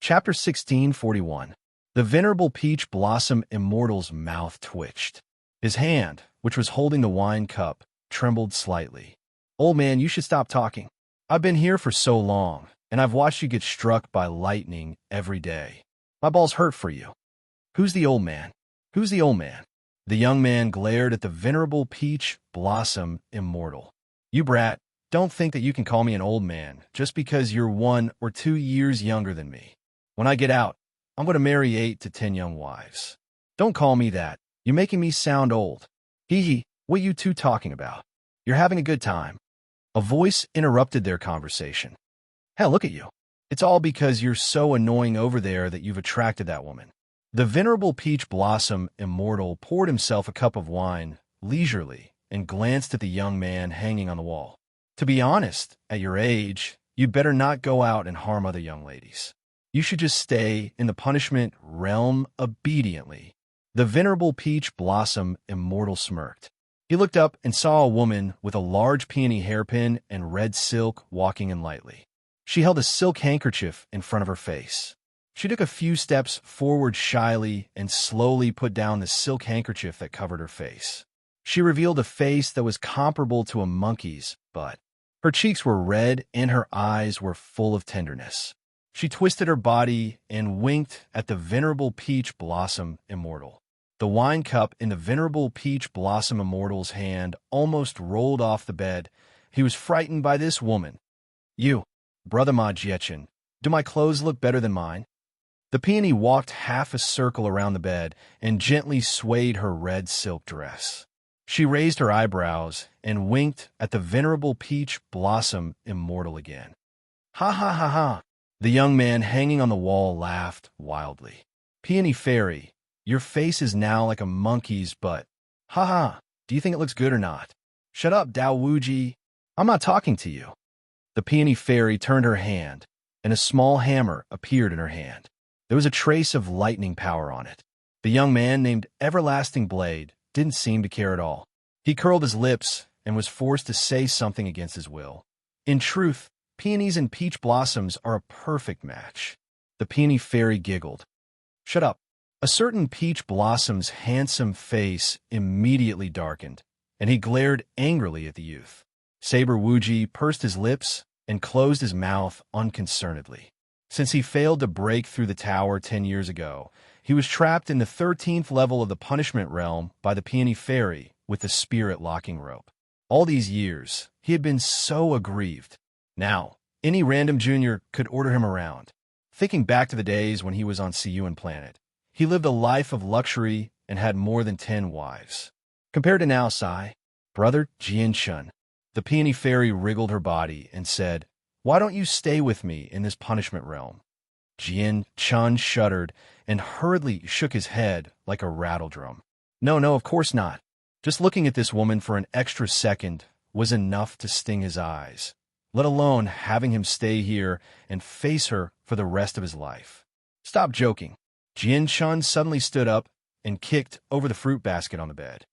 Chapter 1641. The venerable peach blossom immortal's mouth twitched. His hand, which was holding the wine cup, trembled slightly. Old man, you should stop talking. I've been here for so long, and I've watched you get struck by lightning every day. My balls hurt for you. Who's the old man? Who's the old man? The young man glared at the venerable peach blossom immortal. You brat, don't think that you can call me an old man just because you're 1 or 2 years younger than me. When I get out, I'm going to marry 8 to 10 young wives. Don't call me that. You're making me sound old. Hee hee, what you two talking about? You're having a good time. A voice interrupted their conversation. Hell, look at you. It's all because you're so annoying over there that you've attracted that woman. The venerable peach blossom immortal poured himself a cup of wine leisurely and glanced at the young man hanging on the wall. To be honest, at your age, you'd better not go out and harm other young ladies. You should just stay in the punishment realm obediently. The venerable peach blossom immortal smirked. He looked up and saw a woman with a large peony hairpin and red silk walking in lightly. She held a silk handkerchief in front of her face. She took a few steps forward shyly and slowly put down the silk handkerchief that covered her face. She revealed a face that was comparable to a monkey's, but her cheeks were red and her eyes were full of tenderness. She twisted her body and winked at the venerable peach blossom immortal. The wine cup in the venerable peach blossom immortal's hand almost rolled off the bed. He was frightened by this woman. You, brother Majiechen, do my clothes look better than mine? The peony walked half a circle around the bed and gently swayed her red silk dress. She raised her eyebrows and winked at the venerable peach blossom immortal again. Ha ha ha ha! The young man hanging on the wall laughed wildly. Peony fairy, your face is now like a monkey's butt. Ha ha! Do you think it looks good or not? Shut up, Dao Wuji. I'm not talking to you. The peony fairy turned her hand, and a small hammer appeared in her hand. There was a trace of lightning power on it. The young man named Everlasting Blade didn't seem to care at all. He curled his lips and was forced to say something against his will. In truth, peonies and peach blossoms are a perfect match. The peony fairy giggled. Shut up. A certain peach blossom's handsome face immediately darkened, and he glared angrily at the youth. Saber Wuji pursed his lips and closed his mouth unconcernedly. Since he failed to break through the tower 10 years ago, he was trapped in the 13th level of the punishment realm by the peony fairy with the spirit locking rope. All these years, he had been so aggrieved. Now, any random junior could order him around. Thinking back to the days when he was on Siyuan Planet, he lived a life of luxury and had more than 10 wives. Compared to now, Sai, brother Jian Chun, the peony fairy wriggled her body and said, Why don't you stay with me in this punishment realm? Jian Chun shuddered and hurriedly shook his head like a rattledrum. No, of course not. Just looking at this woman for an extra second was enough to sting his eyes, let alone having him stay here and face her for the rest of his life. Stop joking. Jian Chun suddenly stood up and kicked over the fruit basket on the bed.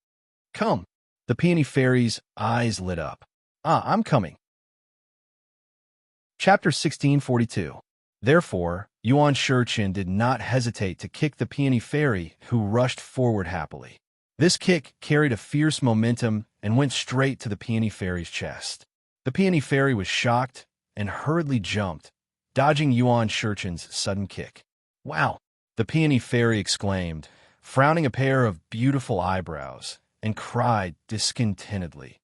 Come. The peony fairy's eyes lit up. I'm coming. Chapter 1642. Therefore, Yuan Shichin did not hesitate to kick the peony fairy, who rushed forward happily. This kick carried a fierce momentum and went straight to the peony fairy's chest. The peony fairy was shocked and hurriedly jumped, dodging Yuan Shichin's sudden kick. Wow! The peony fairy exclaimed, frowning a pair of beautiful eyebrows, and cried discontentedly.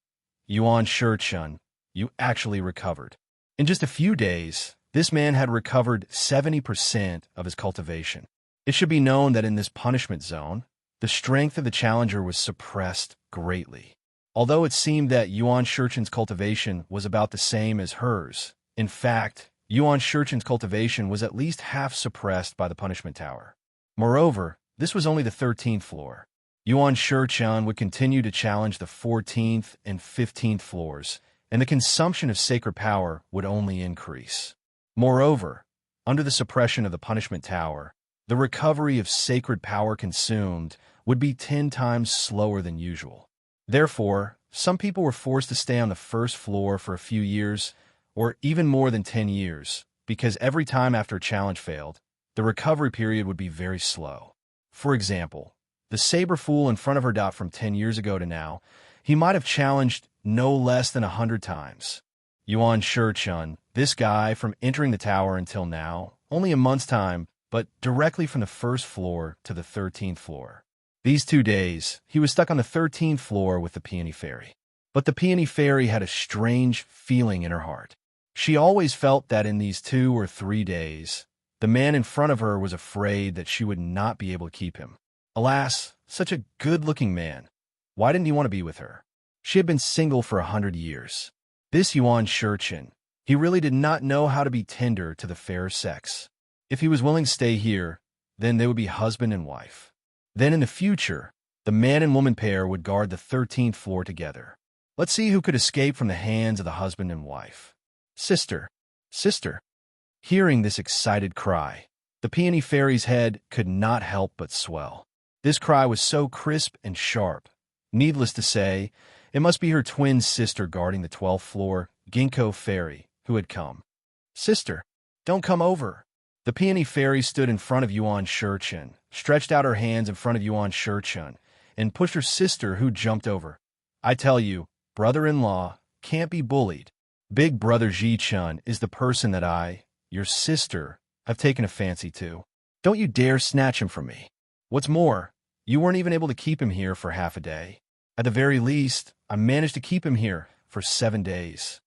Yuan Shichin, you actually recovered. In just a few days, this man had recovered 70% of his cultivation. It should be known that in this punishment zone, the strength of the challenger was suppressed greatly. Although it seemed that Yuan Shichin's cultivation was about the same as hers, in fact, Yuan Shichin's cultivation was at least half suppressed by the punishment tower. Moreover, this was only the 13th floor. Yuan Shichin would continue to challenge the 14th and 15th floors, and the consumption of sacred power would only increase. Moreover, under the suppression of the punishment tower, the recovery of sacred power consumed would be 10 times slower than usual. Therefore, some people were forced to stay on the first floor for a few years, or even more than 10 years, because every time after a challenge failed, the recovery period would be very slow. For example, the saber fool in front of her from 10 years ago to now, he might have challenged no less than 100 times. Yuan Shichun, this guy from entering the tower until now, only a month's time, but directly from the first floor to the 13th floor. These 2 days, he was stuck on the 13th floor with the Peony Fairy. But the Peony Fairy had a strange feeling in her heart. She always felt that in these 2 or 3 days, the man in front of her was afraid that she would not be able to keep him. Alas, such a good-looking man. Why didn't he want to be with her? She had been single for 100 years. This Yuan Shichun, he really did not know how to be tender to the fairer sex. If he was willing to stay here, then they would be husband and wife. Then in the future, the man and woman pair would guard the 13th floor together. Let's see who could escape from the hands of the husband and wife. Sister, sister. Hearing this excited cry, the Peony Fairy's head could not help but swell. This cry was so crisp and sharp. Needless to say, it must be her twin sister guarding the 12th floor, Ginkgo Fairy, who had come. Sister, don't come over. The Peony Fairy stood in front of Yuan Shichun, stretched out her hands in front of Yuan Shichun, and pushed her sister, who jumped over. I tell you, brother-in-law can't be bullied. Big brother Ji-chun is the person that I, your sister, have taken a fancy to. Don't you dare snatch him from me. What's more, you weren't even able to keep him here for half a day. At the very least, I managed to keep him here for 7 days.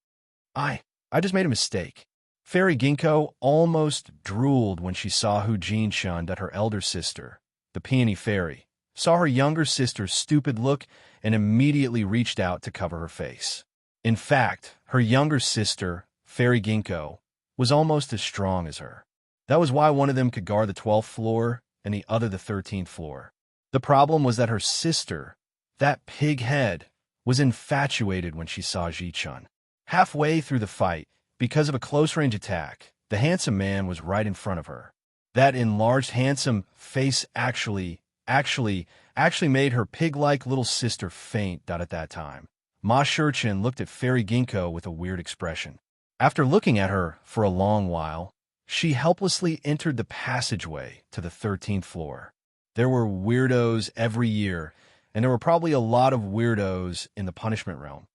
I just made a mistake. Fairy Ginkgo almost drooled when she saw Hu Jin-chun, that her elder sister, the Peony Fairy, saw her younger sister's stupid look and immediately reached out to cover her face. In fact, her younger sister, Fairy Ginkgo, was almost as strong as her. That was why one of them could guard the 12th floor and the other the 13th floor. The problem was that her sister, that pig head, was infatuated when she saw Ji-chun. Halfway through the fight, because of a close-range attack, the handsome man was right in front of her. That enlarged handsome face actually made her pig-like little sister faint. At that time, Ma Shichun looked at Fairy Ginkgo with a weird expression. After looking at her for a long while, she helplessly entered the passageway to the 13th floor. There were weirdos every year, and there were probably a lot of weirdos in the punishment realm.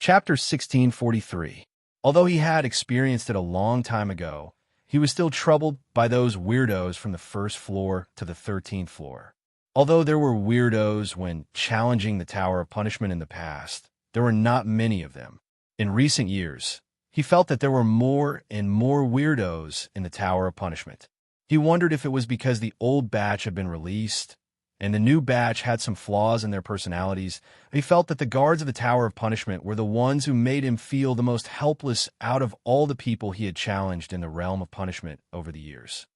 Chapter 1643. Although he had experienced it a long time ago, he was still troubled by those weirdos from the 1st floor to the 13th floor. Although there were weirdos when challenging the Tower of Punishment in the past, there were not many of them. In recent years, he felt that there were more and more weirdos in the Tower of Punishment. He wondered if it was because the old batch had been released, and the new batch had some flaws in their personalities. He felt that the guards of the Tower of Punishment were the ones who made him feel the most helpless out of all the people he had challenged in the realm of punishment over the years.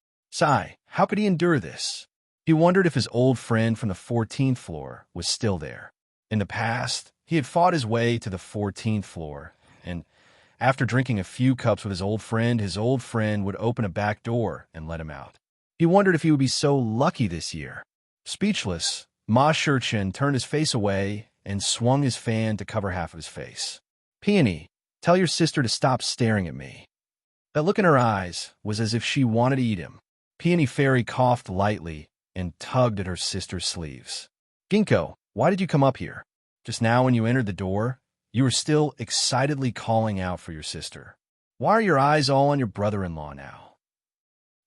How could he endure this? He wondered if his old friend from the 14th floor was still there. In the past, he had fought his way to the 14th floor, and after drinking a few cups with his old friend would open a back door and let him out. He wondered if he would be so lucky this year. Speechless, Ma Shichun turned his face away and swung his fan to cover half of his face. Peony, tell your sister to stop staring at me. That look in her eyes was as if she wanted to eat him. Peony Fairy coughed lightly and tugged at her sister's sleeves. Ginkgo, why did you come up here? Just now when you entered the door, you were still excitedly calling out for your sister. Why are your eyes all on your brother-in-law now?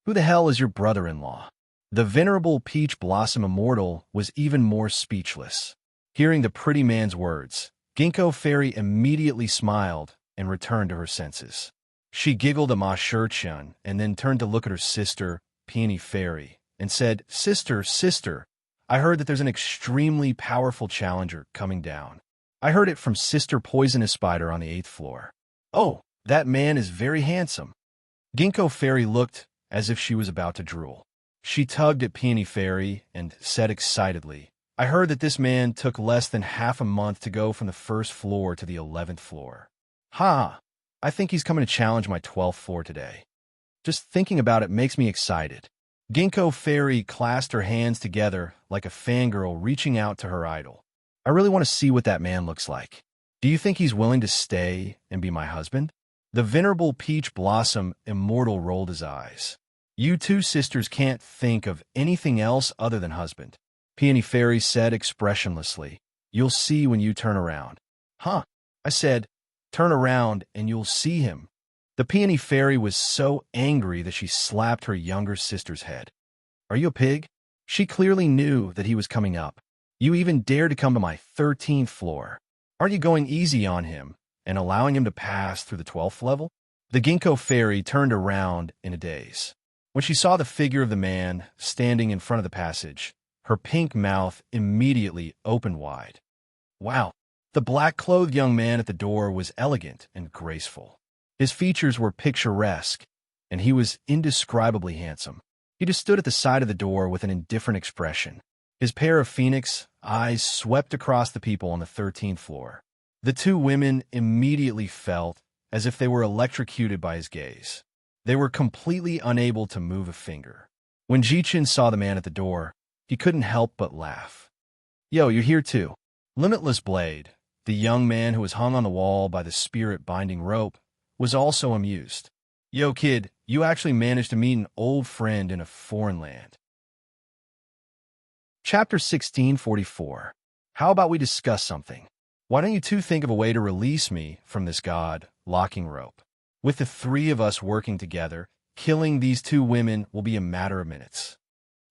Who the hell is your brother-in-law? The venerable Peach Blossom Immortal was even more speechless. Hearing the pretty man's words, Ginkgo Fairy immediately smiled and returned to her senses. She giggled at Ma Shichun and then turned to look at her sister, Peony Fairy, and said, Sister, I heard that there's an extremely powerful challenger coming down. I heard it from Sister Poisonous Spider on the 8th floor. Oh, that man is very handsome. Ginkgo Fairy looked as if she was about to drool. She tugged at Peony Fairy and said excitedly, I heard that this man took less than half a month to go from the 1st floor to the 11th floor. I think he's coming to challenge my 12th floor today. Just thinking about it makes me excited. Ginkgo Fairy clasped her hands together like a fangirl reaching out to her idol. I really want to see what that man looks like. Do you think he's willing to stay and be my husband? The venerable peach blossom immortal rolled his eyes. You two sisters can't think of anything else other than husband. Peony Fairy said expressionlessly. You'll see when you turn around. Huh? I said, turn around and you'll see him. The Peony Fairy was so angry that she slapped her younger sister's head. Are you a pig? She clearly knew that he was coming up. You even dare to come to my 13th floor. Aren't you going easy on him and allowing him to pass through the 12th level? The Ginkgo Fairy turned around in a daze. When she saw the figure of the man standing in front of the passage, her pink mouth immediately opened wide. Wow! The black-clothed young man at the door was elegant and graceful. His features were picturesque, and he was indescribably handsome. He just stood at the side of the door with an indifferent expression. His pair of phoenix eyes swept across the people on the 13th floor. The two women immediately felt as if they were electrocuted by his gaze. They were completely unable to move a finger. When Jichin saw the man at the door, he couldn't help but laugh. Yo, you're here too. Limitless Blade, the young man who was hung on the wall by the spirit-binding rope, was also amused. Yo, kid, you actually managed to meet an old friend in a foreign land. Chapter 1644. How about we discuss something? Why don't you two think of a way to release me from this god-locking rope? With the three of us working together, killing these two women will be a matter of minutes.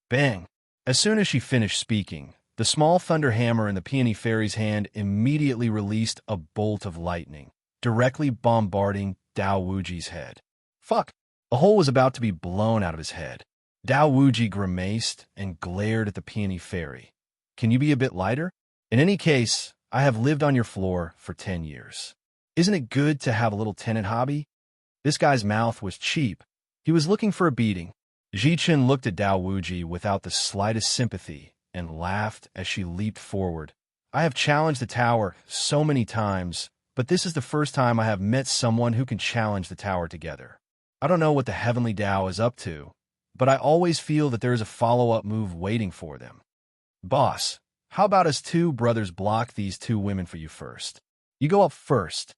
Bang! As soon as she finished speaking, the small thunder hammer in the Peony Fairy's hand immediately released a bolt of lightning, directly bombarding Dao Wuji's head. Fuck! A hole was about to be blown out of his head. Dao Wuji grimaced and glared at the Peony Fairy. Can you be a bit lighter? In any case, I have lived on your floor for 10 years. Isn't it good to have a little tenant hobby? This guy's mouth was cheap. He was looking for a beating. Jichin looked at Dao Wuji without the slightest sympathy and laughed as she leaped forward. I have challenged the tower so many times, but this is the first time I have met someone who can challenge the tower together. I don't know what the Heavenly Dao is up to, but I always feel that there is a follow-up move waiting for them. Boss, how about us two brothers block these two women for you first? You go up first.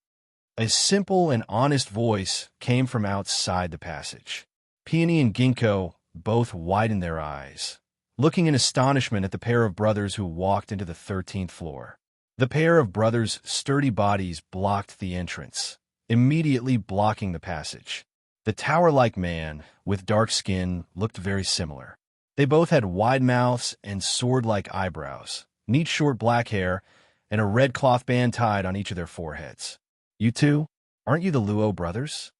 A simple and honest voice came from outside the passage. Peony and Ginkgo both widened their eyes, looking in astonishment at the pair of brothers who walked into the 13th floor. The pair of brothers' sturdy bodies blocked the entrance, immediately blocking the passage. The tower-like man, with dark skin, looked very similar. They both had wide mouths and sword-like eyebrows, neat short black hair, and a red cloth band tied on each of their foreheads. You two, aren't you the Luo brothers?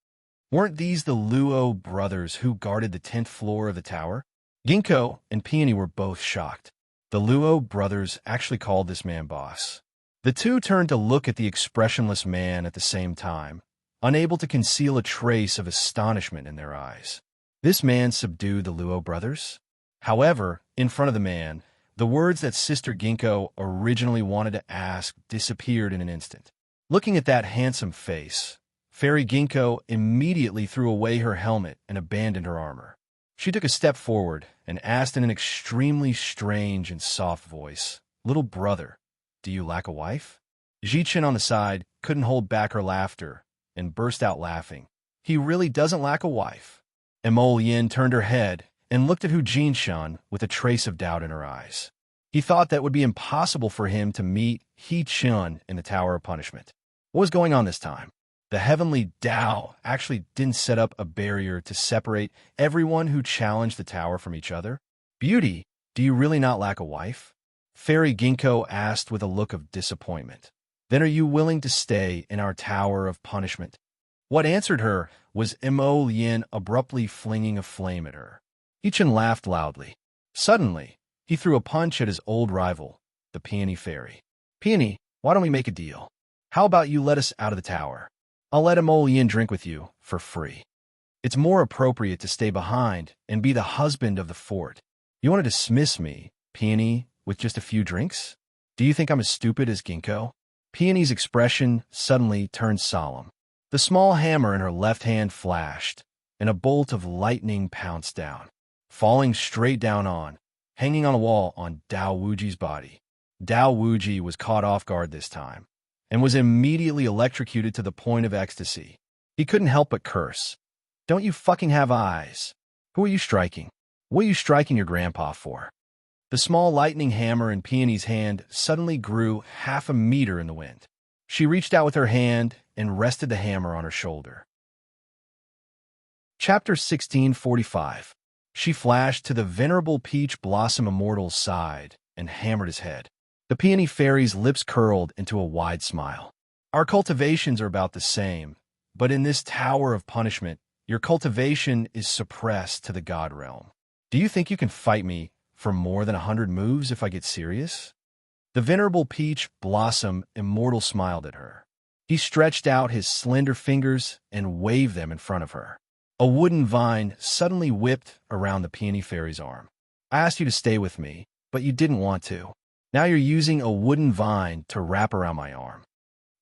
Weren't these the Luo brothers who guarded the 10th floor of the tower? Ginkgo and Peony were both shocked. The Luo brothers actually called this man boss. The two turned to look at the expressionless man at the same time, unable to conceal a trace of astonishment in their eyes. This man subdued the Luo brothers? However, in front of the man, the words that Sister Ginkgo originally wanted to ask disappeared in an instant. Looking at that handsome face, Fairy Ginkgo immediately threw away her helmet and abandoned her armor. She took a step forward and asked in an extremely strange and soft voice, "Little brother, do you lack a wife?" Jichin on the side couldn't hold back her laughter and burst out laughing. He really doesn't lack a wife. Emolien turned her head and looked at Hu Jinshan with a trace of doubt in her eyes. He thought that it would be impossible for him to meet He Chun in the Tower of Punishment. What was going on this time? The Heavenly Dao actually didn't set up a barrier to separate everyone who challenged the tower from each other. Beauty, do you really not lack a wife? Fairy Ginkgo asked with a look of disappointment. Then are you willing to stay in our Tower of Punishment? What answered her was Emolien abruptly flinging a flame at her. Ichin laughed loudly. Suddenly, he threw a punch at his old rival, the Peony Fairy. Peony, why don't we make a deal? How about you let us out of the tower? I'll let Emolien drink with you for free. It's more appropriate to stay behind and be the husband of the fort. You want to dismiss me, Peony, with just a few drinks? Do you think I'm as stupid as Ginkgo? Peony's expression suddenly turned solemn. The small hammer in her left hand flashed, and a bolt of lightning pounced down, falling straight down on, hanging on a wall on Dao Wuji's body. Dao Wuji was caught off guard this time, and was immediately electrocuted to the point of ecstasy. He couldn't help but curse. Don't you fucking have eyes? Who are you striking? What are you striking your grandpa for? The small lightning hammer in Peony's hand suddenly grew 1/2 meter in the wind. She reached out with her hand and rested the hammer on her shoulder. Chapter 1645. She flashed to the venerable Peach Blossom Immortal's side and hammered his head. The Peony Fairy's lips curled into a wide smile. Our cultivations are about the same, but in this tower of punishment, your cultivation is suppressed to the god realm. Do you think you can fight me for more than 100 moves if I get serious? The venerable Peach Blossom Immortal smiled at her. He stretched out his slender fingers and waved them in front of her. A wooden vine suddenly whipped around the Peony Fairy's arm. I asked you to stay with me, but you didn't want to. Now you're using a wooden vine to wrap around my arm.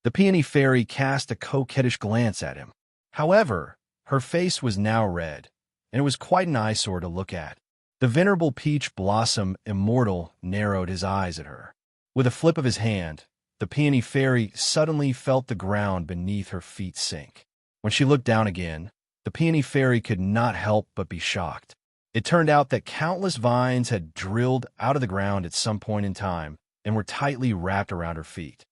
The Peony Fairy cast a coquettish glance at him. However, her face was now red, and it was quite an eyesore to look at. The venerable Peach Blossom Immortal narrowed his eyes at her. With a flip of his hand, the Peony Fairy suddenly felt the ground beneath her feet sink. When she looked down again, the Peony Fairy could not help but be shocked. It turned out that countless vines had drilled out of the ground at some point in time and were tightly wrapped around her feet.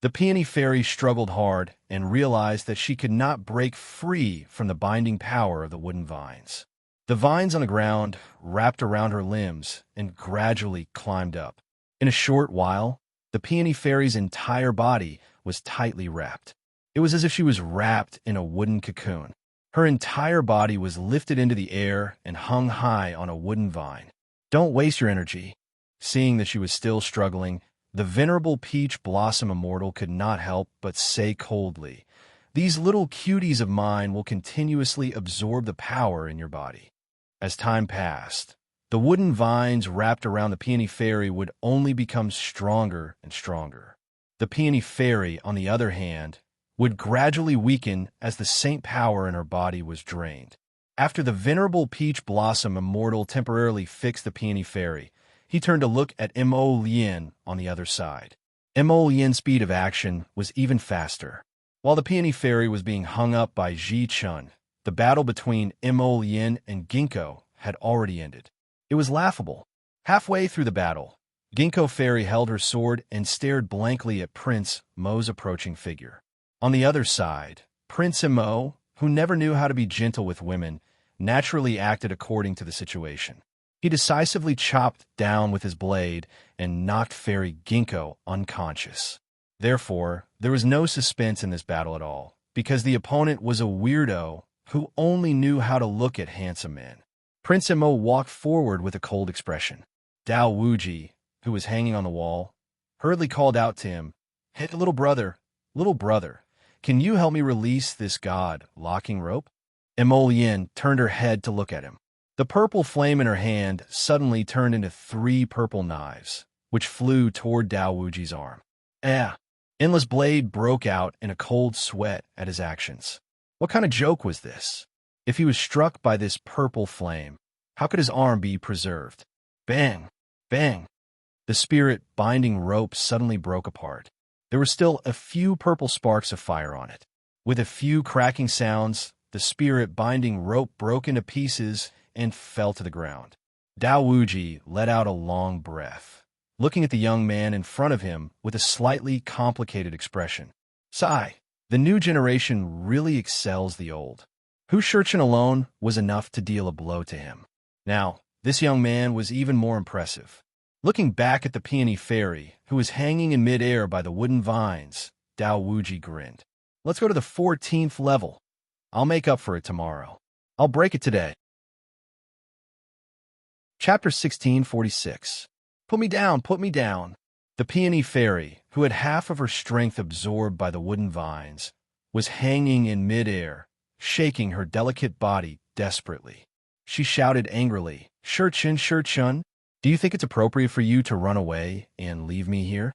The Peony Fairy struggled hard and realized that she could not break free from the binding power of the wooden vines. The vines on the ground wrapped around her limbs and gradually climbed up. In a short while, the Peony Fairy's entire body was tightly wrapped. It was as if she was wrapped in a wooden cocoon. Her entire body was lifted into the air and hung high on a wooden vine. Don't waste your energy. Seeing that she was still struggling, the venerable Peach Blossom Immortal could not help but say coldly, "These little cuties of mine will continuously absorb the power in your body." As time passed, the wooden vines wrapped around the Peony Fairy would only become stronger and stronger. The Peony Fairy, on the other hand, would gradually weaken as the saint power in her body was drained. After the venerable Peach Blossom Immortal temporarily fixed the Peony Fairy, he turned to look at Mo Lien on the other side. Mo Lien's speed of action was even faster. While the Peony Fairy was being hung up by Ji Chun, the battle between Mo Lien and Ginkgo had already ended. It was laughable. Halfway through the battle, Ginkgo Fairy held her sword and stared blankly at Prince Mo's approaching figure. On the other side, Prince Mo, who never knew how to be gentle with women, naturally acted according to the situation. He decisively chopped down with his blade and knocked Fairy Ginkgo unconscious. Therefore, there was no suspense in this battle at all, because the opponent was a weirdo who only knew how to look at handsome men. Prince Mo walked forward with a cold expression. Dao Wuji, who was hanging on the wall, hurriedly called out to him, "Hey, little brother, can you help me release this god-locking rope?" Mo Lien turned her head to look at him. The purple flame in her hand suddenly turned into 3 purple knives, which flew toward Dao Wuji's arm. Endless Blade broke out in a cold sweat at his actions. What kind of joke was this? If he was struck by this purple flame, how could his arm be preserved? Bang! Bang! The spirit-binding rope suddenly broke apart. There were still a few purple sparks of fire on it. With a few cracking sounds, the spirit-binding rope broke into pieces and fell to the ground. Dao Wuji let out a long breath, looking at the young man in front of him with a slightly complicated expression. Sigh, the new generation really excels the old. Hu Shurchen alone was enough to deal a blow to him. Now, this young man was even more impressive. Looking back at the Peony Fairy, who was hanging in midair by the wooden vines, Dao Wuji grinned. Let's go to the 14th level. I'll make up for it tomorrow. I'll break it today. Chapter 1646. Put me down, put me down. The Peony Fairy, who had half of her strength absorbed by the wooden vines, was hanging in midair, shaking her delicate body desperately. She shouted angrily, Shurchen, do you think it's appropriate for you to run away and leave me here?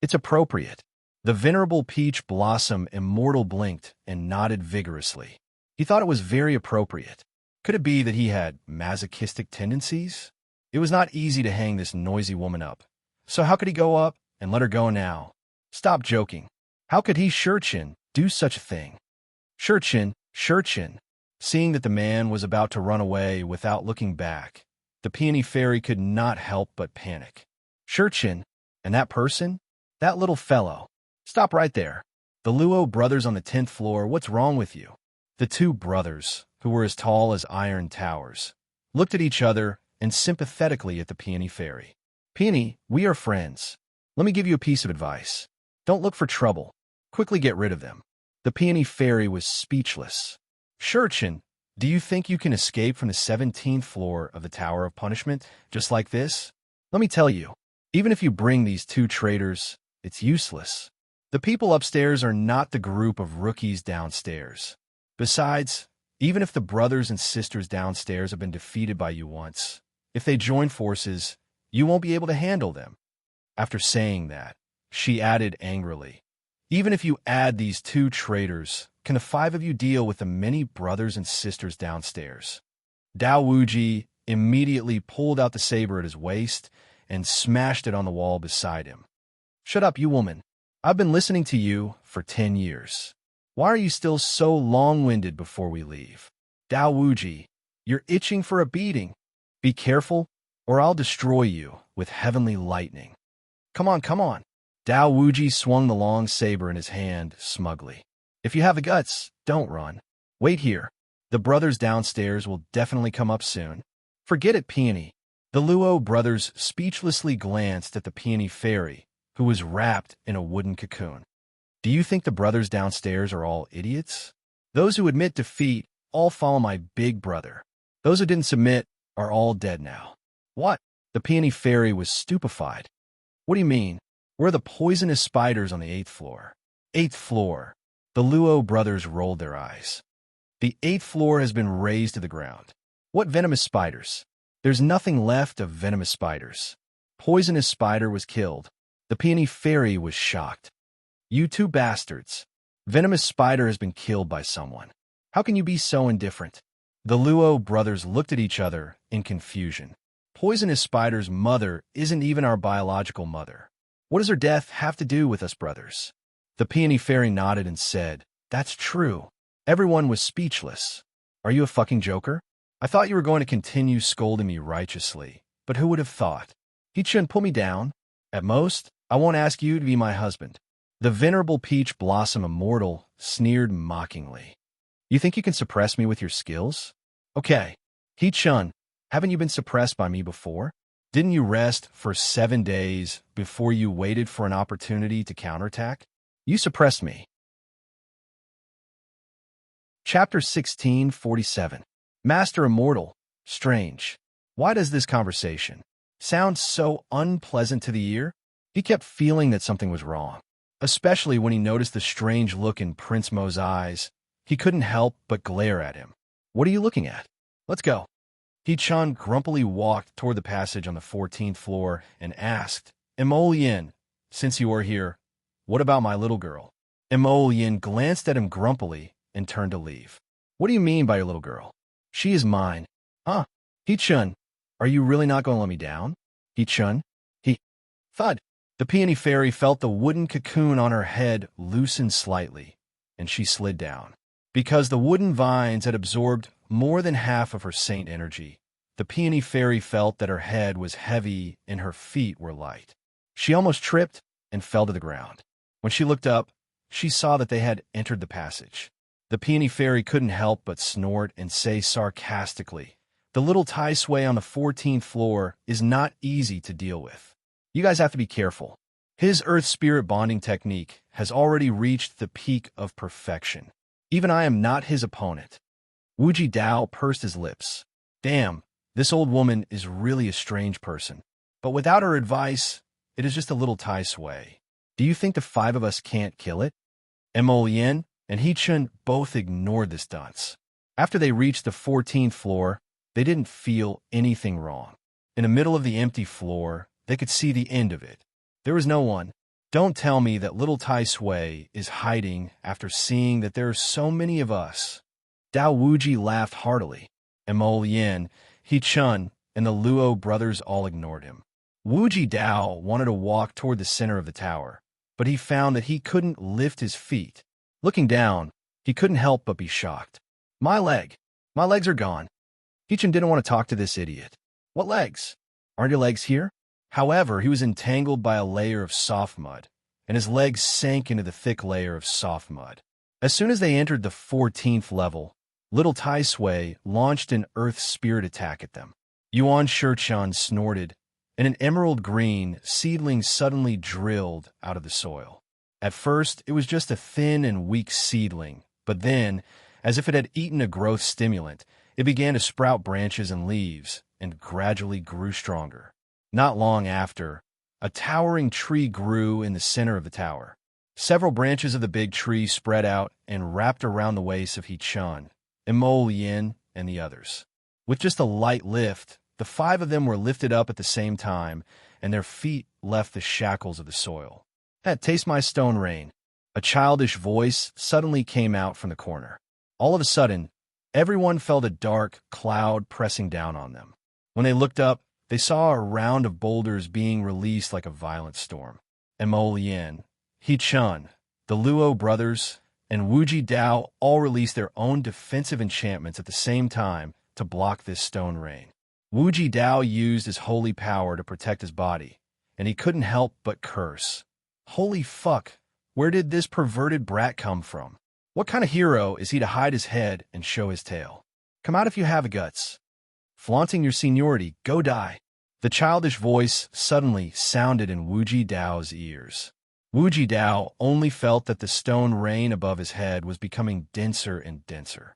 It's appropriate. The venerable Peach Blossom Immortal blinked and nodded vigorously. He thought it was very appropriate. Could it be that he had masochistic tendencies? It was not easy to hang this noisy woman up. So how could he go up and let her go now? Stop joking. How could he, Shurchen, do such a thing? Shurchin, Shurchin. Seeing that the man was about to run away without looking back, the peony fairy could not help but panic. Shurchin, and that person? That little fellow. Stop right there. The Luo brothers on the 10th floor, what's wrong with you? The two brothers, who were as tall as iron towers, looked at each other and sympathetically at the peony fairy. Peony, we are friends. Let me give you a piece of advice. Don't look for trouble. Quickly get rid of them. The peony fairy was speechless. Shurchin, do you think you can escape from the 17th floor of the Tower of Punishment just like this? Let me tell you, even if you bring these two traitors, it's useless. The people upstairs are not the group of rookies downstairs. Besides, even if the brothers and sisters downstairs have been defeated by you once, if they join forces, you won't be able to handle them. After saying that, she added angrily, even if you add these two traitors, can the five of you deal with the many brothers and sisters downstairs? Dao Wuji immediately pulled out the saber at his waist and smashed it on the wall beside him. Shut up, you woman. I've been listening to you for 10 years. Why are you still so long-winded before we leave? Dao Wuji, you're itching for a beating. Be careful, or I'll destroy you with heavenly lightning. Come on, come on. Dao Wuji swung the long saber in his hand smugly. If you have the guts, don't run. Wait here. The brothers downstairs will definitely come up soon. Forget it, Peony. The Luo brothers speechlessly glanced at the peony fairy, who was wrapped in a wooden cocoon. Do you think the brothers downstairs are all idiots? Those who admit defeat all follow my big brother. Those who didn't submit are all dead now. What? The peony fairy was stupefied. What do you mean? We're the poisonous spiders on the 8th floor. 8th floor. The Luo brothers rolled their eyes. The 8th floor has been razed to the ground. What venomous spiders? There's nothing left of venomous spiders. Poisonous spider was killed. The peony fairy was shocked. You two bastards. Venomous spider has been killed by someone. How can you be so indifferent? The Luo brothers looked at each other in confusion. Poisonous spider's mother isn't even our biological mother. What does her death have to do with us brothers? The peony fairy nodded and said, That's true. Everyone was speechless. Are you a fucking joker? I thought you were going to continue scolding me righteously, but who would have thought? He shouldn't pull me down. At most, I won't ask you to be my husband. The venerable peach blossom immortal sneered mockingly. You think you can suppress me with your skills? Okay. He-chun, haven't you been suppressed by me before? Didn't you rest for 7 days before you waited for an opportunity to counterattack? You suppressed me. Chapter 1647. Master Immortal. Strange. Why does this conversation sound so unpleasant to the ear? He kept feeling that something was wrong, especially when he noticed the strange look in Prince Mo's eyes. He couldn't help but glare at him. What are you looking at? Let's go. He-chun grumpily walked toward the passage on the 14th floor and asked, Emolien, since you are here, what about my little girl? Emolien glanced at him grumpily and turned to leave. What do you mean by your little girl? She is mine. Huh? He-chun, are you really not going to let me down? He-chun? Thud. The peony fairy felt the wooden cocoon on her head loosen slightly, and she slid down. Because the wooden vines had absorbed more than half of her saint energy, the peony fairy felt that her head was heavy and her feet were light. She almost tripped and fell to the ground. When she looked up, she saw that they had entered the passage. The peony fairy couldn't help but snort and say sarcastically, The little Tai Sui on the 14th floor is not easy to deal with. You guys have to be careful. His earth spirit bonding technique has already reached the peak of perfection. Even I am not his opponent. Wuji Dao pursed his lips. Damn, this old woman is really a strange person. But without her advice, it is just a little Tai Sui. Do you think the 5 of us can't kill it? Emolien and He-chun both ignored this dunce. After they reached the 14th floor, they didn't feel anything wrong. In the middle of the empty floor, they could see the end of it. There was no one. Don't tell me that little Tai Sui is hiding after seeing that there are so many of us. Dao Wuji laughed heartily. Emolien, He-chun, and the Luo brothers all ignored him. Wuji Dao wanted to walk toward the center of the tower, but he found that he couldn't lift his feet. Looking down, He couldn't help but be shocked. My leg. My legs are gone. Hichin didn't want to talk to this idiot. What legs? Aren't your legs here? However, he was entangled by a layer of soft mud, and his legs sank into the thick layer of soft mud. As soon as they entered the 14th level, little Tai Sui launched an earth spirit attack at them. Yuan Shichan snorted, and an emerald green seedling suddenly drilled out of the soil. At first, it was just a thin and weak seedling, but then, as if it had eaten a growth stimulant, it began to sprout branches and leaves, and gradually grew stronger. Not long after, a towering tree grew in the center of the tower. Several branches of the big tree spread out and wrapped around the waist of Hichin, Imo Yin, and the others. With just a light lift, the 5 of them were lifted up at the same time, and their feet left the shackles of the soil. Taste my stone rain. A childish voice suddenly came out from the corner. All of a sudden, everyone felt a dark cloud pressing down on them. When they looked up, they saw a round of boulders being released like a violent storm. Imo Yin, Hichin, the Luo brothers, and Wuji Dao all released their own defensive enchantments at the same time to block this stone rain. Wuji Dao used his holy power to protect his body, and he couldn't help but curse. Holy fuck, where did this perverted brat come from? What kind of hero is he to hide his head and show his tail? Come out if you have guts. Flaunting your seniority, go die. The childish voice suddenly sounded in Wuji Dao's ears. Wuji Dao only felt that the stone rain above his head was becoming denser and denser.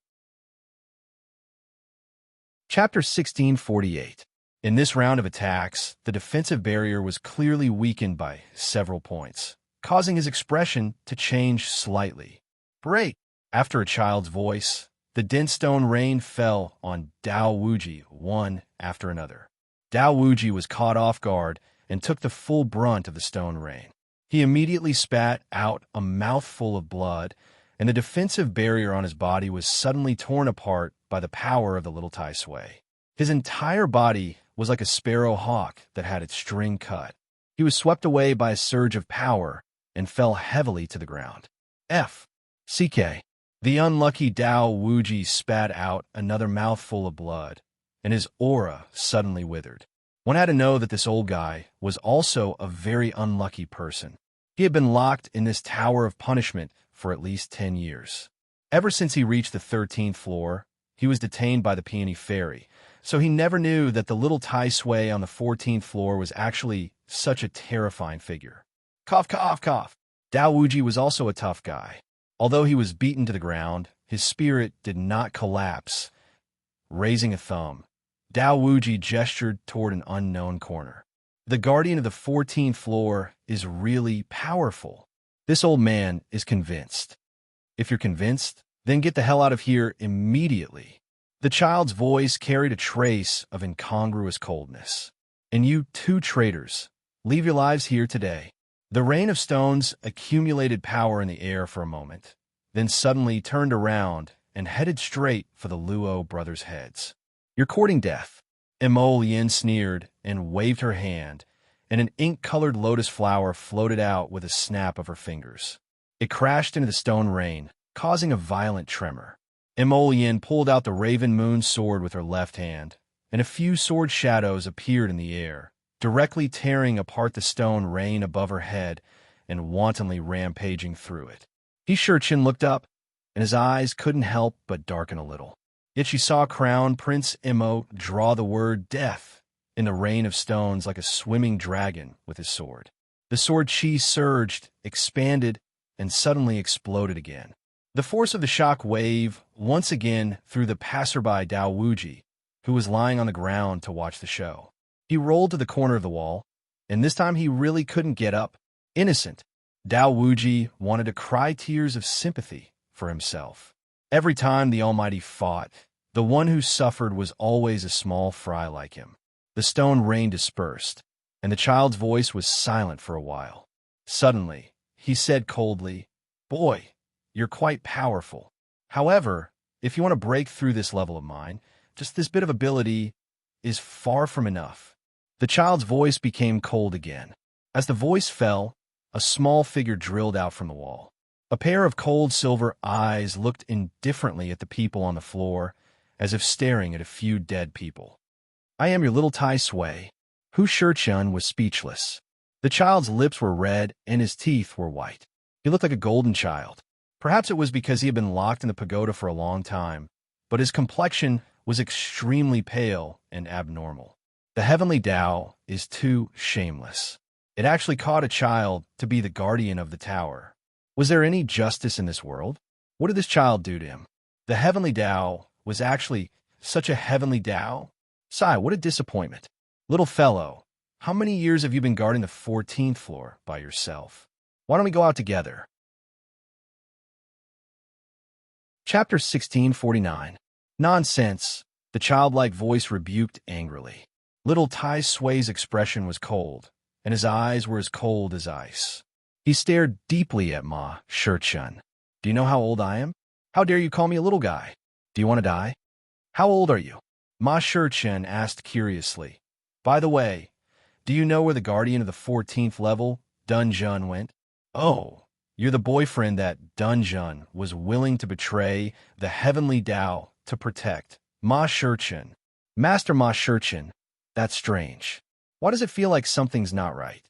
Chapter 1648. In this round of attacks, the defensive barrier was clearly weakened by several points, causing his expression to change slightly. Break! After a child's voice, the dense stone rain fell on Dao Wuji one after another. Dao Wuji was caught off guard and took the full brunt of the stone rain. He immediately spat out a mouthful of blood, and the defensive barrier on his body was suddenly torn apart by the power of the little Tai Sui. His entire body was like a sparrow hawk that had its string cut. He was swept away by a surge of power and fell heavily to the ground. CK. The unlucky Dao Wuji spat out another mouthful of blood, and his aura suddenly withered. One had to know that this old guy was also a very unlucky person. He had been locked in this tower of punishment for at least 10 years. Ever since he reached the 13th floor, he was detained by the Peony Fairy, so he never knew that the little Tai Sui on the 14th floor was actually such a terrifying figure. Cough, cough, cough. Dao Wuji was also a tough guy. Although he was beaten to the ground, his spirit did not collapse. Raising a thumb, Dao Wuji gestured toward an unknown corner. The guardian of the 14th floor is really powerful. This old man is convinced. If you're convinced, then get the hell out of here immediately. The child's voice carried a trace of incongruous coldness. And you 2 traitors, leave your lives here today. The rain of stones accumulated power in the air for a moment, then suddenly turned around and headed straight for the Luo brothers' heads. You're courting death. Imo Yin sneered and waved her hand, and an ink-colored lotus flower floated out with a snap of her fingers. It crashed into the stone rain, causing a violent tremor. Imo Yin pulled out the Raven Moon sword with her left hand, and a few sword shadows appeared in the air, directly tearing apart the stone rain above her head and wantonly rampaging through it. Hichin looked up, and his eyes couldn't help but darken a little. Yet she saw Crown Prince Imo draw the word death in the rain of stones like a swimming dragon with his sword. The sword chi surged, expanded, and suddenly exploded again. The force of the shock wave once again threw the passerby Dao Wuji, who was lying on the ground to watch the show. He rolled to the corner of the wall, and this time he really couldn't get up. Innocent. Dao Wuji wanted to cry tears of sympathy for himself. Every time the Almighty fought, the one who suffered was always a small fry like him. The stone rain dispersed, and the child's voice was silent for a while. Suddenly, he said coldly, "Boy, you're quite powerful. However, if you want to break through this level of mine, just this bit of ability is far from enough." The child's voice became cold again. As the voice fell, a small figure drilled out from the wall. A pair of cold silver eyes looked indifferently at the people on the floor, as if staring at a few dead people. I am your little Tai Sui. Hu Shichun was speechless. The child's lips were red and his teeth were white. He looked like a golden child. Perhaps it was because he had been locked in the pagoda for a long time, but his complexion was extremely pale and abnormal. The heavenly Tao is too shameless. It actually caught a child to be the guardian of the tower. Was there any justice in this world? What did this child do to him? The heavenly Tao was actually such a heavenly Tao? Sigh, what a disappointment. Little fellow, how many years have you been guarding the 14th floor by yourself? Why don't we go out together? Chapter 1649. Nonsense, the childlike voice rebuked angrily. Little Tai Sui's expression was cold, and his eyes were as cold as ice. He stared deeply at Ma Shichun. Do you know how old I am? How dare you call me a little guy? Do you want to die? How old are you? Ma Shichun asked curiously. By the way, do you know where the guardian of the 14th level, Dunjun, went? Oh, you're the boyfriend that Dunjun was willing to betray the heavenly Tao to protect. Ma Shichun. Master Ma Shichun, that's strange. Why does it feel like something's not right?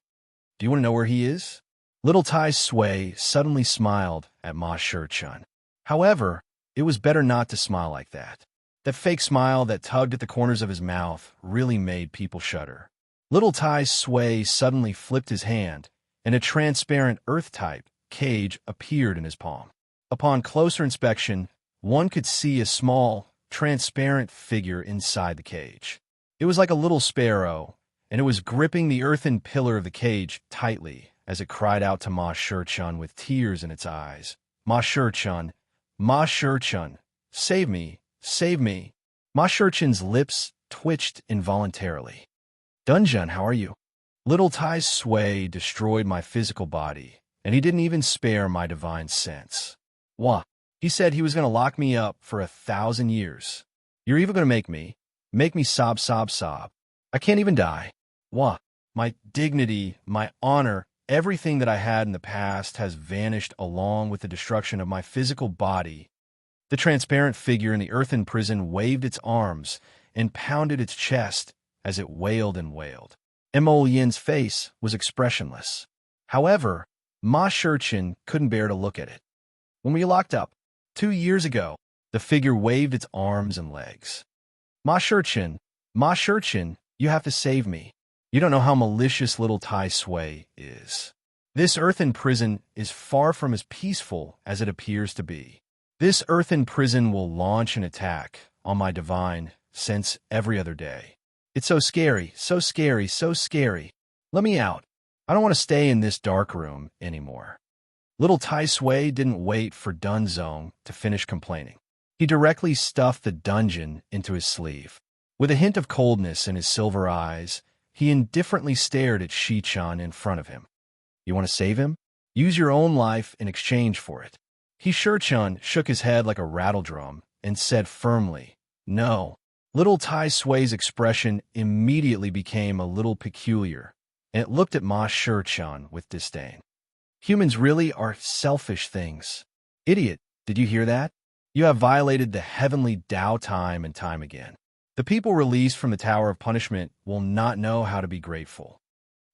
Do you want to know where he is? Little Tai Sui suddenly smiled at Ma Shichun. However, it was better not to smile like that. That fake smile that tugged at the corners of his mouth really made people shudder. Little Tai Sui suddenly flipped his hand, and a transparent earth-type cage appeared in his palm. Upon closer inspection, one could see a small, transparent figure inside the cage. It was like a little sparrow, and it was gripping the earthen pillar of the cage tightly as it cried out to Ma Shichun with tears in its eyes. Ma Shichun, Ma Shichun, save me, save me. Ma Shichun's lips twitched involuntarily. Dunjun, how are you? Little Tai Sui destroyed my physical body, and he didn't even spare my divine sense. Wah, he said he was going to lock me up for 1,000 years. You're even going to make me sob, sob, sob. I can't even die. Wah, my dignity, my honor, everything that I had in the past has vanished along with the destruction of my physical body. The transparent figure in the earthen prison waved its arms and pounded its chest as it wailed and wailed. Mo Yin's face was expressionless. However, Ma Shichun couldn't bear to look at it. When were you locked up? 2 years ago. The figure waved its arms and legs. Ma Shichun, you have to save me. You don't know how malicious little Tai Sui is. This earthen prison is far from as peaceful as it appears to be. This earthen prison will launch an attack on my divine sense every other day. It's so scary, so scary, so scary. Let me out. I don't want to stay in this dark room anymore. Little Tai Sui didn't wait for Dunzong to finish complaining. He directly stuffed the dungeon into his sleeve. With a hint of coldness in his silver eyes, he indifferently stared at Shichun in front of him. You want to save him? Use your own life in exchange for it. Shichun shook his head like a rattledrum and said firmly, No. Little Tai Sui's expression immediately became a little peculiar, and it looked at Ma Shichun with disdain. Humans really are selfish things. Idiot, did you hear that? You have violated the heavenly Tao time and time again. The people released from the Tower of Punishment will not know how to be grateful.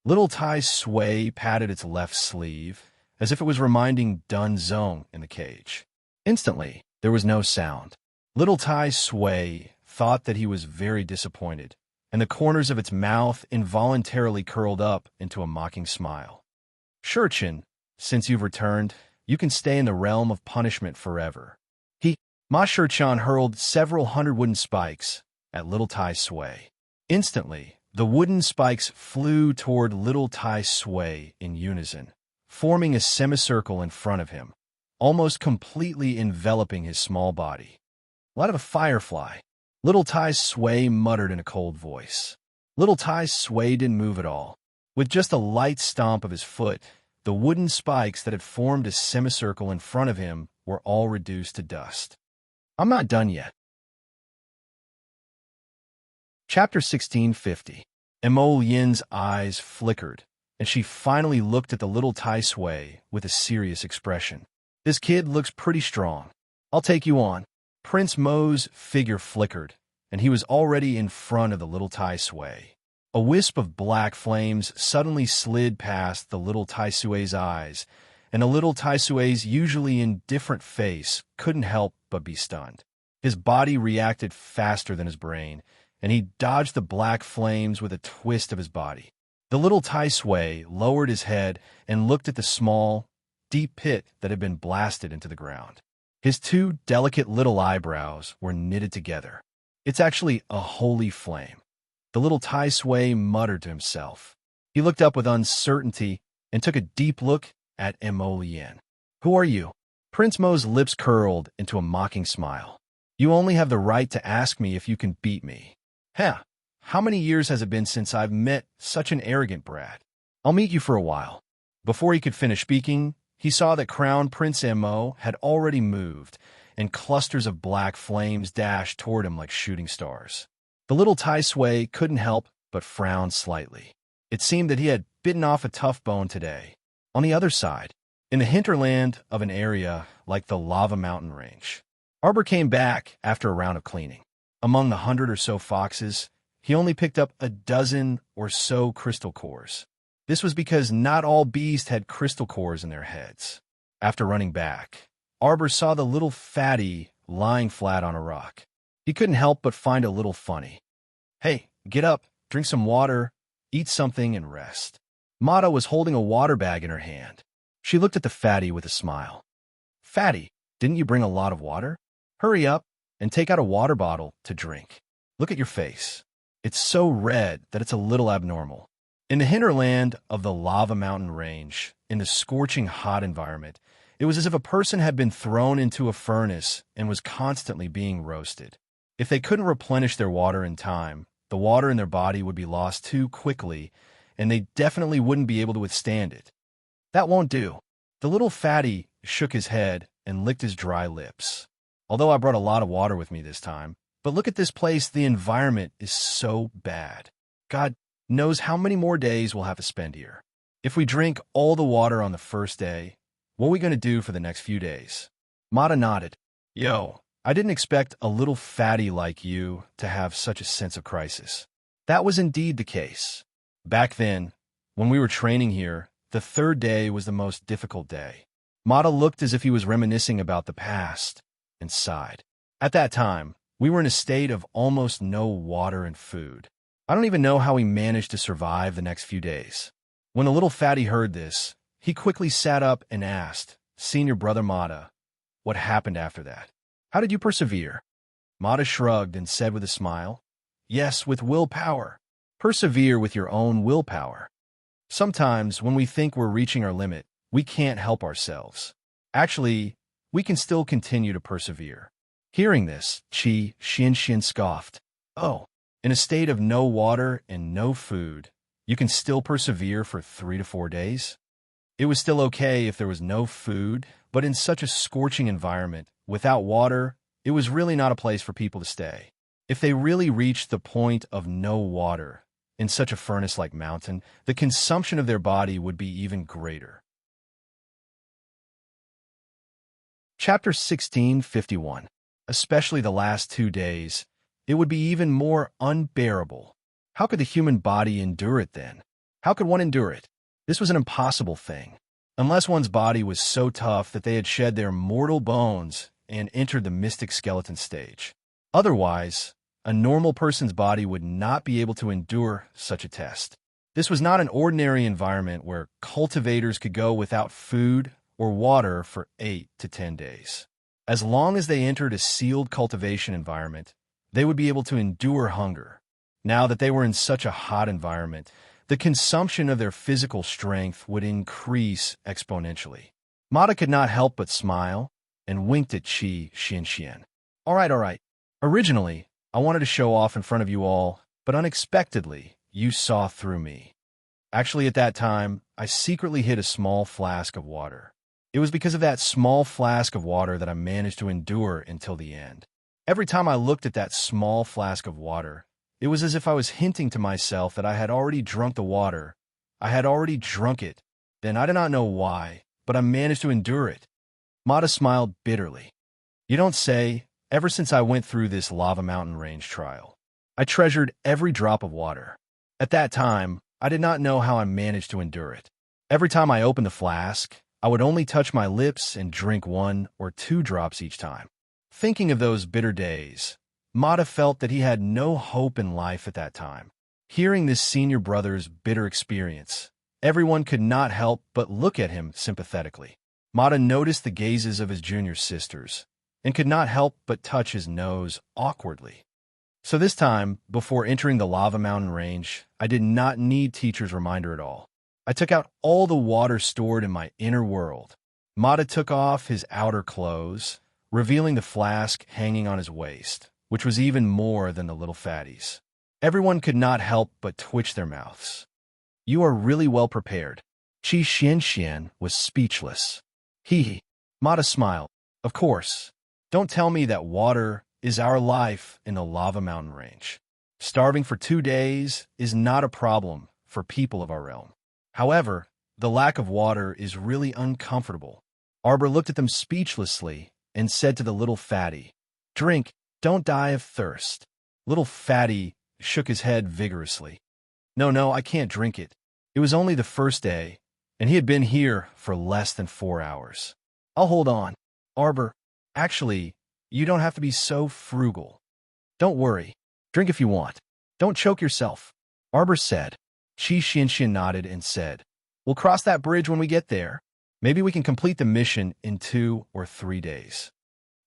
Little Tai Sui patted its left sleeve, as if it was reminding Dunzong in the cage. Instantly, there was no sound. Little Tai Sui thought that he was very disappointed, and the corners of its mouth involuntarily curled up into a mocking smile. Shichun, since you've returned, you can stay in the realm of punishment forever. Ma Shichun hurled several hundred wooden spikes at little Tai Sui. Instantly, the wooden spikes flew toward little Tai Sui in unison, forming a semicircle in front of him, almost completely enveloping his small body. Like a firefly, little Tai Sui muttered in a cold voice. Little Tai Sui didn't move at all. With just a light stomp of his foot, the wooden spikes that had formed a semicircle in front of him were all reduced to dust. I'm not done yet. Chapter 1650. Mo Yin's eyes flickered, and she finally looked at the little Tai Sui with a serious expression. This kid looks pretty strong. I'll take you on. Prince Mo's figure flickered, and he was already in front of the little Tai Sui. A wisp of black flames suddenly slid past the little Tai Sui's eyes, and the little Tai Sui's usually indifferent face couldn't help but be stunned. His body reacted faster than his brain, and he dodged the black flames with a twist of his body. The little Tai Sui lowered his head and looked at the small, deep pit that had been blasted into the ground. His two delicate little eyebrows were knitted together. It's actually a holy flame. The little Tai Sui muttered to himself. He looked up with uncertainty and took a deep look at Mo Lien. Who are you? Prince Mo's lips curled into a mocking smile. You only have the right to ask me if you can beat me. Heh, how many years has it been since I've met such an arrogant brat? I'll meet you for a while. Before he could finish speaking, he saw that Crown Prince Mo had already moved, and clusters of black flames dashed toward him like shooting stars. The little Tai Sui couldn't help but frown slightly. It seemed that he had bitten off a tough bone today. On the other side, in the hinterland of an area like the lava mountain range, Arbor came back after a round of cleaning. Among the 100 or so foxes, he only picked up a dozen or so crystal cores. This was because not all beasts had crystal cores in their heads. After running back, Arbor saw the little fatty lying flat on a rock. He couldn't help but find a little funny. Hey, get up, drink some water, eat something, and rest. Mata was holding a water bag in her hand. She looked at the fatty with a smile. Fatty, didn't you bring a lot of water? Hurry up and take out a water bottle to drink. Look at your face. It's so red that it's a little abnormal. In the hinterland of the lava mountain range, in the scorching hot environment, it was as if a person had been thrown into a furnace and was constantly being roasted. If they couldn't replenish their water in time, the water in their body would be lost too quickly, and they definitely wouldn't be able to withstand it. That won't do. The little fatty shook his head and licked his dry lips. Although I brought a lot of water with me this time, but look at this place, the environment is so bad. God knows how many more days we'll have to spend here. If we drink all the water on the first day, what are we going to do for the next few days? Mata nodded. Yo, I didn't expect a little fatty like you to have such a sense of crisis. That was indeed the case. Back then, when we were training here, the third day was the most difficult day. Mata looked as if he was reminiscing about the past and sighed. At that time, we were in a state of almost no water and food. I don't even know how we managed to survive the next few days. When the little fatty heard this, he quickly sat up and asked, Senior Brother Mata, what happened after that? How did you persevere? Mata shrugged and said with a smile, Yes, with willpower. Persevere with your own willpower. Sometimes, when we think we're reaching our limit, we can't help ourselves. Actually, we can still continue to persevere. Hearing this, Xin scoffed. Oh, in a state of no water and no food, you can still persevere for 3 to 4 days? It was still okay if there was no food, but in such a scorching environment, without water, it was really not a place for people to stay. If they really reached the point of no water, in such a furnace-like mountain, the consumption of their body would be even greater. Chapter 1651. Especially the last 2 days, it would be even more unbearable. How could the human body endure it then? How could one endure it? This was an impossible thing. Unless one's body was so tough that they had shed their mortal bones and entered the mystic skeleton stage. Otherwise, a normal person's body would not be able to endure such a test. This was not an ordinary environment where cultivators could go without food or water for 8 to 10 days. As long as they entered a sealed cultivation environment, they would be able to endure hunger. Now that they were in such a hot environment, the consumption of their physical strength would increase exponentially. Mata could not help but smile and winked at Xin. All right. Originally, I wanted to show off in front of you all, but unexpectedly, you saw through me. Actually, at that time, I secretly hid a small flask of water. It was because of that small flask of water that I managed to endure until the end. Every time I looked at that small flask of water, it was as if I was hinting to myself that I had already drunk the water. I had already drunk it. Then I do not know why, but I managed to endure it. Mata smiled bitterly. You don't say. Ever since I went through this lava mountain range trial, I treasured every drop of water. At that time, I did not know how I managed to endure it. Every time I opened the flask, I would only touch my lips and drink 1 or 2 drops each time. Thinking of those bitter days, Mata felt that he had no hope in life at that time. Hearing this senior brother's bitter experience, everyone could not help but look at him sympathetically. Mata noticed the gazes of his junior sisters, and could not help but touch his nose awkwardly. So this time, before entering the lava mountain range, I did not need teacher's reminder at all. I took out all the water stored in my inner world. Mata took off his outer clothes, revealing the flask hanging on his waist, which was even more than the little fatty's. Everyone could not help but twitch their mouths. You are really well prepared. Qi Xianxian was speechless. Hee. Mata smiled. Of course. Don't tell me that water is our life in the lava mountain range. Starving for 2 days is not a problem for people of our realm. However, the lack of water is really uncomfortable. Arbor looked at them speechlessly and said to the little fatty, Drink, don't die of thirst. Little fatty shook his head vigorously. No, I can't drink it. It was only the first day, and he had been here for less than 4 hours. I'll hold on. Arbor, actually, you don't have to be so frugal. Don't worry. Drink if you want. Don't choke yourself. Arbor said. Qi Xianxian nodded and said, We'll cross that bridge when we get there. Maybe we can complete the mission in 2 or 3 days.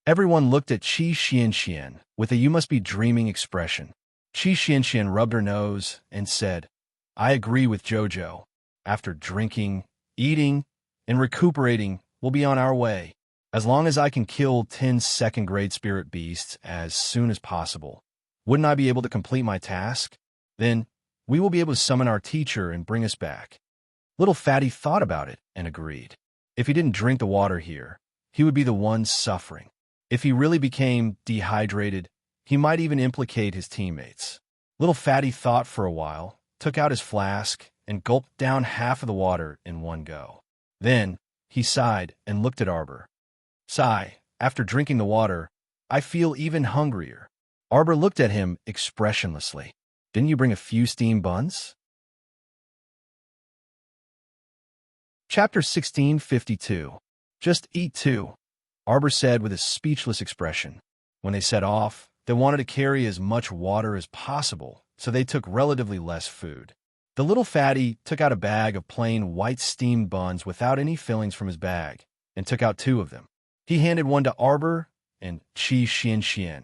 Everyone looked at Qi Xianxian with a you must be dreaming expression. Qi Xianxian rubbed her nose and said, I agree with Jojo. After drinking, eating, and recuperating, we'll be on our way. As long as I can kill 10 second-grade spirit beasts as soon as possible, wouldn't I be able to complete my task? Then, we will be able to summon our teacher and bring us back. Little Fatty thought about it and agreed. If he didn't drink the water here, he would be the one suffering. If he really became dehydrated, he might even implicate his teammates. Little Fatty thought for a while, took out his flask, and gulped down half of the water in one go. Then, he sighed and looked at Arbor. Sigh, after drinking the water, I feel even hungrier. Arbor looked at him expressionlessly. Didn't you bring a few steamed buns? Chapter 1652. Just eat 2. Arbor said with a speechless expression. When they set off, they wanted to carry as much water as possible, so they took relatively less food. The little fatty took out a bag of plain white steamed buns without any fillings from his bag, and took out 2 of them. He handed one to Arbor and Qi Xianxian,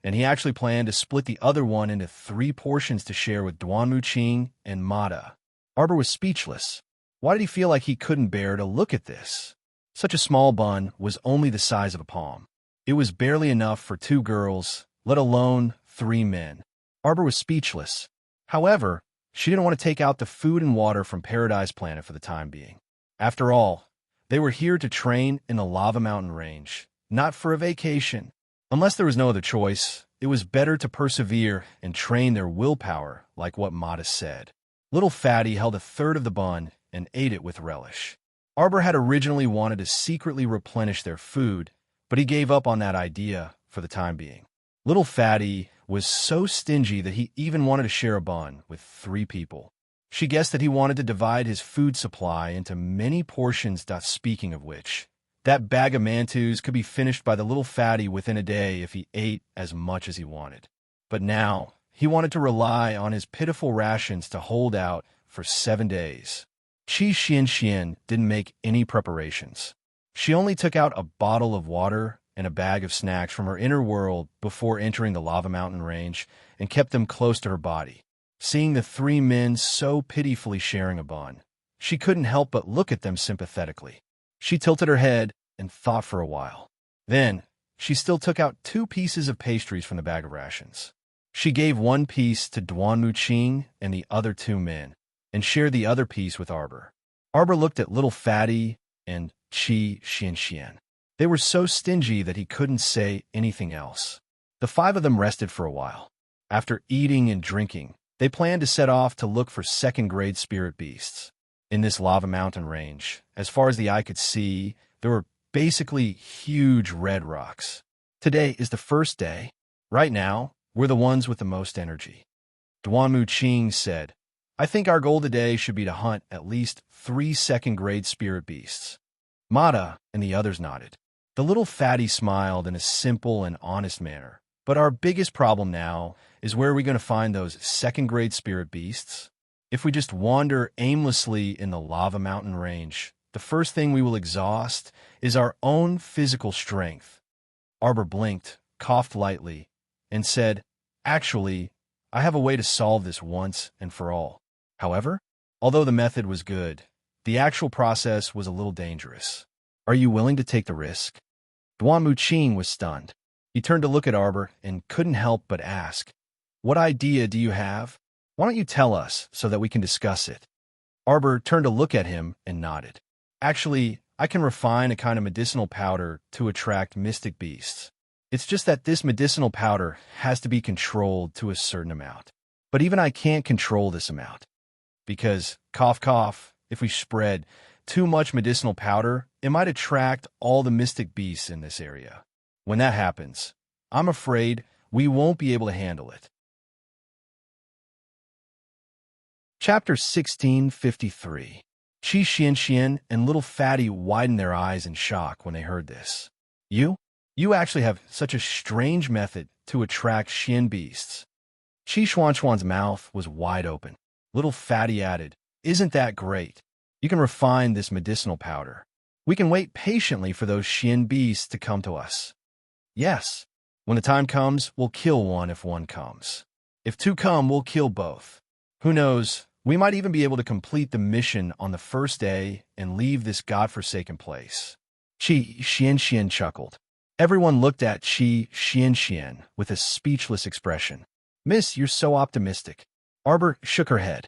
and he actually planned to split the other one into 3 portions to share with Duanmu Qing and Mata. Arbor was speechless. Why did he feel like he couldn't bear to look at this? Such a small bun was only the size of a palm. It was barely enough for 2 girls, let alone 3 men. Arbor was speechless. However, she didn't want to take out the food and water from Paradise Planet for the time being. After all, they were here to train in the lava mountain range, not for a vacation. Unless there was no other choice, it was better to persevere and train their willpower, like what Mata said. Little Fatty held a third of the bun and ate it with relish. Arbor had originally wanted to secretly replenish their food, but he gave up on that idea for the time being. Little Fatty was so stingy that he even wanted to share a bun with 3 people. She guessed that he wanted to divide his food supply into many portions. Speaking of which, that bag of mantus could be finished by the little fatty within a day if he ate as much as he wanted. But now, he wanted to rely on his pitiful rations to hold out for 7 days. Qi Xianxian didn't make any preparations. She only took out a bottle of water and a bag of snacks from her inner world before entering the lava mountain range and kept them close to her body. Seeing the 3 men so pitifully sharing a bun, she couldn't help but look at them sympathetically. She tilted her head and thought for a while. Then, she still took out 2 pieces of pastries from the bag of rations. She gave 1 piece to Duanmu Qing and the other 2 men, and shared the other piece with Arbor. Arbor looked at Little Fatty and Qi Xianxian. They were so stingy that he couldn't say anything else. The 5 of them rested for a while. After eating and drinking, they planned to set off to look for second-grade spirit beasts. In this lava mountain range, as far as the eye could see, there were basically huge red rocks. Today is the first day. Right now, we're the ones with the most energy. Duanmu Qing said, I think our goal today should be to hunt at least 3 second-grade spirit beasts. Mata and the others nodded. The little fatty smiled in a simple and honest manner. But our biggest problem now is where are we going to find those second-grade spirit beasts? If we just wander aimlessly in the lava mountain range, the first thing we will exhaust is our own physical strength. Arbor blinked, coughed lightly, and said, Actually, I have a way to solve this once and for all. However, although the method was good, the actual process was a little dangerous. Are you willing to take the risk? Duanmu Qing was stunned. He turned to look at Arbor and couldn't help but ask, What idea do you have? Why don't you tell us so that we can discuss it? Arbor turned to look at him and nodded. Actually, I can refine a kind of medicinal powder to attract mystic beasts. It's just that this medicinal powder has to be controlled to a certain amount. But even I can't control this amount. Because, cough cough, if we spread too much medicinal powder, it might attract all the mystic beasts in this area. When that happens, I'm afraid we won't be able to handle it. Chapter 1653. Qi Xianxian and Little Fatty widened their eyes in shock when they heard this. You actually have such a strange method to attract Xian beasts. Qi Xuanxuan's mouth was wide open. Little Fatty added, Isn't that great? You can refine this medicinal powder. We can wait patiently for those Xian beasts to come to us. Yes. When the time comes, we'll kill one if one comes. If 2 come, we'll kill both. Who knows, we might even be able to complete the mission on the first day and leave this godforsaken place. Qi Xianxian chuckled. Everyone looked at Qi Xianxian with a speechless expression. Miss, you're so optimistic. Arbor shook her head.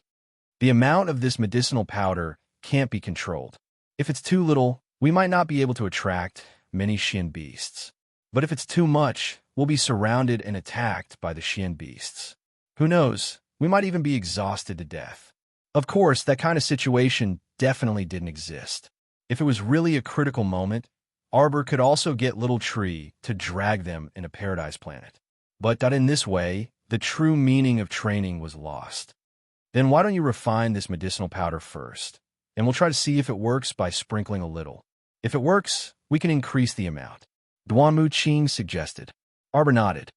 The amount of this medicinal powder can't be controlled. If it's too little, we might not be able to attract many Xian beasts. But if it's too much, we'll be surrounded and attacked by the Xian beasts. Who knows, we might even be exhausted to death. Of course, that kind of situation definitely didn't exist. If it was really a critical moment, Arbor could also get Little Tree to drag them in a paradise planet. But in this way, the true meaning of training was lost. Then why don't you refine this medicinal powder first? And we'll try to see if it works by sprinkling a little. If it works, we can increase the amount. Duanmu Qing suggested. Arbor nodded.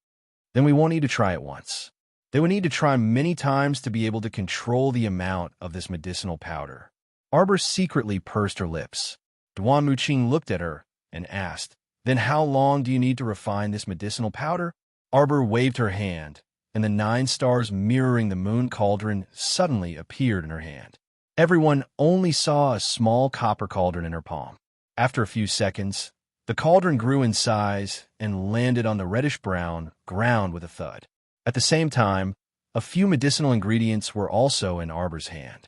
Then we won't need to try it once. They would need to try many times to be able to control the amount of this medicinal powder. Arbor secretly pursed her lips. Duanmu Qing looked at her and asked, Then how long do you need to refine this medicinal powder? Arbor waved her hand, and the 9 stars mirroring the moon cauldron suddenly appeared in her hand. Everyone only saw a small copper cauldron in her palm. After a few seconds, the cauldron grew in size and landed on the reddish-brown ground with a thud. At the same time, a few medicinal ingredients were also in Arbor's hand.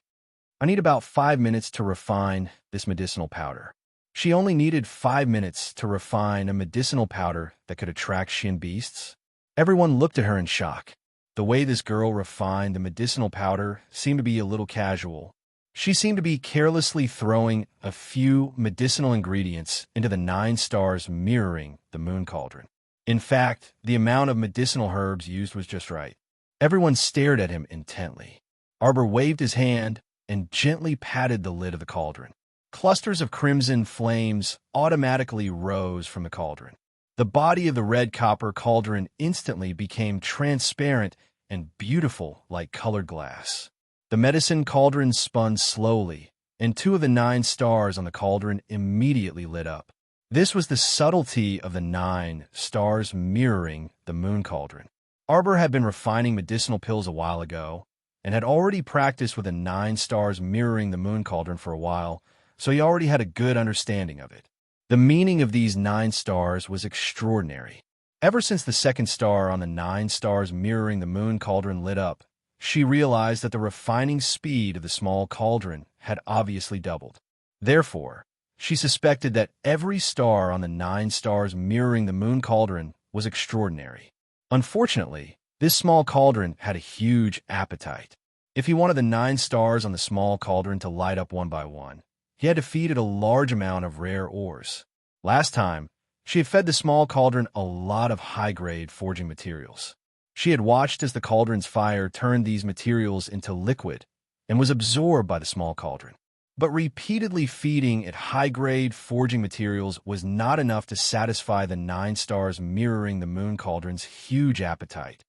I need about 5 minutes to refine this medicinal powder. She only needed 5 minutes to refine a medicinal powder that could attract Xian beasts. Everyone looked at her in shock. The way this girl refined the medicinal powder seemed to be a little casual. She seemed to be carelessly throwing a few medicinal ingredients into the 9 stars mirroring the moon cauldron. In fact, the amount of medicinal herbs used was just right. Everyone stared at him intently. Arbor waved his hand and gently patted the lid of the cauldron. Clusters of crimson flames automatically rose from the cauldron. The body of the red copper cauldron instantly became transparent and beautiful like colored glass. The medicine cauldron spun slowly, and 2 of the 9 stars on the cauldron immediately lit up. This was the subtlety of the 9 stars mirroring the moon cauldron. Arbor had been refining medicinal pills a while ago, and had already practiced with the 9 stars mirroring the moon cauldron for a while, so he already had a good understanding of it. The meaning of these 9 stars was extraordinary. Ever since the 2nd star on the 9 stars mirroring the moon cauldron lit up, she realized that the refining speed of the small cauldron had obviously doubled. Therefore, she suspected that every star on the 9 stars mirroring the moon cauldron was extraordinary. Unfortunately, this small cauldron had a huge appetite. If he wanted the 9 stars on the small cauldron to light up one by one, he had to feed it a large amount of rare ores. Last time, she had fed the small cauldron a lot of high-grade forging materials. She had watched as the cauldron's fire turned these materials into liquid and was absorbed by the small cauldron. But repeatedly feeding it high-grade forging materials was not enough to satisfy the 9 stars mirroring the moon cauldron's huge appetite.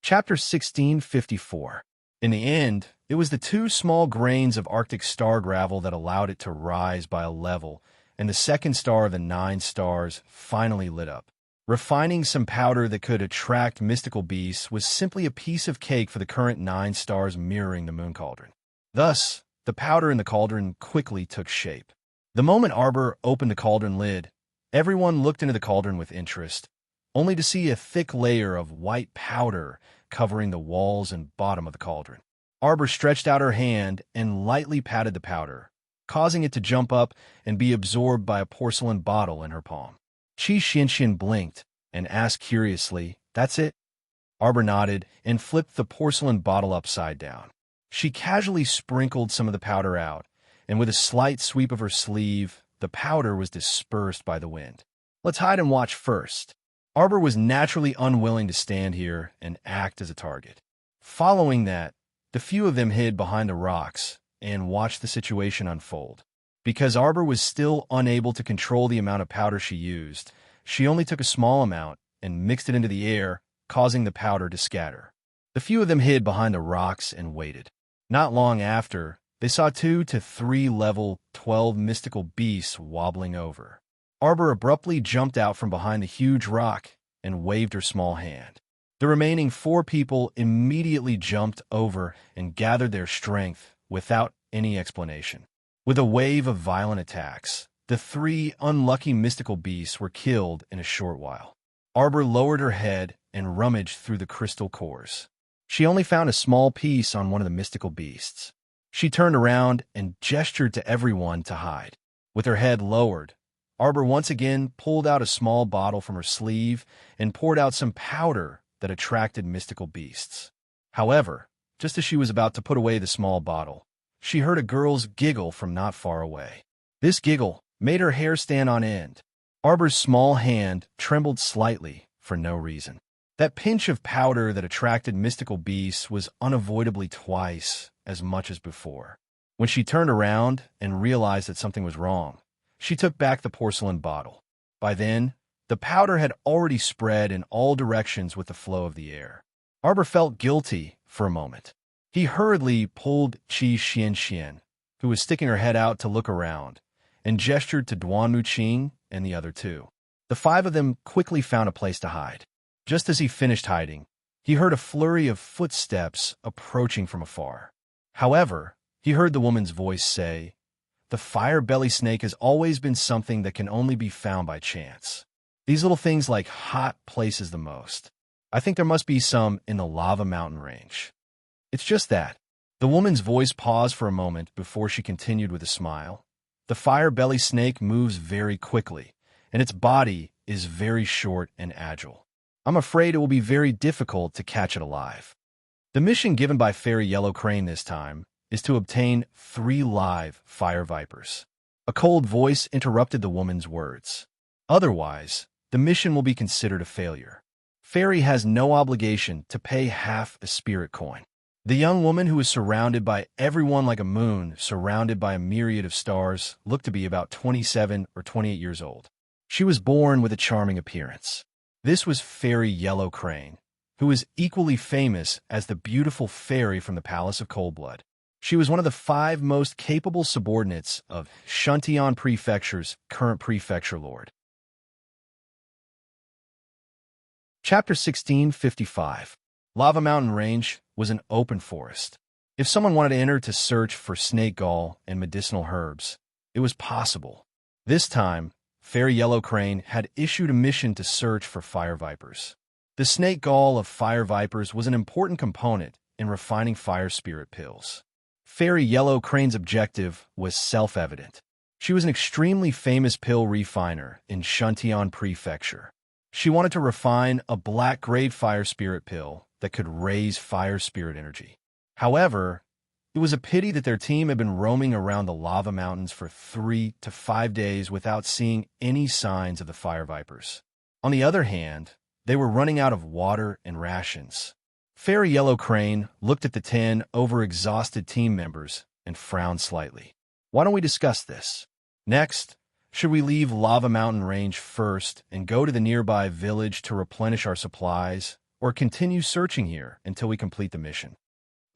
Chapter 1654. In the end, it was the 2 small grains of Arctic star gravel that allowed it to rise by a level, and the second star of the 9 stars finally lit up. Refining some powder that could attract mystical beasts was simply a piece of cake for the current 9 stars mirroring the moon cauldron. Thus, the powder in the cauldron quickly took shape. The moment Arbor opened the cauldron lid, everyone looked into the cauldron with interest, only to see a thick layer of white powder covering the walls and bottom of the cauldron. Arbor stretched out her hand and lightly patted the powder, causing it to jump up and be absorbed by a porcelain bottle in her palm. Qi Xianxian blinked and asked curiously, "That's it?" Arbor nodded and flipped the porcelain bottle upside down. She casually sprinkled some of the powder out, and with a slight sweep of her sleeve, the powder was dispersed by the wind. "Let's hide and watch first." Arbor was naturally unwilling to stand here and act as a target. Following that, the few of them hid behind the rocks and watched the situation unfold. Because Arbor was still unable to control the amount of powder she used, she only took a small amount and mixed it into the air, causing the powder to scatter. The few of them hid behind the rocks and waited. Not long after, they saw 2 to 3 level 12 mystical beasts wobbling over. Arbor abruptly jumped out from behind the huge rock and waved her small hand. The remaining 4 people immediately jumped over and gathered their strength without any explanation. With a wave of violent attacks, the 3 unlucky mystical beasts were killed in a short while. Arbor lowered her head and rummaged through the crystal cores. She only found a small piece on one of the mystical beasts. She turned around and gestured to everyone to hide. With her head lowered, Arbor once again pulled out a small bottle from her sleeve and poured out some powder that attracted mystical beasts. However, just as she was about to put away the small bottle, she heard a girl's giggle from not far away. This giggle made her hair stand on end. Arbor's small hand trembled slightly for no reason. That pinch of powder that attracted mystical beasts was unavoidably twice as much as before. When she turned around and realized that something was wrong, she took back the porcelain bottle. By then, the powder had already spread in all directions with the flow of the air. Arbor felt guilty for a moment. He hurriedly pulled Qi Xianxian, who was sticking her head out to look around, and gestured to Duan Muqing and the other 2. The 5 of them quickly found a place to hide. Just as he finished hiding, he heard a flurry of footsteps approaching from afar. However, he heard the woman's voice say, "The fire-belly snake has always been something that can only be found by chance. These little things like hot places the most. I think there must be some in the lava mountain range." It's just that. The woman's voice paused for a moment before she continued with a smile. The fire-belly snake moves very quickly, and its body is very short and agile. I'm afraid it will be very difficult to catch it alive. The mission given by Fairy Yellow Crane this time is to obtain 3 live fire vipers. A cold voice interrupted the woman's words. Otherwise, the mission will be considered a failure. Fairy has no obligation to pay half a spirit coin. The young woman, who was surrounded by everyone like a moon surrounded by a myriad of stars, looked to be about 27 or 28 years old. She was born with a charming appearance. This was Fairy Yellow Crane, who is equally famous as the beautiful fairy from the Palace of Coldblood. She was one of the 5 most capable subordinates of Shantian Prefecture's current prefecture lord. Chapter 1655. Lava Mountain Range was an open forest. If someone wanted to enter to search for snake gall and medicinal herbs, it was possible. This time, Fairy Yellow Crane had issued a mission to search for fire vipers. The snake gall of fire vipers was an important component in refining fire spirit pills. Fairy Yellow Crane's objective was self-evident. She was an extremely famous pill refiner in Shantian Prefecture. She wanted to refine a black-grade fire spirit pill that could raise fire spirit energy. However, It was a pity that their team had been roaming around the lava mountains for 3 to 5 days without seeing any signs of the fire vipers. On the other hand, they were running out of water and rations. Fairy Yellow Crane looked at the 10 overexhausted team members and frowned slightly. Why don't we discuss this? Next, should we leave Lava Mountain Range first and go to the nearby village to replenish our supplies, or continue searching here until we complete the mission?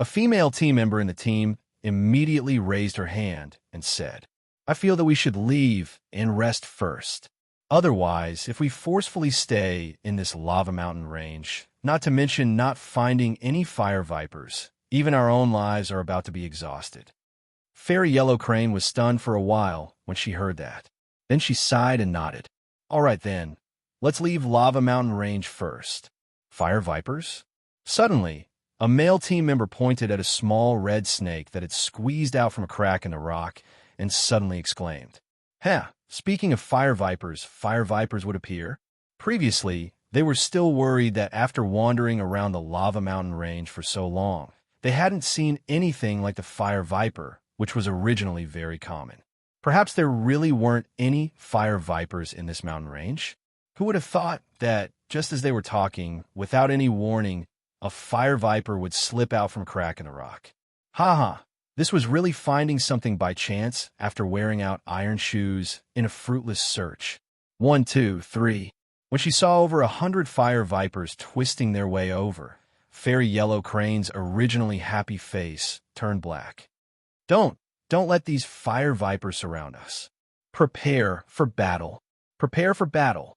A female team member in the team immediately raised her hand and said, I feel that we should leave and rest first. Otherwise, if we forcefully stay in this Lava Mountain Range, not to mention not finding any fire vipers, even our own lives are about to be exhausted. Fairy Yellow Crane was stunned for a while when she heard that. Then she sighed and nodded. All right then, let's leave Lava Mountain Range first. Fire vipers? Suddenly, a male team member pointed at a small red snake that had squeezed out from a crack in the rock and suddenly exclaimed, speaking of fire vipers would appear. Previously, they were still worried that after wandering around the Lava Mountain Range for so long, they hadn't seen anything like the fire viper, which was originally very common. Perhaps there really weren't any fire vipers in this mountain range? Who would have thought that, just as they were talking, without any warning, a fire viper would slip out from a crack in the rock? This was really finding something by chance after wearing out iron shoes in a fruitless search. 1, 2, 3. When she saw over 100 fire vipers twisting their way over, Fairy Yellow Crane's originally happy face turned black. Don't let these fire vipers surround us. Prepare for battle. Prepare for battle.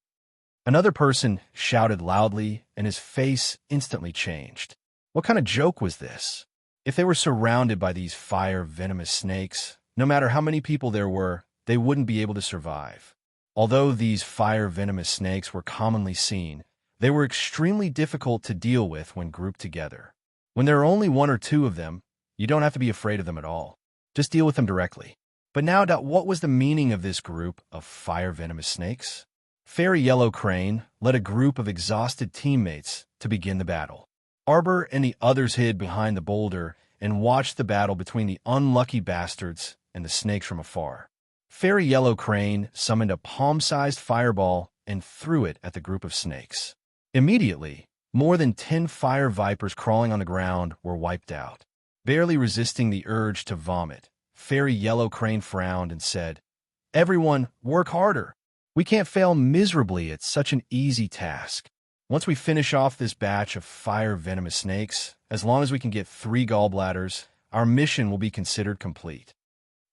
Another person shouted loudly, and his face instantly changed. What kind of joke was this? If they were surrounded by these fire-venomous snakes, no matter how many people there were, they wouldn't be able to survive. Although these fire-venomous snakes were commonly seen, they were extremely difficult to deal with when grouped together. When there are only 1 or 2 of them, you don't have to be afraid of them at all. Just deal with them directly. But now, what was the meaning of this group of fire-venomous snakes? Fairy Yellow Crane led a group of exhausted teammates to begin the battle. Arbor and the others hid behind the boulder and watched the battle between the unlucky bastards and the snakes from afar. Fairy Yellow Crane summoned a palm-sized fireball and threw it at the group of snakes. Immediately, more than 10 fire vipers crawling on the ground were wiped out. Barely resisting the urge to vomit, Fairy Yellow Crane frowned and said, Everyone, work harder. We can't fail miserably at such an easy task. Once we finish off this batch of fire-venomous snakes, as long as we can get 3 gallbladders, our mission will be considered complete.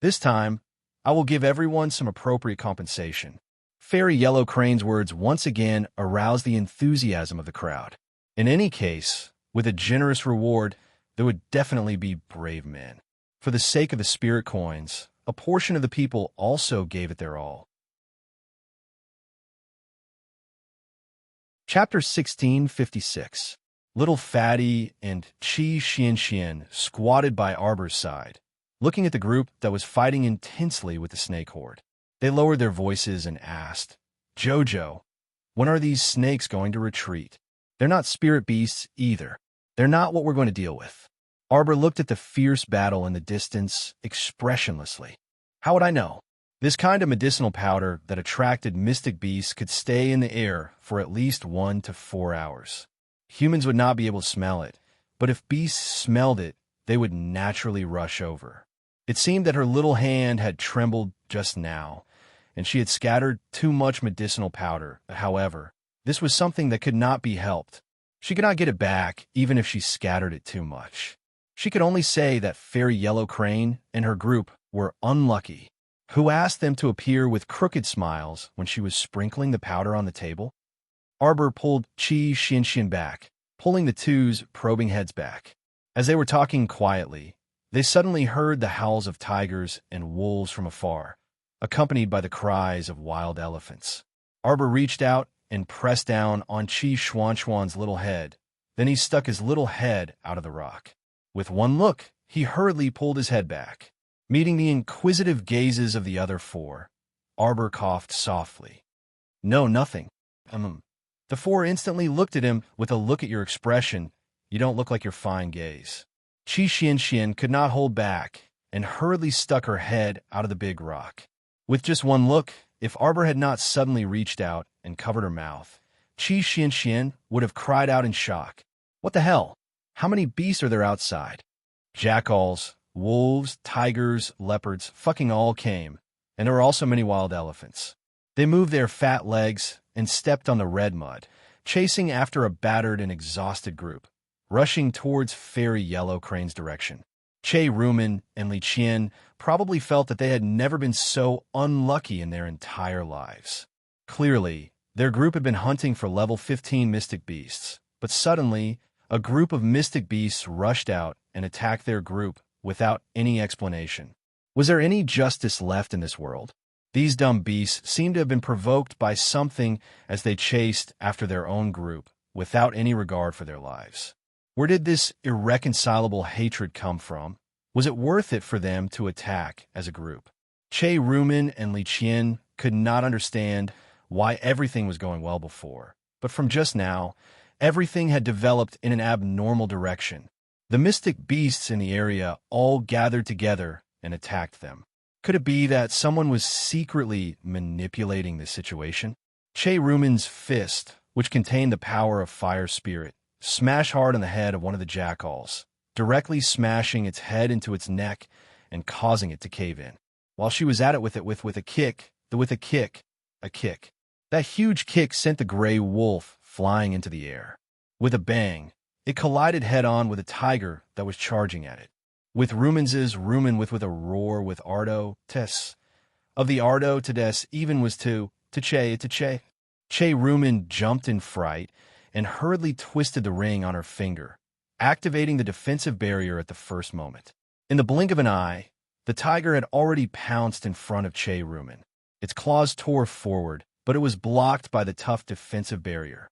This time, I will give everyone some appropriate compensation. Fairy Yellow Crane's words once again aroused the enthusiasm of the crowd. In any case, with a generous reward, there would definitely be brave men. For the sake of the spirit coins, a portion of the people also gave it their all. Chapter 1656. Little Fatty and Chi Xian squatted by Arbor's side, looking at the group that was fighting intensely with the snake horde. They lowered their voices and asked, Jojo, when are these snakes going to retreat? They're not spirit beasts either. They're not what we're going to deal with. Arbor looked at the fierce battle in the distance expressionlessly. How would I know? This kind of medicinal powder that attracted mystic beasts could stay in the air for at least 1 to 4 hours. Humans would not be able to smell it, but if beasts smelled it, they would naturally rush over. It seemed that her little hand had trembled just now, and she had scattered too much medicinal powder. However, this was something that could not be helped. She could not get it back, even if she scattered it too much. She could only say that Fairy Yellow Crane and her group were unlucky. Who asked them to appear with crooked smiles when she was sprinkling the powder on the table? Arbor pulled Chi Xian back, pulling the two's probing heads back. As they were talking quietly, they suddenly heard the howls of tigers and wolves from afar, accompanied by the cries of wild elephants. Arbor reached out and pressed down on Chi Xuan's little head. Then he stuck his little head out of the rock. With one look, he hurriedly pulled his head back. Meeting the inquisitive gazes of the other 4, Arbor coughed softly. No, nothing. The 4 instantly looked at him with a look at your expression. You don't look like your fine gaze. Qi Xianxian could not hold back and hurriedly stuck her head out of the big rock. With just one look, if Arbor had not suddenly reached out and covered her mouth, Qi Xianxian would have cried out in shock. What the hell? How many beasts are there outside? Jackals, wolves, tigers, leopards, fucking all came, and there were also many wild elephants. They moved their fat legs and stepped on the red mud, chasing after a battered and exhausted group, rushing towards Fairy Yellow Crane's direction. Che Rumen and Li Qian probably felt that they had never been so unlucky in their entire lives. Clearly, their group had been hunting for level 15 mystic beasts, but suddenly, a group of mystic beasts rushed out and attacked their group without any explanation. Was there any justice left in this world? These dumb beasts seemed to have been provoked by something as they chased after their own group, without any regard for their lives. Where did this irreconcilable hatred come from? Was it worth it for them to attack as a group? Che Rumen and Li Qian could not understand why everything was going well before, but from just now, everything had developed in an abnormal direction. The mystic beasts in the area all gathered together and attacked them. Could it be that someone was secretly manipulating the situation? Che Rumen's fist, which contained the power of fire spirit, smashed hard on the head of one of the jackals, directly smashing its head into its neck and causing it to cave in. While she was at it with a kick. That huge kick sent the gray wolf flying into the air. With a bang, it collided head-on with a tiger that was charging at it. With Rumen with a roar with Ardo, Tess. Of the Ardo to Des even was to Che. Che Rumen jumped in fright and hurriedly twisted the ring on her finger, activating the defensive barrier at the first moment. In the blink of an eye, the tiger had already pounced in front of Che Rumen. Its claws tore forward, but it was blocked by the tough defensive barrier.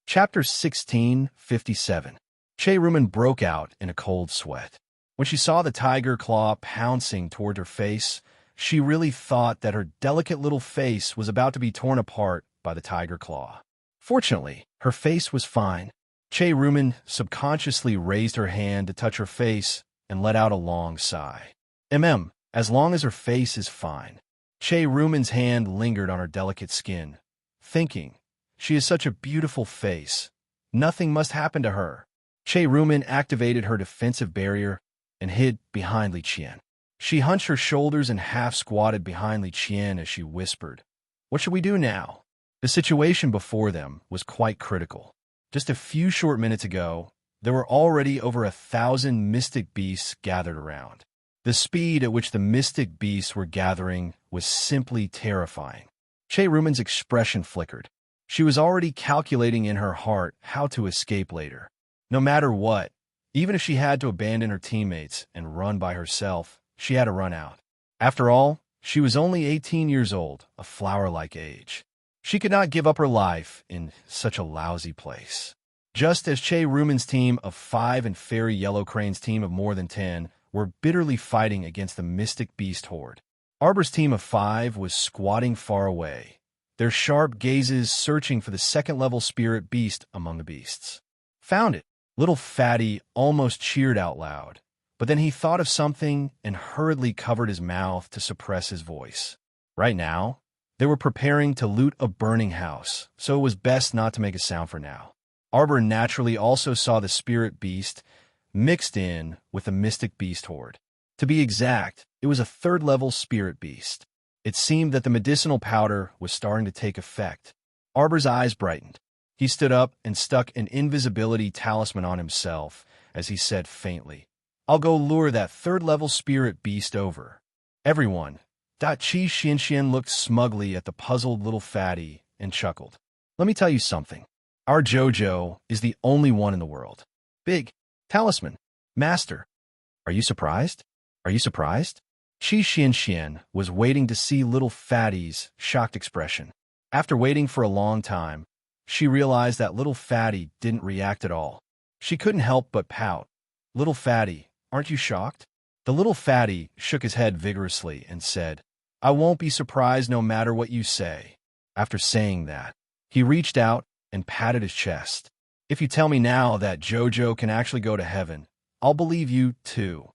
Chapter 1657. Che Rumen broke out in a cold sweat. When she saw the tiger claw pouncing toward her face, she really thought that her delicate little face was about to be torn apart by the tiger claw. Fortunately, her face was fine. Che Rumen subconsciously raised her hand to touch her face and let out a long sigh. As long as her face is fine. Che Rumen's hand lingered on her delicate skin, thinking, she has such a beautiful face. Nothing must happen to her. Che Rumen activated her defensive barrier and hid behind Li Qian. She hunched her shoulders and half-squatted behind Li Qian as she whispered, "What should we do now?" The situation before them was quite critical. Just a few short minutes ago, there were already over 1,000 mystic beasts gathered around. The speed at which the mystic beasts were gathering was simply terrifying. Che Rumen's expression flickered. She was already calculating in her heart how to escape later. No matter what, even if she had to abandon her teammates and run by herself, she had to run out. After all, she was only 18 years old, a flower-like age. She could not give up her life in such a lousy place. Just as Che Rumen's team of 5 and Fairy Yellow Crane's team of more than 10 were bitterly fighting against the mystic beast horde, Arbor's team of 5 was squatting far away, their sharp gazes searching for the second-level spirit beast among the beasts. Found it! Little Fatty almost cheered out loud, but then he thought of something and hurriedly covered his mouth to suppress his voice. Right now, they were preparing to loot a burning house, so it was best not to make a sound for now. Arbor naturally also saw the spirit beast mixed in with the mystic beast horde. To be exact, it was a third-level spirit beast. It seemed that the medicinal powder was starting to take effect. Arbor's eyes brightened. He stood up and stuck an invisibility talisman on himself as he said faintly, "I'll go lure that third-level spirit beast over." Everyone. Qi Xianxian looked smugly at the puzzled little fatty and chuckled. "Let me tell you something. Our JoJo is the only one in the world. Big. Talisman. Master. Are you surprised? Are you surprised?" Qi Xianxian was waiting to see little fatty's shocked expression. After waiting for a long time, she realized that little fatty didn't react at all. She couldn't help but pout. "Little fatty, aren't you shocked?" The little fatty shook his head vigorously and said, "I won't be surprised no matter what you say." After saying that, he reached out and patted his chest. If you tell me now that Jojo can actually go to heaven, I'll believe you too.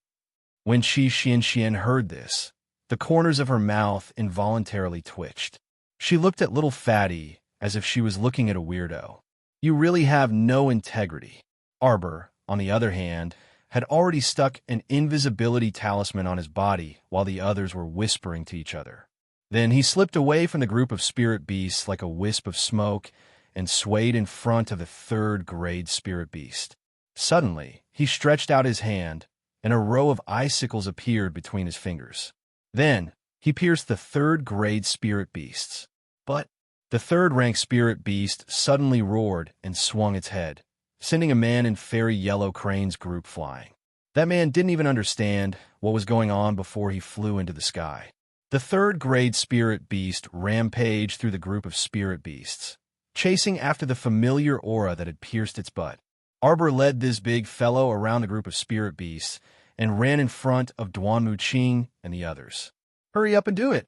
When Qi Xianxian heard this, the corners of her mouth involuntarily twitched. She looked at little Fatty as if she was looking at a weirdo. You really have no integrity. Arbor, on the other hand, had already stuck an invisibility talisman on his body while the others were whispering to each other. Then he slipped away from the group of spirit beasts like a wisp of smoke and swayed in front of the third-grade spirit beast. Suddenly, he stretched out his hand, and a row of icicles appeared between his fingers. Then, he pierced the third-grade spirit beasts. But the third-rank spirit beast suddenly roared and swung its head, sending a man in fairy yellow cranes group flying. That man didn't even understand what was going on before he flew into the sky. The third-grade spirit beast rampaged through the group of spirit beasts, chasing after the familiar aura that had pierced its butt. Arbor led this big fellow around the group of spirit beasts and ran in front of Duanmu Qing and the others. Hurry up and do it!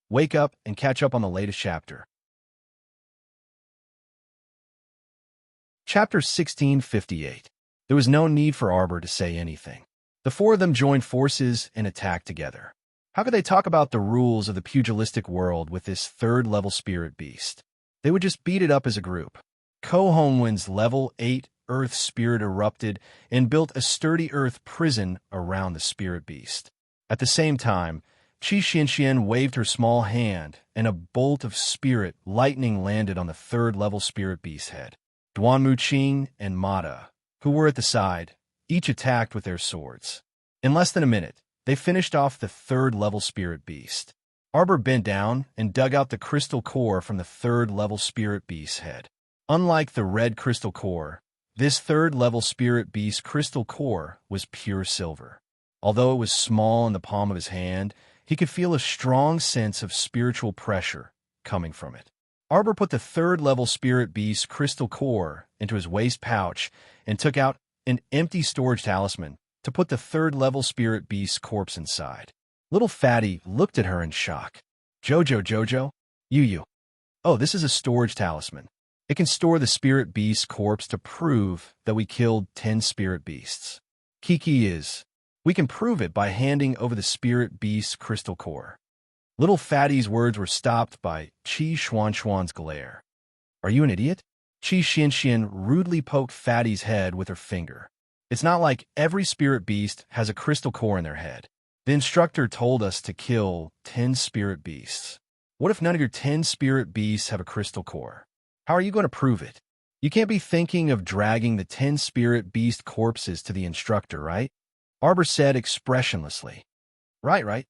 Wake up and catch up on the latest chapter. Chapter 1658. There was no need for Arbor to say anything. The four of them joined forces and attacked together. How could they talk about the rules of the pugilistic world with this third-level spirit beast? They would just beat it up as a group. Ko Honwen's level 8 earth spirit erupted and built a sturdy earth prison around the spirit beast. At the same time, Qi Xianxian waved her small hand, and a bolt of spirit lightning landed on the third-level spirit beast's head. Duanmu Qing and Mata, who were at the side, each attacked with their swords. In less than a minute, they finished off the third-level spirit beast. Arbor bent down and dug out the crystal core from the third-level spirit beast's head. Unlike the red crystal core, this third-level spirit beast crystal core was pure silver. Although it was small in the palm of his hand, he could feel a strong sense of spiritual pressure coming from it. Arbor put the third-level spirit beast crystal core into his waist pouch and took out an empty storage talisman to put the third-level spirit beast's corpse inside. Little Fatty looked at her in shock. Jojo? You. Oh, this is a storage talisman. It can store the spirit beast's corpse to prove that we killed 10 spirit beasts. Kiki is. We can prove it by handing over the spirit beast's crystal core. Little Fatty's words were stopped by Qi Xuanxuan's glare. Are you an idiot? Qi Xianxian rudely poked Fatty's head with her finger. It's not like every spirit beast has a crystal core in their head. The instructor told us to kill 10 spirit beasts. What if none of your 10 spirit beasts have a crystal core? How are you going to prove it? You can't be thinking of dragging the 10 spirit beast corpses to the instructor, right? Arbor said expressionlessly. Right.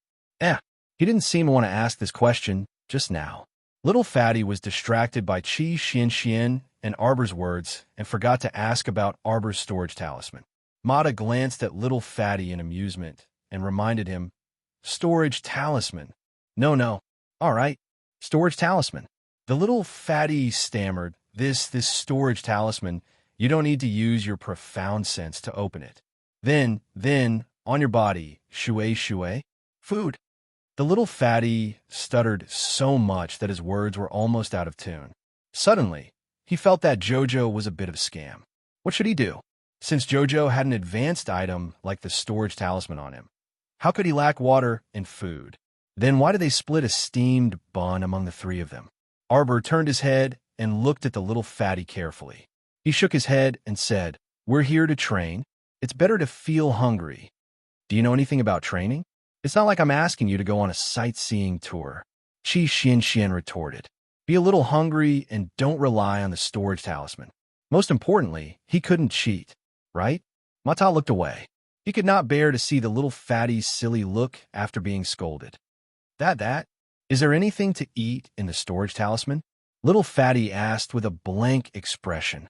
He didn't seem to want to ask this question just now. Little Fatty was distracted by Qi Xianxian and Arbor's words and forgot to ask about Arbor's storage talisman. Mata glanced at Little Fatty in amusement and reminded him, Storage talisman. No. All right, storage talisman. The Little Fatty stammered, This storage talisman, you don't need to use your profound sense to open it. Then, on your body, shui, food. The Little Fatty stuttered so much that his words were almost out of tune. Suddenly, he felt that Jojo was a bit of a scam. What should he do? Since Jojo had an advanced item like the storage talisman on him, how could he lack water and food? Then why did they split a steamed bun among the three of them? Arbor turned his head and looked at the Little Fatty carefully. He shook his head and said, We're here to train. It's better to feel hungry. Do you know anything about training? It's not like I'm asking you to go on a sightseeing tour. Qi Xianxian retorted. Be a little hungry and don't rely on the storage talisman. Most importantly, he couldn't cheat, right? Mata looked away. He could not bear to see the Little Fatty's silly look after being scolded. That? Is there anything to eat in the storage talisman? Little Fatty asked with a blank expression.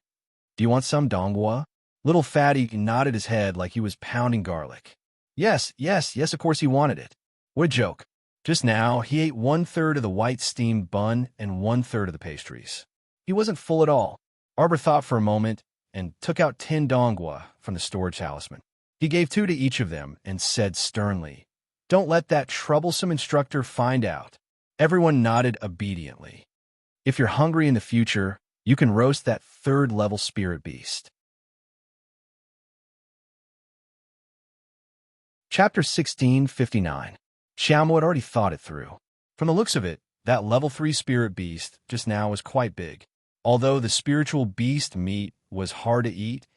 Do you want some donghua? Little Fatty nodded his head like he was pounding garlic. Yes, of course he wanted it. What a joke. Just now, he ate 1/3 of the white steamed bun and 1/3 of the pastries. He wasn't full at all. Arbor thought for a moment and took out 10 donghua from the storage talisman. He gave 2 to each of them and said sternly, Don't let that troublesome instructor find out. Everyone nodded obediently. If you're hungry in the future, You can roast that third-level spirit beast. Chapter 1659. Xiaomo had already thought it through. From the looks of it, that level 3 spirit beast just now was quite big. Although the spiritual beast meat was hard to eat,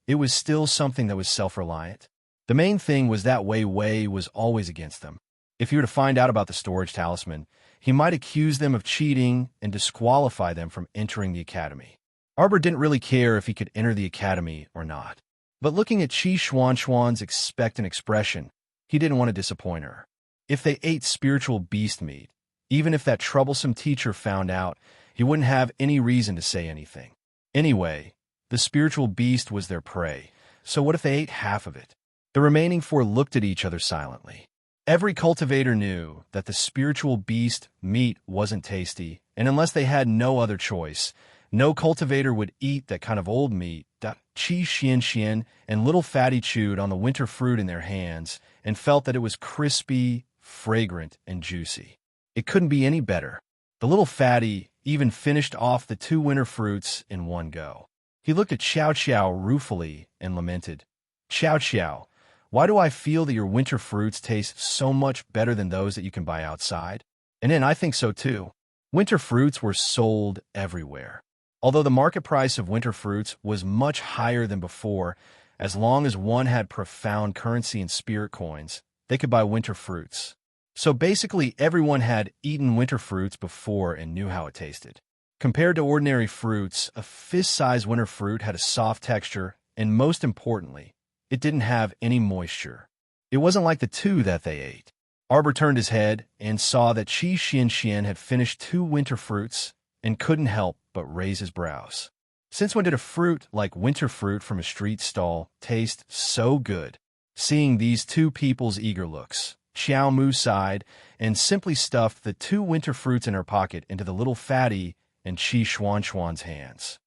it was still something that was self-reliant. The main thing was that Wei Wei was always against them. If he were to find out about the storage talisman, he might accuse them of cheating and disqualify them from entering the academy. Arbor didn't really care if he could enter the academy or not. But looking at Qi Xuanxuan's expectant expression, he didn't want to disappoint her. If they ate spiritual beast meat, even if that troublesome teacher found out, he wouldn't have any reason to say anything. Anyway, the spiritual beast was their prey, so what if they ate half of it? The remaining 4 looked at each other silently. Every cultivator knew that the spiritual beast meat wasn't tasty, and unless they had no other choice, no cultivator would eat that kind of old meat. Qi Xianxian and Little Fatty chewed on the winter fruit in their hands and felt that it was crispy, fragrant, and juicy. It couldn't be any better. The Little Fatty even finished off the 2 winter fruits in one go. He looked at Xiao Xiao ruefully and lamented, "Xiao Xiao, why do I feel that your winter fruits taste so much better than those that you can buy outside?" And then I think so too. Winter fruits were sold everywhere. Although the market price of winter fruits was much higher than before, as long as one had profound currency in spirit coins, they could buy winter fruits. So basically everyone had eaten winter fruits before and knew how it tasted. Compared to ordinary fruits, a fist-sized winter fruit had a soft texture, and most importantly, it didn't have any moisture. It wasn't like the 2 that they ate. Arbor turned his head and saw that Qi Xianxian had finished 2 winter fruits and couldn't help but raise his brows. Since when did a fruit like winter fruit from a street stall taste so good? Seeing these 2 people's eager looks, Xiao Mu sighed and simply stuffed the 2 winter fruits in her pocket into the Little Fatty and Qi Xuanxuan's hands.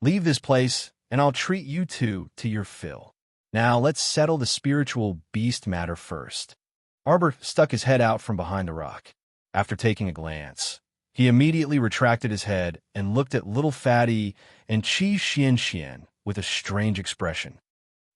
"Leave this place, and I'll treat you 2 to your fill. Now let's settle the spiritual beast matter first." Arbor stuck his head out from behind the rock. After taking a glance, he immediately retracted his head and looked at Little Fatty and Qi Xianxian with a strange expression.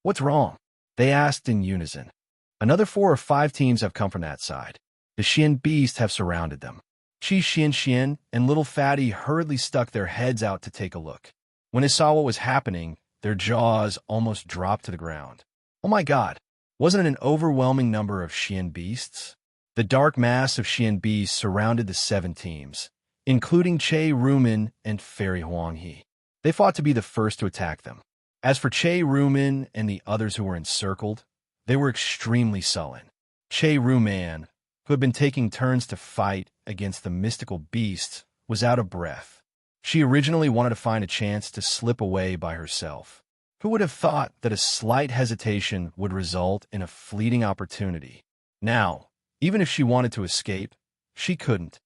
"What's wrong?" they asked in unison. Another 4 or 5 teams have come from that side. The Xian beasts have surrounded them. Qi Xianxian and Little Fatty hurriedly stuck their heads out to take a look. When they saw what was happening, their jaws almost dropped to the ground. Oh my God, wasn't it an overwhelming number of Xian beasts? The dark mass of Xian beasts surrounded the 7 teams, including Che Rumin and Fairy Huanghe. They fought to be the first to attack them. As for Che Rumin and the others who were encircled, they were extremely sullen. Che Ruman, who had been taking turns to fight against the mystical beasts, was out of breath. She originally wanted to find a chance to slip away by herself. Who would have thought that a slight hesitation would result in a fleeting opportunity? Now, even if she wanted to escape, she couldn't.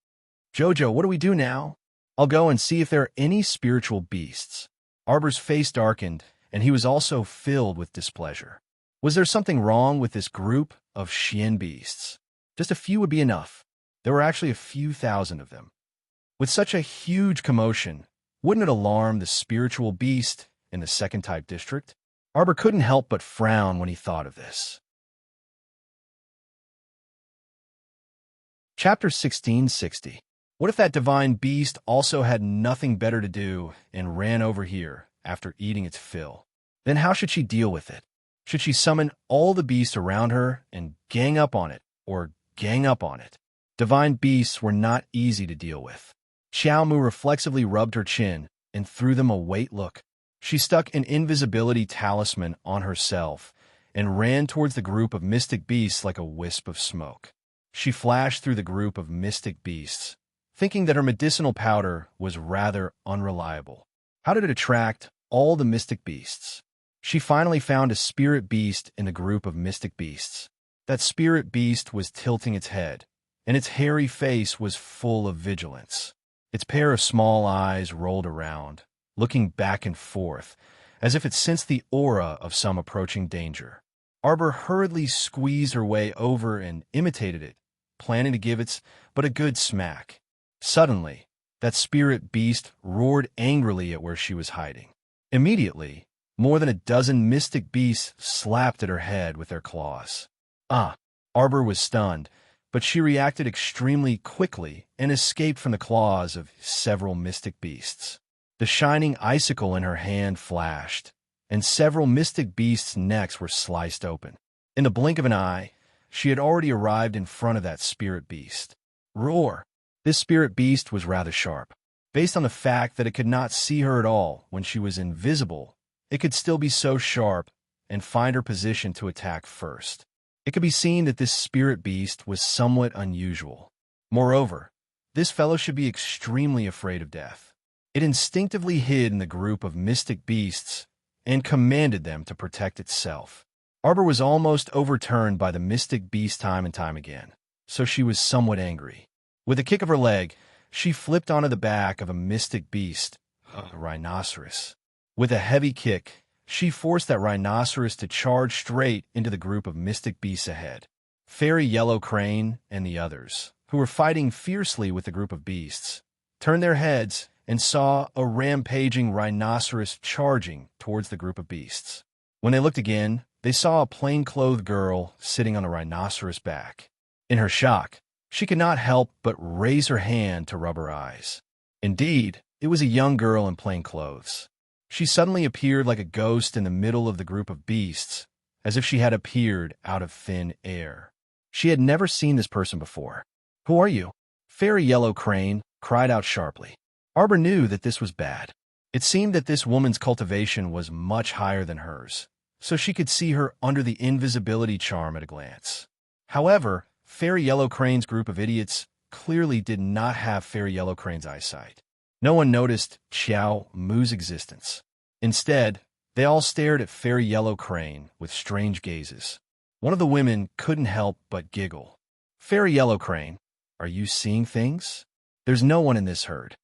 "Jojo, what do we do now?" "I'll go and see if there are any spiritual beasts." Arbor's face darkened, and he was also filled with displeasure. Was there something wrong with this group of Xian beasts? Just a few would be enough. There were actually a few thousand of them. With such a huge commotion, wouldn't it alarm the spiritual beast in the 2nd type district? Arbor couldn't help but frown when he thought of this. Chapter 1660. What if that divine beast also had nothing better to do and ran over here after eating its fill? Then how should she deal with it? Should she summon all the beasts around her and gang up on it, or gang up on it? Divine beasts were not easy to deal with. Xiao Mu reflexively rubbed her chin and threw them a wait look. She stuck an invisibility talisman on herself and ran towards the group of mystic beasts like a wisp of smoke. She flashed through the group of mystic beasts, thinking that her medicinal powder was rather unreliable. How did it attract all the mystic beasts? She finally found a spirit beast in the group of mystic beasts. That spirit beast was tilting its head, and its hairy face was full of vigilance. Its pair of small eyes rolled around, looking back and forth, as if it sensed the aura of some approaching danger. Arbor hurriedly squeezed her way over and imitated it, planning to give its but a good smack. Suddenly, that spirit beast roared angrily at where she was hiding. Immediately, more than a dozen mystic beasts slapped at her head with their claws. Arbor was stunned, but she reacted extremely quickly and escaped from the claws of several mystic beasts. The shining icicle in her hand flashed, and several mystic beasts' necks were sliced open. In the blink of an eye, she had already arrived in front of that spirit beast. Roar! This spirit beast was rather sharp. Based on the fact that it could not see her at all when she was invisible, it could still be so sharp and find her position to attack first. It could be seen that this spirit beast was somewhat unusual. Moreover, this fellow should be extremely afraid of death. It instinctively hid in the group of mystic beasts and commanded them to protect itself. Arbor was almost overturned by the mystic beast time and time again, so she was somewhat angry. With a kick of her leg, she flipped onto the back of a mystic beast, a rhinoceros. With a heavy kick, she forced that rhinoceros to charge straight into the group of mystic beasts ahead. Fairy Yellow Crane and the others, who were fighting fiercely with the group of beasts, turned their heads and saw a rampaging rhinoceros charging towards the group of beasts. When they looked again, they saw a plain-clothed girl sitting on a rhinoceros' back. In her shock, she could not help but raise her hand to rub her eyes. Indeed, it was a young girl in plain clothes. She suddenly appeared like a ghost in the middle of the group of beasts, as if she had appeared out of thin air. She had never seen this person before. "Who are you?" Fairy Yellow Crane cried out sharply. Arbor knew that this was bad. It seemed that this woman's cultivation was much higher than hers, so she could see her under the invisibility charm at a glance. However, Fairy Yellow Crane's group of idiots clearly did not have Fairy Yellow Crane's eyesight. No one noticed Xiao Mu's existence. Instead, they all stared at Fairy Yellow Crane with strange gazes. One of the women couldn't help but giggle. "Fairy Yellow Crane, are you seeing things? There's no one in this herd."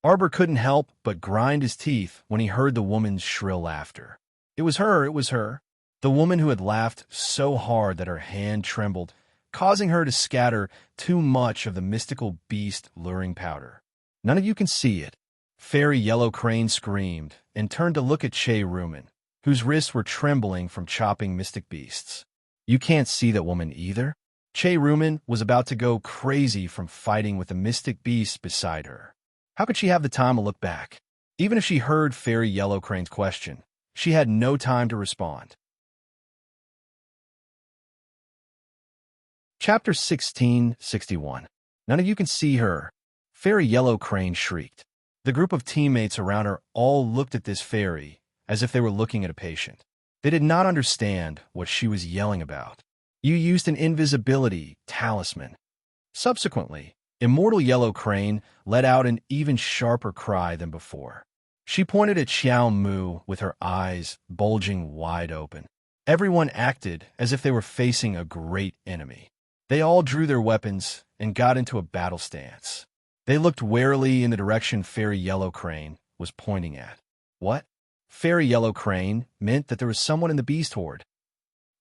Arbor couldn't help but grind his teeth when he heard the woman's shrill laughter. It was her. The woman who had laughed so hard that her hand trembled, causing her to scatter too much of the mystical beast luring powder. "None of you can see it." Fairy Yellow Crane screamed and turned to look at Che Rumen, whose wrists were trembling from chopping mystic beasts. "You can't see that woman either?" Che Rumen was about to go crazy from fighting with the mystic beast beside her. How could she have the time to look back? Even if she heard Fairy Yellow Crane's question, she had no time to respond. Chapter 1661. None of you can see her. Fairy Yellow Crane shrieked. The group of teammates around her all looked at this fairy as if they were looking at a patient. They did not understand what she was yelling about. "You used an invisibility talisman." Subsequently, Immortal Yellow Crane let out an even sharper cry than before. She pointed at Xiao Mu with her eyes bulging wide open. Everyone acted as if they were facing a great enemy. They all drew their weapons and got into a battle stance. They looked warily in the direction Fairy Yellow Crane was pointing at. What? Fairy Yellow Crane meant that there was someone in the beast horde.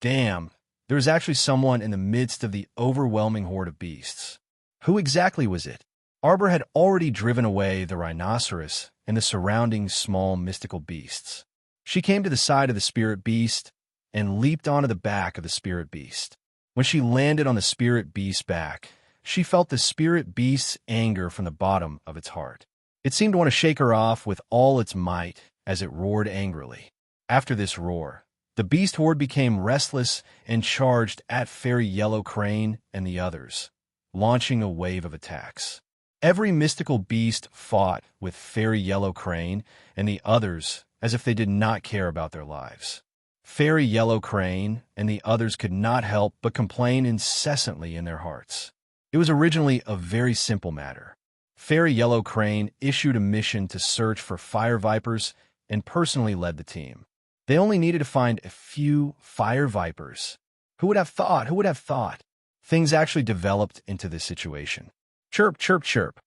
Damn, there was actually someone in the midst of the overwhelming horde of beasts. Who exactly was it? Arbor had already driven away the rhinoceros and the surrounding small mystical beasts. She came to the side of the spirit beast and leaped onto the back of the spirit beast. When she landed on the spirit beast's back, she felt the spirit beast's anger from the bottom of its heart. It seemed to want to shake her off with all its might as it roared angrily. After this roar, the beast horde became restless and charged at Fairy Yellow Crane and the others, launching a wave of attacks. Every mystical beast fought with Fairy Yellow Crane and the others as if they did not care about their lives. Fairy Yellow Crane and the others could not help but complain incessantly in their hearts. It was originally a very simple matter. Fairy Yellow Crane issued a mission to search for fire vipers and personally led the team. They only needed to find a few fire vipers. Who would have thought? Who would have thought? Things actually developed into this situation. Chirp, chirp, chirp.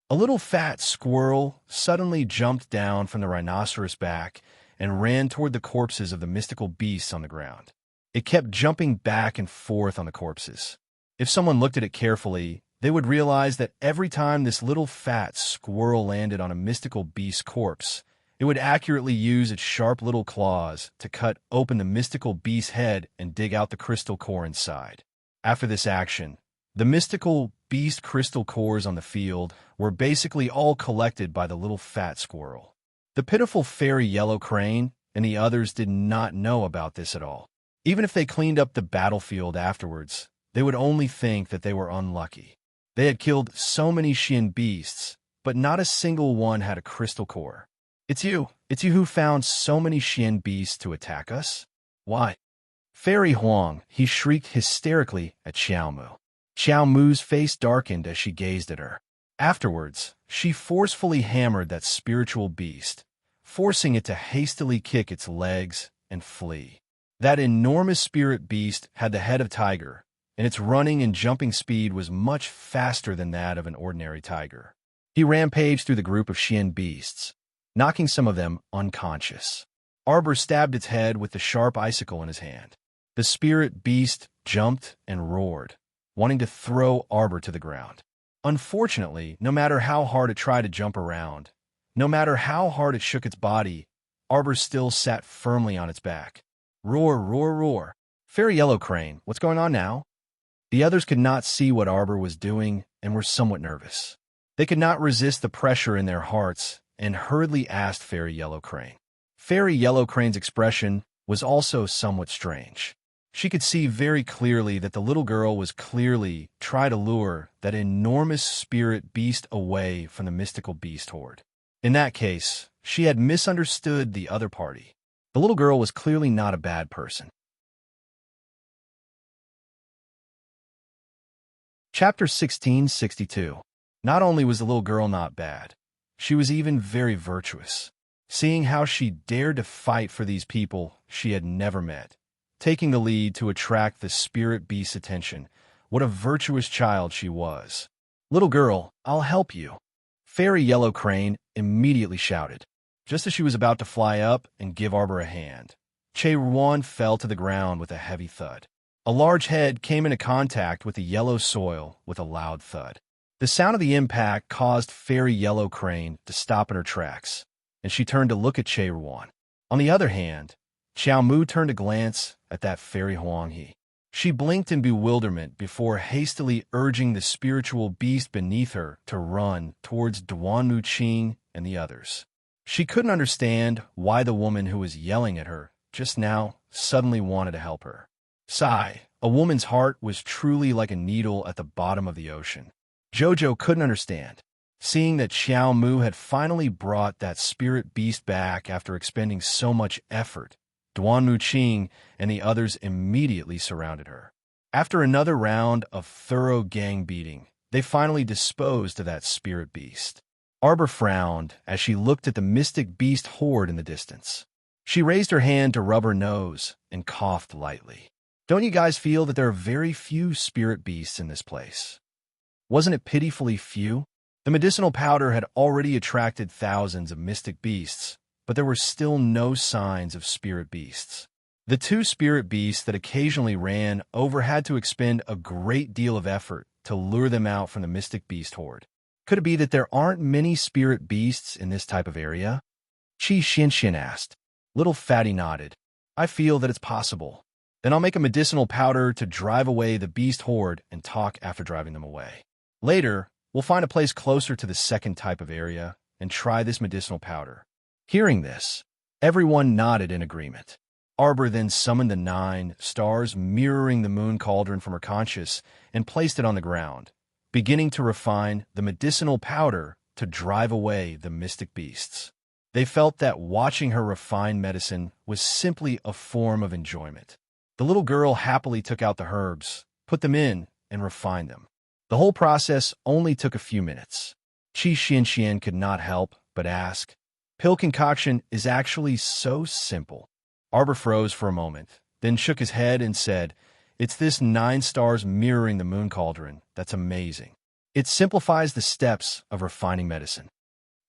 A little fat squirrel suddenly jumped down from the rhinoceros' back and ran toward the corpses of the mystical beasts on the ground. It kept jumping back and forth on the corpses. If someone looked at it carefully, they would realize that every time this little fat squirrel landed on a mystical beast's corpse, it would accurately use its sharp little claws to cut open the mystical beast's head and dig out the crystal core inside. After this action, the mystical beast crystal cores on the field were basically all collected by the little fat squirrel. The pitiful fairy yellow crane and the others did not know about this at all. Even if they cleaned up the battlefield afterwards, they would only think that they were unlucky. They had killed so many Xian beasts, but not a single one had a crystal core. It's you who found so many Xian beasts to attack us? Why? Fairy Huang, he shrieked hysterically at Xiao Mu. Xiao Mu's face darkened as she gazed at her. Afterwards, she forcefully hammered that spiritual beast, forcing it to hastily kick its legs and flee. That enormous spirit beast had the head of a tiger, and its running and jumping speed was much faster than that of an ordinary tiger. He rampaged through the group of Xian beasts, knocking some of them unconscious. Arbor stabbed its head with the sharp icicle in his hand. The spirit beast jumped and roared, wanting to throw Arbor to the ground. Unfortunately, no matter how hard it tried to jump around, no matter how hard it shook its body, Arbor still sat firmly on its back. Roar, roar, roar. Fairy Yellow Crane, what's going on now? The others could not see what Arbor was doing and were somewhat nervous. They could not resist the pressure in their hearts and hurriedly asked Fairy Yellow Crane. Fairy Yellow Crane's expression was also somewhat strange. She could see very clearly that the little girl was clearly trying to lure that enormous spirit beast away from the mystical beast horde. In that case, she had misunderstood the other party. The little girl was clearly not a bad person. Chapter 1662. Not only was the little girl not bad, she was even very virtuous. Seeing how she dared to fight for these people she had never met, taking the lead to attract the spirit beast's attention, what a virtuous child she was. Little girl, I'll help you. Fairy Yellow Crane immediately shouted. Just as she was about to fly up and give Arbor a hand, Che Ruan fell to the ground with a heavy thud. A large head came into contact with the yellow soil with a loud thud. The sound of the impact caused Fairy Yellow Crane to stop in her tracks, and she turned to look at Che Ruan. On the other hand, Xiao Mu turned to glance at that Fairy Huang He. She blinked in bewilderment before hastily urging the spiritual beast beneath her to run towards Duanmu Qing and the others. She couldn't understand why the woman who was yelling at her just now suddenly wanted to help her. Sigh, a woman's heart was truly like a needle at the bottom of the ocean. Jojo couldn't understand. Seeing that Xiao Mu had finally brought that spirit beast back after expending so much effort, Duanmu Qing and the others immediately surrounded her. After another round of thorough gang beating, they finally disposed of that spirit beast. Arbor frowned as she looked at the mystic beast horde in the distance. She raised her hand to rub her nose and coughed lightly. Don't you guys feel that there are very few spirit beasts in this place? Wasn't it pitifully few? The medicinal powder had already attracted thousands of mystic beasts, but there were still no signs of spirit beasts. The two spirit beasts that occasionally ran over had to expend a great deal of effort to lure them out from the mystic beast horde. Could it be that there aren't many spirit beasts in this type of area? Qi Xinshin asked. Little Fatty nodded. I feel that it's possible. Then I'll make a medicinal powder to drive away the beast horde and talk after driving them away. Later, we'll find a place closer to the second type of area and try this medicinal powder. Hearing this, everyone nodded in agreement. Arbor then summoned the 9 stars mirroring the moon cauldron from her conscience and placed it on the ground, beginning to refine the medicinal powder to drive away the mystic beasts. They felt that watching her refine medicine was simply a form of enjoyment. The little girl happily took out the herbs, put them in, and refined them. The whole process only took a few minutes. Qi Xinshin could not help but ask, Pill concoction is actually so simple. Arbor froze for a moment, then shook his head and said, It's this 9 stars mirroring the moon cauldron that's amazing. It simplifies the steps of refining medicine.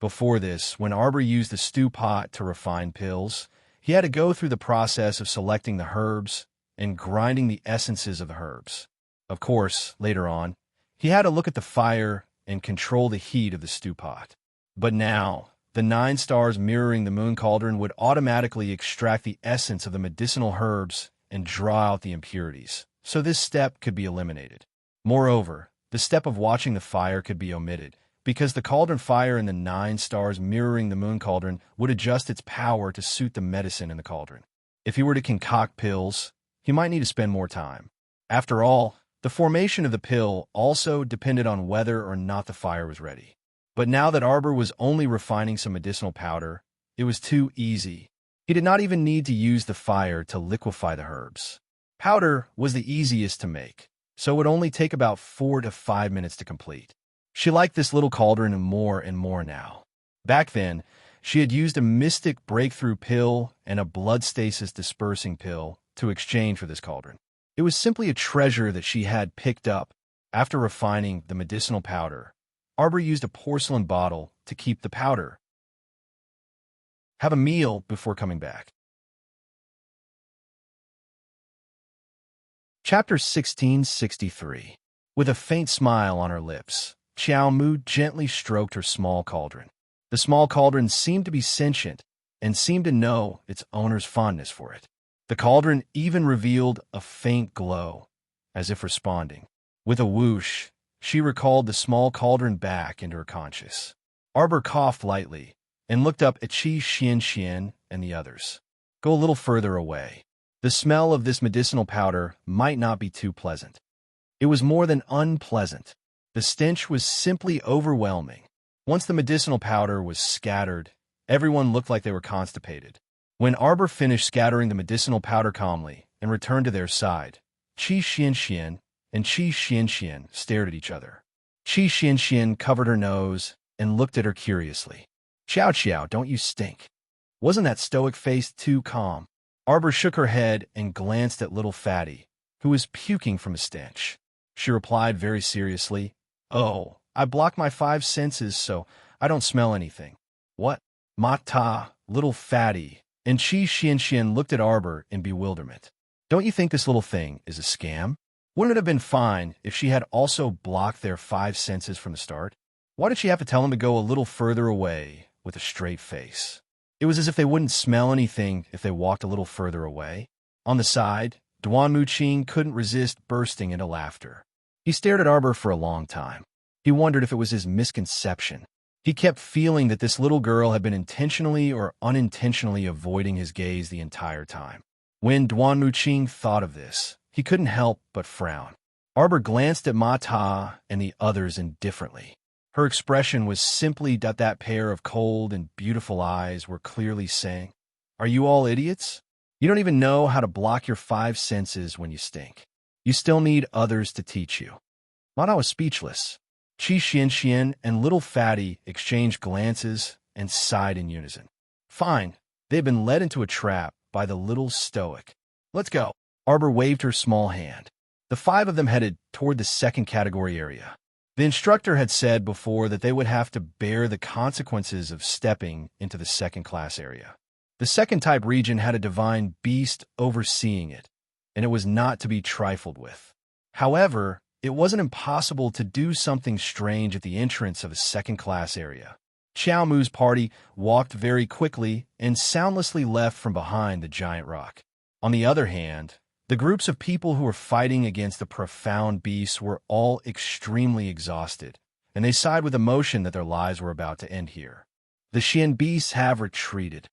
Before this, when Arbor used the stew pot to refine pills, he had to go through the process of selecting the herbs and grinding the essences of the herbs. Of course, later on, He had to look at the fire and control the heat of the stew pot. But now, the 9 stars mirroring the moon cauldron would automatically extract the essence of the medicinal herbs and draw out the impurities, so this step could be eliminated. Moreover, the step of watching the fire could be omitted, because the cauldron fire in the 9 stars mirroring the moon cauldron would adjust its power to suit the medicine in the cauldron. If he were to concoct pills, he might need to spend more time. After all, the formation of the pill also depended on whether or not the fire was ready. But now that Arbor was only refining some medicinal powder, it was too easy. He did not even need to use the fire to liquefy the herbs. Powder was the easiest to make, so it would only take about 4 to 5 minutes to complete. She liked this little cauldron more and more now. Back then, she had used a mystic breakthrough pill and a blood stasis dispersing pill to exchange for this cauldron. It was simply a treasure that she had picked up. After refining the medicinal powder, Arbor used a porcelain bottle to keep the powder. Have a meal before coming back. Chapter 1663. With a faint smile on her lips, Xiao Mu gently stroked her small cauldron. The small cauldron seemed to be sentient and seemed to know its owner's fondness for it. The cauldron even revealed a faint glow, as if responding. With a whoosh, she recalled the small cauldron back into her conscious. Arbor coughed lightly and looked up at Qi Xian and the others. Go a little further away. The smell of this medicinal powder might not be too pleasant. It was more than unpleasant. The stench was simply overwhelming. Once the medicinal powder was scattered, everyone looked like they were constipated. When Arbor finished scattering the medicinal powder calmly and returned to their side, Qi Xian and Qi Xian stared at each other. Qi Xian covered her nose and looked at her curiously. Xiao, don't you stink? Wasn't that stoic face too calm? Arbor shook her head and glanced at little Fatty, who was puking from a stench. She replied very seriously, Oh, I block my 5 senses so I don't smell anything. What? Mata, little Fatty, and Qi Xian looked at Arbor in bewilderment. Don't you think this little thing is a scam? Wouldn't it have been fine if she had also blocked their 5 senses from the start? Why did she have to tell them to go a little further away with a straight face? It was as if they wouldn't smell anything if they walked a little further away. On the side, Duan Muqing couldn't resist bursting into laughter. He stared at Arbor for a long time. He wondered if it was his misconception. He kept feeling that this little girl had been intentionally or unintentionally avoiding his gaze the entire time. When Duan Muqing thought of this, he couldn't help but frown. Arbor glanced at Ma Ta and the others indifferently. Her expression was simply that pair of cold and beautiful eyes were clearly saying, Are you all idiots? You don't even know how to block your 5 senses when you stink. You still need others to teach you. Ma Ta was speechless. Qi Xian and little Fatty exchanged glances and sighed in unison. Fine, they've been led into a trap by the little stoic. Let's go. Arbor waved her small hand. The 5 of them headed toward the second category area. The instructor had said before that they would have to bear the consequences of stepping into the second-class area. The second-type region had a divine beast overseeing it, and it was not to be trifled with. However, it wasn't impossible to do something strange at the entrance of a second-class area. Xiao Mu's party walked very quickly and soundlessly left from behind the giant rock. On the other hand, the groups of people who were fighting against the profound beasts were all extremely exhausted, and they sighed with emotion that their lives were about to end here. The Xian beasts have retreated.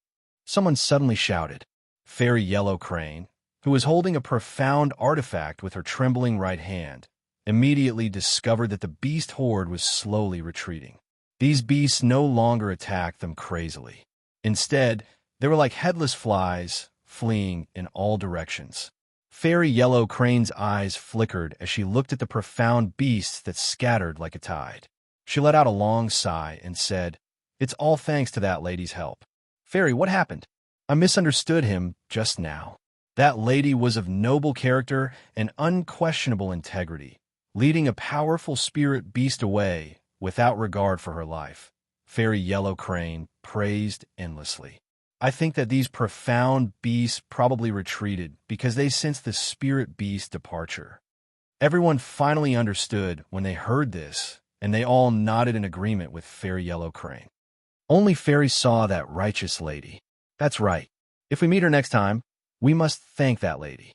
Someone suddenly shouted. Fairy Yellow Crane, who was holding a profound artifact with her trembling right hand, immediately discovered that the beast horde was slowly retreating. These beasts no longer attacked them crazily. Instead, they were like headless flies, fleeing in all directions. Fairy Yellow Crane's eyes flickered as she looked at the profound beasts that scattered like a tide. She let out a long sigh and said, It's all thanks to that lady's help. Fairy, what happened? I misunderstood him just now. That lady was of noble character and unquestionable integrity, leading a powerful spirit beast away without regard for her life. Fairy Yellow Crane praised endlessly. I think that these profound beasts probably retreated because they sensed the spirit beast's departure. Everyone finally understood when they heard this, and they all nodded in agreement with Fairy Yellow Crane. Only Fairy saw that righteous lady. That's right. If we meet her next time, we must thank that lady.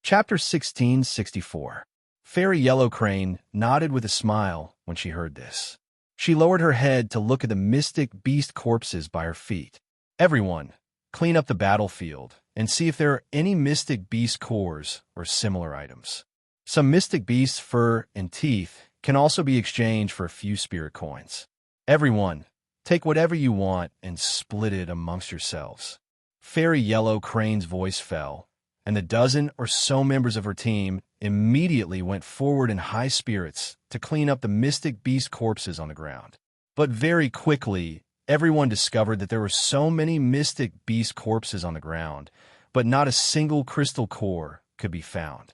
Chapter 1664. Fairy Yellow Crane nodded with a smile when she heard this. She lowered her head to look at the mystic beast corpses by her feet. Everyone, clean up the battlefield and see if there are any mystic beast cores or similar items. Some mystic beast's fur and teeth can also be exchanged for a few spirit coins. Everyone, take whatever you want and split it amongst yourselves. Fairy Yellow Crane's voice fell, and the dozen or so members of her team immediately went forward in high spirits to clean up the mystic beast corpses on the ground. But very quickly, everyone discovered that there were so many mystic beast corpses on the ground, but not a single crystal core could be found.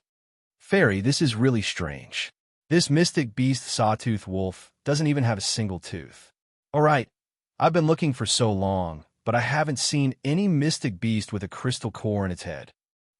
Fairy, this is really strange. This mystic beast sawtooth wolf doesn't even have a single tooth. All right, I've been looking for so long, but I haven't seen any mystic beast with a crystal core in its head.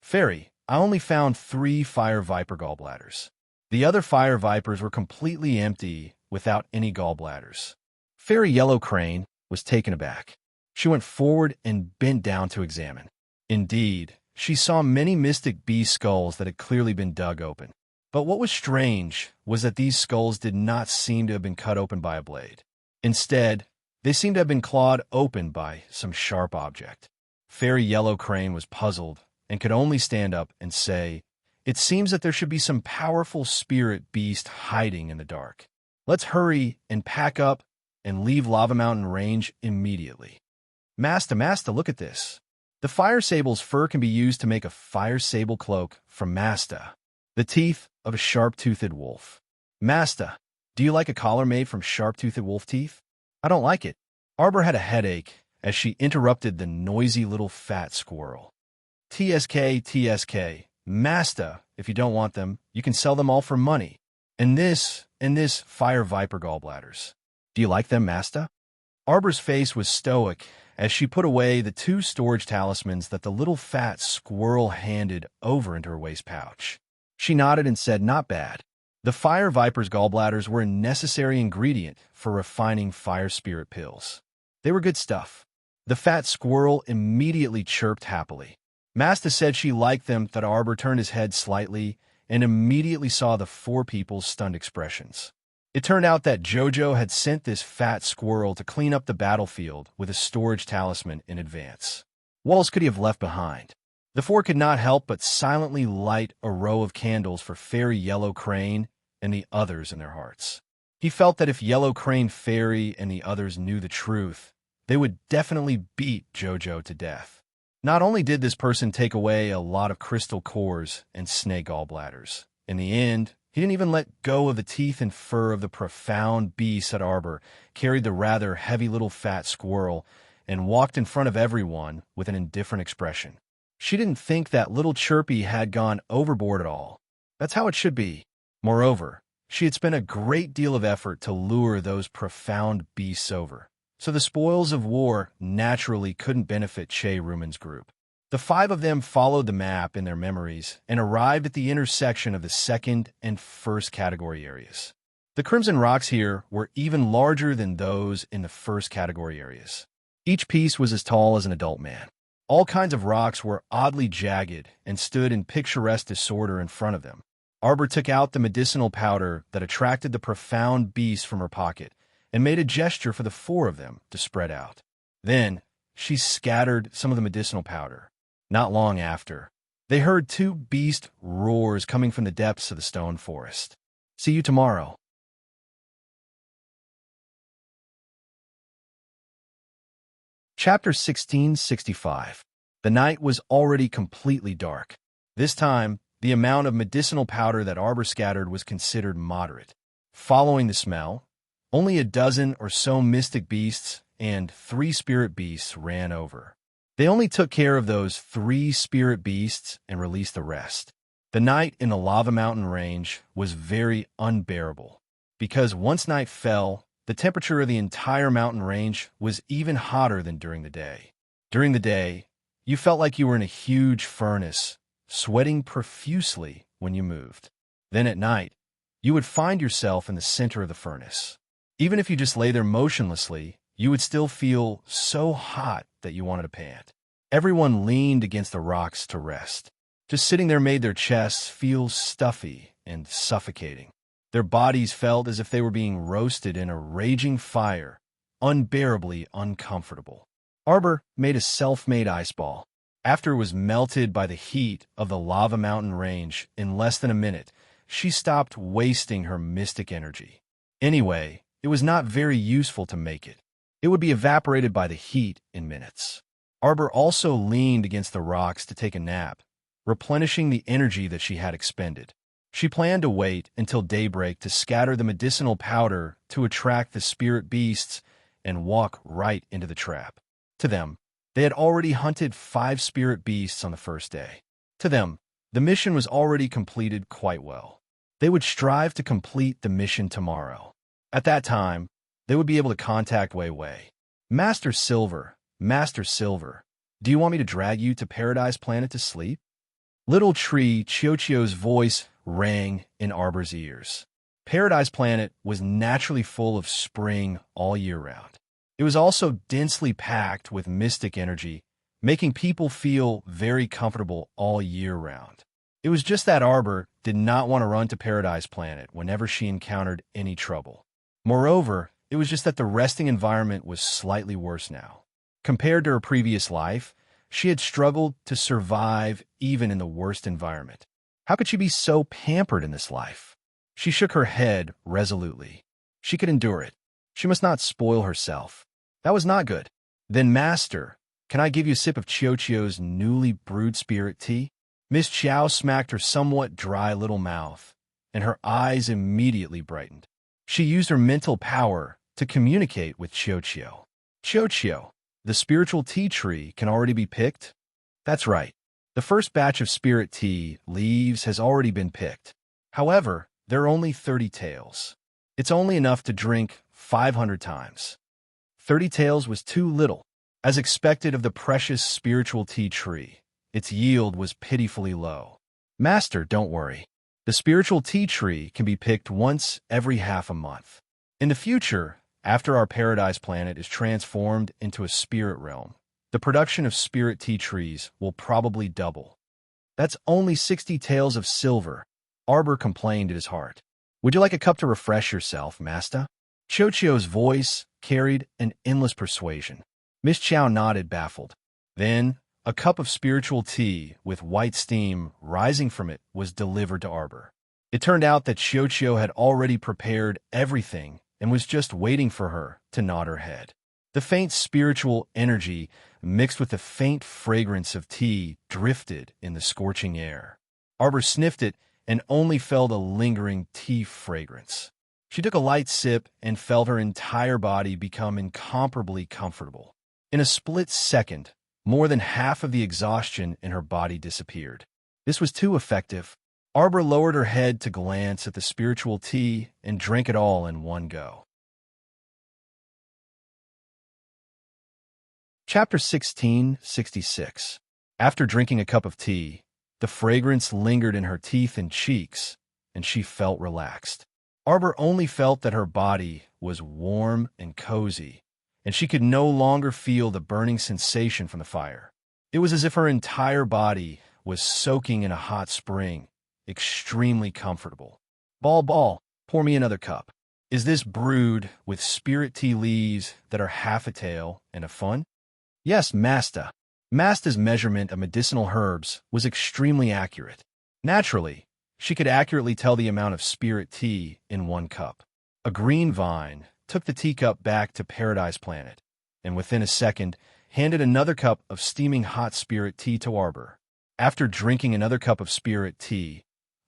Fairy, I only found 3 fire viper gallbladders. The other fire vipers were completely empty without any gallbladders. Fairy Yellow Crane was taken aback. She went forward and bent down to examine. Indeed, she saw many mystic beast skulls that had clearly been dug open. But what was strange was that these skulls did not seem to have been cut open by a blade. Instead, they seemed to have been clawed open by some sharp object. Fairy Yellow Crane was puzzled and could only stand up and say, "It seems that there should be some powerful spirit beast hiding in the dark. Let's hurry and pack up and leave Lava Mountain Range immediately." Masta, look at this. The fire sable's fur can be used to make a fire sable cloak from Masta, the teeth of a sharp-toothed wolf. Masta, do you like a collar made from sharp-toothed wolf teeth? I don't like it. Arbor had a headache as she interrupted the noisy little fat squirrel. TSK, Masta, if you don't want them, you can sell them all for money. And this fire viper gallbladders. Do you like them, Masta? Arbor's face was stoic as she put away the 2 storage talismans that the little fat squirrel handed over into her waist pouch. She nodded and said, "Not bad." The fire viper's gallbladders were a necessary ingredient for refining fire spirit pills. They were good stuff. The fat squirrel immediately chirped happily. Masta said she liked them that Arbor turned his head slightly and immediately saw the 4 people's stunned expressions. It turned out that Jojo had sent this fat squirrel to clean up the battlefield with a storage talisman in advance. What else could he have left behind? The 4 could not help but silently light a row of candles for Fairy Yellow Crane and the others in their hearts. He felt that if Yellow Crane Fairy and the others knew the truth, they would definitely beat Jojo to death. Not only did this person take away a lot of crystal cores and snake gallbladders, in the end, he didn't even let go of the teeth and fur of the profound beast that Arbor carried the rather heavy little fat squirrel and walked in front of everyone with an indifferent expression. She didn't think that little Chirpy had gone overboard at all. That's how it should be. Moreover, she had spent a great deal of effort to lure those profound beasts over, so the spoils of war naturally couldn't benefit Che Ruman's group. The 5 of them followed the map in their memories and arrived at the intersection of the 2nd and 1st category areas. The crimson rocks here were even larger than those in the 1st category areas. Each piece was as tall as an adult man. All kinds of rocks were oddly jagged and stood in picturesque disorder in front of them. Arbor took out the medicinal powder that attracted the profound beast from her pocket and made a gesture for the 4 of them to spread out. Then, she scattered some of the medicinal powder. Not long after, they heard 2 beast roars coming from the depths of the stone forest. See you tomorrow. Chapter 1665. The night was already completely dark. This time, the amount of medicinal powder that Arbor scattered was considered moderate. Following the smell, only a dozen or so mystic beasts and 3 spirit beasts ran over. They only took care of those 3 spirit beasts and released the rest. The night in the Lava Mountain Range was very unbearable, because once night fell, the temperature of the entire mountain range was even hotter than during the day. During the day, You felt like you were in a huge furnace, sweating profusely when you moved. Then at night, you would find yourself in the center of the furnace. Even if you just lay there motionlessly, you would still feel so hot that you wanted to pant. Everyone leaned against the rocks to rest. Just sitting there made their chests feel stuffy and suffocating. Their bodies felt as if they were being roasted in a raging fire, unbearably uncomfortable. Arbor made a self-made ice ball. After it was melted by the heat of the lava mountain range in less than a minute, she stopped wasting her mystic energy. Anyway, it was not very useful to make it. It would be evaporated by the heat in minutes. Arbor also leaned against the rocks to take a nap, replenishing the energy that she had expended. She planned to wait until daybreak to scatter the medicinal powder to attract the spirit beasts and walk right into the trap. To them, they had already hunted 5 spirit beasts on the first day. To them, the mission was already completed quite well. They would strive to complete the mission tomorrow. At that time, they would be able to contact Wei Wei. Master Silver, do you want me to drag you to Paradise Planet to sleep? Little Tree Chiochio's voice rang in Arbor's ears. Paradise Planet was naturally full of spring all year round. It was also densely packed with mystic energy, making people feel very comfortable all year round. It was just that Arbor did not want to run to Paradise Planet whenever she encountered any trouble. Moreover, it was just that the resting environment was slightly worse now. Compared to her previous life, she had struggled to survive even in the worst environment. How could she be so pampered in this life? She shook her head resolutely. She could endure it. She must not spoil herself. That was not good. Then, Master, can I give you a sip of Chiochio's newly brewed spirit tea? Miss Chiao smacked her somewhat dry little mouth, and her eyes immediately brightened. She used her mental power to communicate with Chiochio. Chiochio, the spiritual tea tree can already be picked? That's right. The first batch of spirit tea leaves has already been picked. However, there are only 30 taels. It's only enough to drink 500 times. 30 taels was too little. As expected of the precious spiritual tea tree, its yield was pitifully low. Master, don't worry. The spiritual tea tree can be picked once every half a month. In the future, after our Paradise Planet is transformed into a spirit realm, the production of spirit tea trees will probably double. That's only 60 taels of silver, Arbor complained in his heart. Would you like a cup to refresh yourself, Master? Chiochio's voice carried an endless persuasion. Miss Chiao nodded, baffled. Then, a cup of spiritual tea with white steam rising from it was delivered to Arbor. It turned out that Chiochio had already prepared everything and was just waiting for her to nod her head. The faint spiritual energy mixed with the faint fragrance of tea drifted in the scorching air. Arbor sniffed it and only felt a lingering tea fragrance. She took a light sip and felt her entire body become incomparably comfortable. In a split second, more than half of the exhaustion in her body disappeared. This was too effective. Arbor lowered her head to glance at the spiritual tea and drank it all in one go. Chapter 1666. After drinking a cup of tea, the fragrance lingered in her teeth and cheeks, and she felt relaxed. Arbor only felt that her body was warm and cozy, and she could no longer feel the burning sensation from the fire. It was as if her entire body was soaking in a hot spring, extremely comfortable. Ball, pour me another cup. Is this brewed with spirit tea leaves that are half a tael and a fun? Yes, Master. Master's measurement of medicinal herbs was extremely accurate. Naturally, she could accurately tell the amount of spirit tea in one cup. A green vine took the teacup back to Paradise Planet, and within a second handed another cup of steaming hot spirit tea to Arbor. After drinking another cup of spirit tea,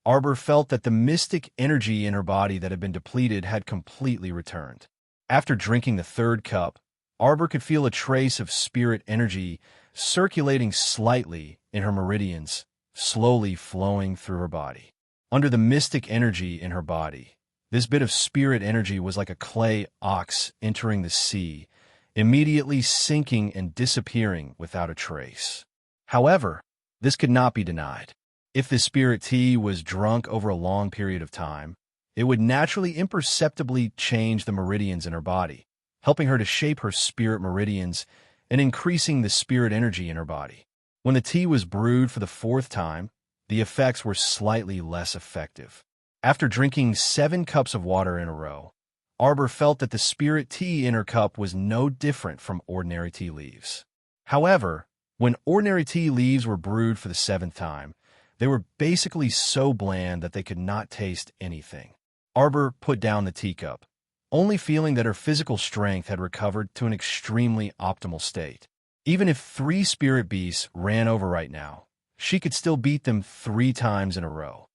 Arbor felt that the mystic energy in her body that had been depleted had completely returned. After drinking the third cup, Arbor could feel a trace of spirit energy circulating slightly in her meridians, slowly flowing through her body. Under the mystic energy in her body, this bit of spirit energy was like a clay ox entering the sea, immediately sinking and disappearing without a trace. However, this could not be denied. If the spirit tea was drunk over a long period of time, it would naturally imperceptibly change the meridians in her body, helping her to shape her spirit meridians and increasing the spirit energy in her body. When the tea was brewed for the fourth time, the effects were slightly less effective. After drinking 7 cups of water in a row, Arbor felt that the spirit tea in her cup was no different from ordinary tea leaves. However, when ordinary tea leaves were brewed for the 7th time, they were basically so bland that they could not taste anything. Arbor put down the teacup, only feeling that her physical strength had recovered to an extremely optimal state. Even if 3 spirit beasts ran over right now, she could still beat them 3 times in a row.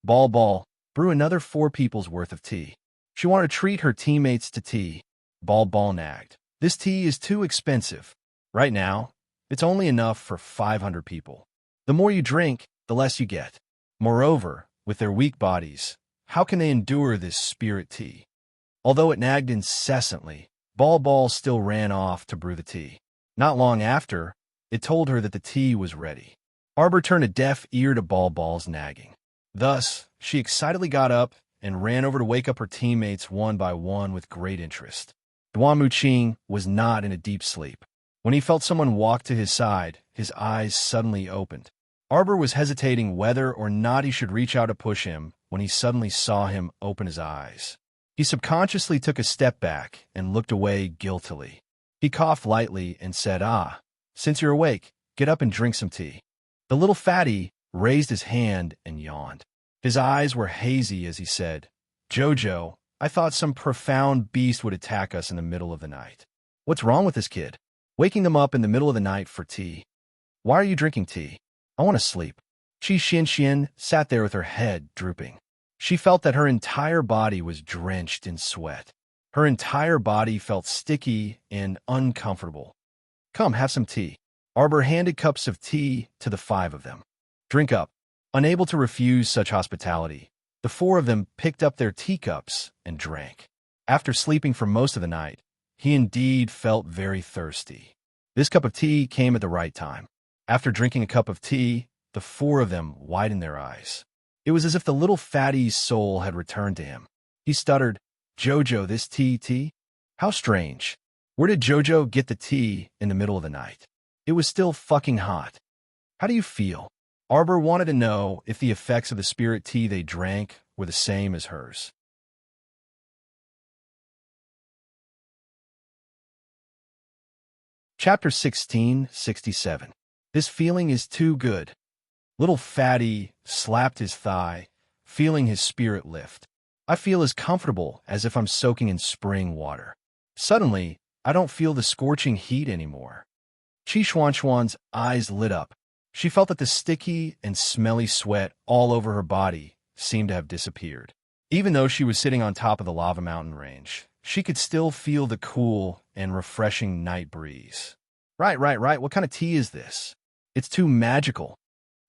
Ball, brew another 4 people's worth of tea. She wanted to treat her teammates to tea. Ball nagged. This tea is too expensive. Right now, it's only enough for 500 people. The more you drink, the less you get. Moreover, with their weak bodies, how can they endure this spirit tea? Although it nagged incessantly, Ball still ran off to brew the tea. Not long after, it told her that the tea was ready. Arbor turned a deaf ear to Ball's nagging. Thus, she excitedly got up and ran over to wake up her teammates one by one with great interest. Duan Muqing was not in a deep sleep. When he felt someone walk to his side, his eyes suddenly opened. Arbor was hesitating whether or not he should reach out to push him when he suddenly saw him open his eyes. He subconsciously took a step back and looked away guiltily. He coughed lightly and said, since you're awake, get up and drink some tea. The little fatty raised his hand and yawned. His eyes were hazy as he said, Jojo, I thought some profound beast would attack us in the middle of the night. What's wrong with this kid? Waking them up in the middle of the night for tea. Why are you drinking tea? I want to sleep. Qi Xian sat there with her head drooping. She felt that her entire body was drenched in sweat. Her entire body felt sticky and uncomfortable. Come, have some tea. Arbor handed cups of tea to the 5 of them. Drink up. Unable to refuse such hospitality, the 4 of them picked up their teacups and drank. After sleeping for most of the night, he indeed felt very thirsty. This cup of tea came at the right time. After drinking a cup of tea, the 4 of them widened their eyes. It was as if the little fatty's soul had returned to him. He stuttered, Jojo, this tea? How strange. Where did Jojo get the tea in the middle of the night? It was still fucking hot. How do you feel? Arbor wanted to know if the effects of the spirit tea they drank were the same as hers. Chapter 1667. This feeling is too good. Little fatty slapped his thigh, feeling his spirit lift. I feel as comfortable as if I'm soaking in spring water. Suddenly, I don't feel the scorching heat anymore. Qi Xuan's eyes lit up. She felt that the sticky and smelly sweat all over her body seemed to have disappeared. Even though she was sitting on top of the lava mountain range, she could still feel the cool and refreshing night breeze. Right. What kind of tea is this? It's too magical.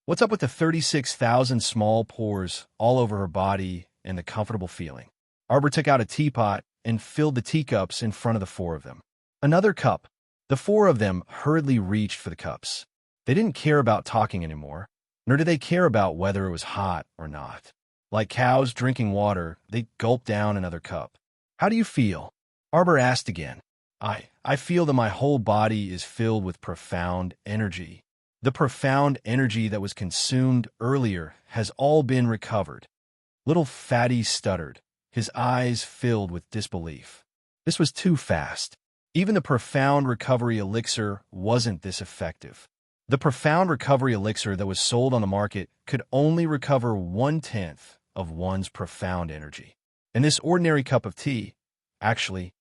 What's up with the 36,000 small pores all over her body and the comfortable feeling? Arbor took out a teapot and filled the teacups in front of the 4 of them. Another cup. The 4 of them hurriedly reached for the cups. They didn't care about talking anymore, nor did they care about whether it was hot or not. Like cows drinking water, they gulped down another cup. How do you feel? Arbor asked again. I feel that my whole body is filled with profound energy. The profound energy that was consumed earlier has all been recovered. Little fatty stuttered, his eyes filled with disbelief. This was too fast. Even the profound recovery elixir wasn't this effective. The profound recovery elixir that was sold on the market could only recover 1/10 of one's profound energy. And this ordinary cup of tea actually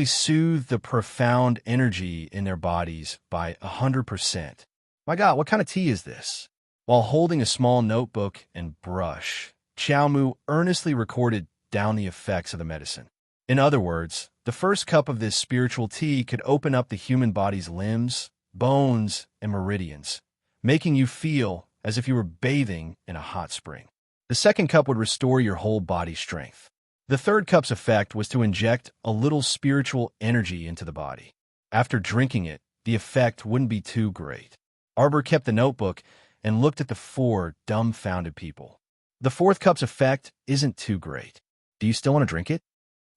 soothed the profound energy in their bodies by 100%. My God, what kind of tea is this? While holding a small notebook and brush, Xiaomu earnestly recorded down the effects of the medicine. In other words, the first cup of this spiritual tea could open up the human body's limbs, bones, and meridians, making you feel as if you were bathing in a hot spring. The second cup would restore your whole body strength. The third cup's effect was to inject a little spiritual energy into the body. After drinking it, the effect wouldn't be too great. Arbor kept the notebook and looked at the four dumbfounded people. The fourth cup's effect isn't too great. Do you still want to drink it?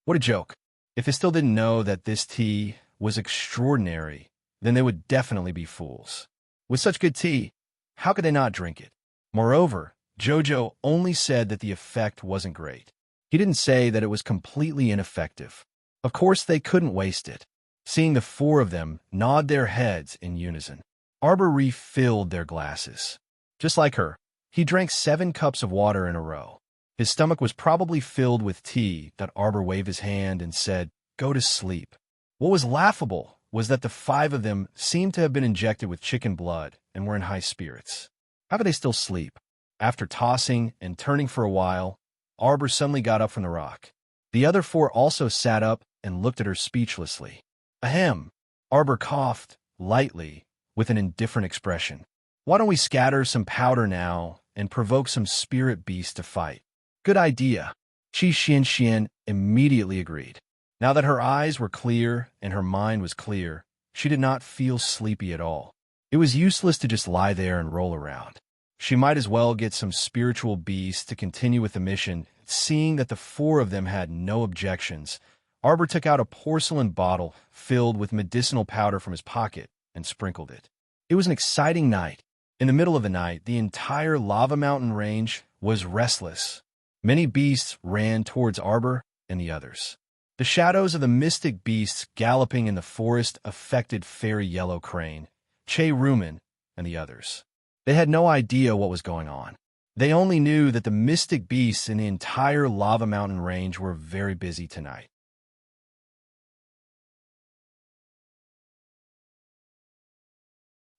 What a joke. If they still didn't know that this tea was extraordinary, then they would definitely be fools. With such good tea, how could they not drink it? Moreover, Jojo only said that the effect wasn't great. He didn't say that it was completely ineffective. Of course, they couldn't waste it. Seeing the four of them nod their heads in unison, Arbor refilled their glasses. Just like her, he drank 7 cups of water in a row. His stomach was probably filled with tea that Arbor waved his hand and said, "Go to sleep." What was laughable was that the 5 of them seemed to have been injected with chicken blood and were in high spirits. How could they still sleep? After tossing and turning for a while, Arbor suddenly got up from the rock. The other 4 also sat up and looked at her speechlessly. Ahem. Arbor coughed lightly with an indifferent expression. Why don't we scatter some powder now and provoke some spirit beasts to fight? Good idea. Qi Xianxian immediately agreed. Now that her eyes were clear and her mind was clear, she did not feel sleepy at all. It was useless to just lie there and roll around. She might as well get some spiritual beasts to continue with the mission. Seeing that the 4 of them had no objections, Arbor took out a porcelain bottle filled with medicinal powder from his pocket and sprinkled it. It was an exciting night. In the middle of the night, the entire lava mountain range was restless. Many beasts ran towards Arbor and the others. The shadows of the mystic beasts galloping in the forest affected Fairy Yellow Crane, Che Rumen, and the others. They had no idea what was going on. They only knew that the mystic beasts in the entire lava mountain range were very busy tonight.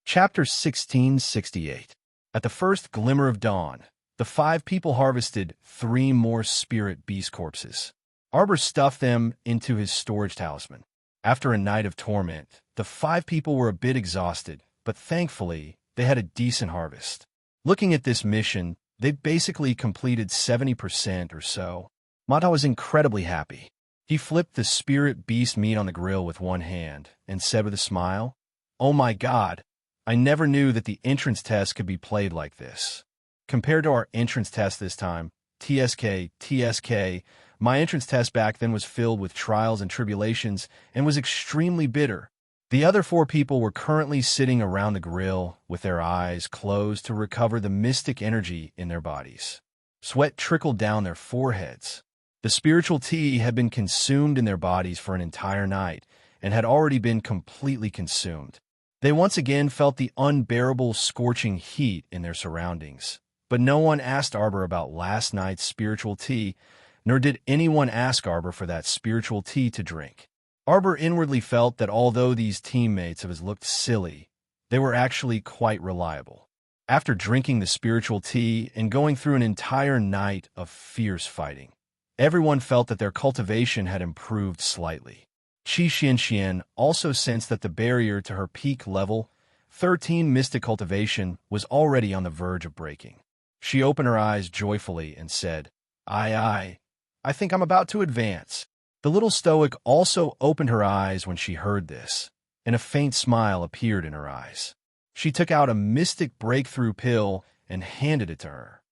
Chapter 1668. At the first glimmer of dawn, the 5 people harvested 3 more spirit beast corpses. Arbor stuffed them into his storage talisman. After a night of torment, the 5 people were a bit exhausted, but thankfully, they had a decent harvest. Looking at this mission, they basically completed 70% or so. Mata was incredibly happy. He flipped the spirit beast meat on the grill with one hand and said with a smile, "Oh my God, I never knew that the entrance test could be played like this. Compared to our entrance test this time, TSK, my entrance test back then was filled with trials and tribulations and was extremely bitter." The other 4 people were currently sitting around the grill with their eyes closed to recover the mystic energy in their bodies. Sweat trickled down their foreheads. The spiritual tea had been consumed in their bodies for an entire night and had already been completely consumed. They once again felt the unbearable scorching heat in their surroundings. But no one asked Arbor about last night's spiritual tea, nor did anyone ask Arbor for that spiritual tea to drink. Arbor inwardly felt that although these teammates of his looked silly, they were actually quite reliable. After drinking the spiritual tea and going through an entire night of fierce fighting, everyone felt that their cultivation had improved slightly. Qi Xianxian also sensed that the barrier to her peak level, 13 mystic cultivation, was already on the verge of breaking. She opened her eyes joyfully and said, I think I'm about to advance." The little stoic also opened her eyes when she heard this, and a faint smile appeared in her eyes. She took out a mystic breakthrough pill and handed it to her.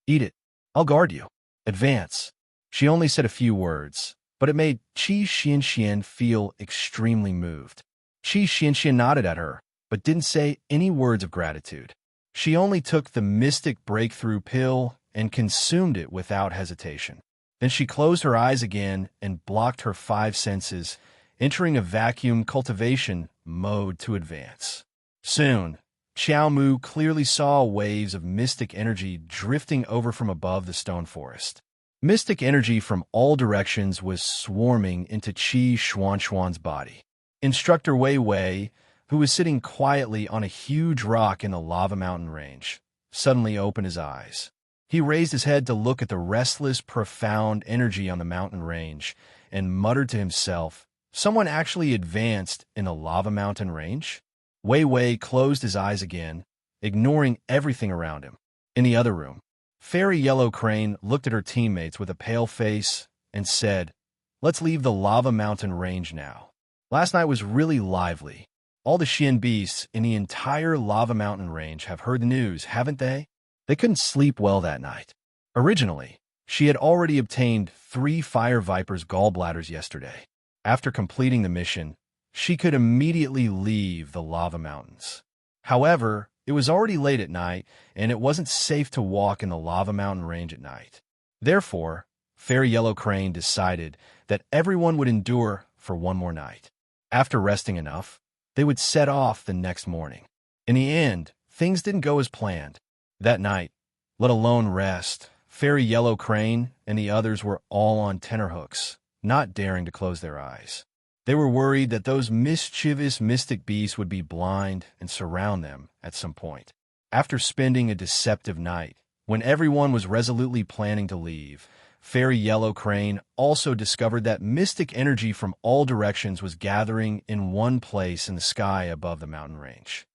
"Eat it. I'll guard you. Advance." She only said a few words, but it made Qi Xianxian feel extremely moved. Qi Xianxian nodded at her, but didn't say any words of gratitude. She only took the mystic breakthrough pill and consumed it without hesitation. Then she closed her eyes again and blocked her 5 senses, entering a vacuum cultivation mode to advance. Soon, Xiao Mu clearly saw waves of mystic energy drifting over from above the stone forest. Mystic energy from all directions was swarming into Qi Xuanxuan's body. Instructor Wei Wei, who was sitting quietly on a huge rock in the lava mountain range, suddenly opened his eyes. He raised his head to look at the restless, profound energy on the mountain range and muttered to himself, "Someone actually advanced in the lava mountain range?" Wei Wei closed his eyes again, ignoring everything around him. In the other room, Fairy Yellow Crane looked at her teammates with a pale face and said, "Let's leave the lava mountain range now. Last night was really lively. All the Xian beasts in the entire lava mountain range have heard the news, haven't they? They couldn't sleep well that night. Originally, she had already obtained 3 fire vipers' gallbladders yesterday. After completing the mission, she could immediately leave the lava mountains. However, it was already late at night, and it wasn't safe to walk in the lava mountain range at night. Therefore, Fairy Yellow Crane decided that everyone would endure for one more night. After resting enough, they would set off the next morning. In the end, things didn't go as planned. That night, let alone rest, Fairy Yellow Crane and the others were all on tenterhooks, not daring to close their eyes. They were worried that those mischievous mystic beasts would be blind and surround them at some point. After spending a deceptive night, when everyone was resolutely planning to leave, Fairy Yellow Crane also discovered that mystic energy from all directions was gathering in one place in the sky above the mountain range.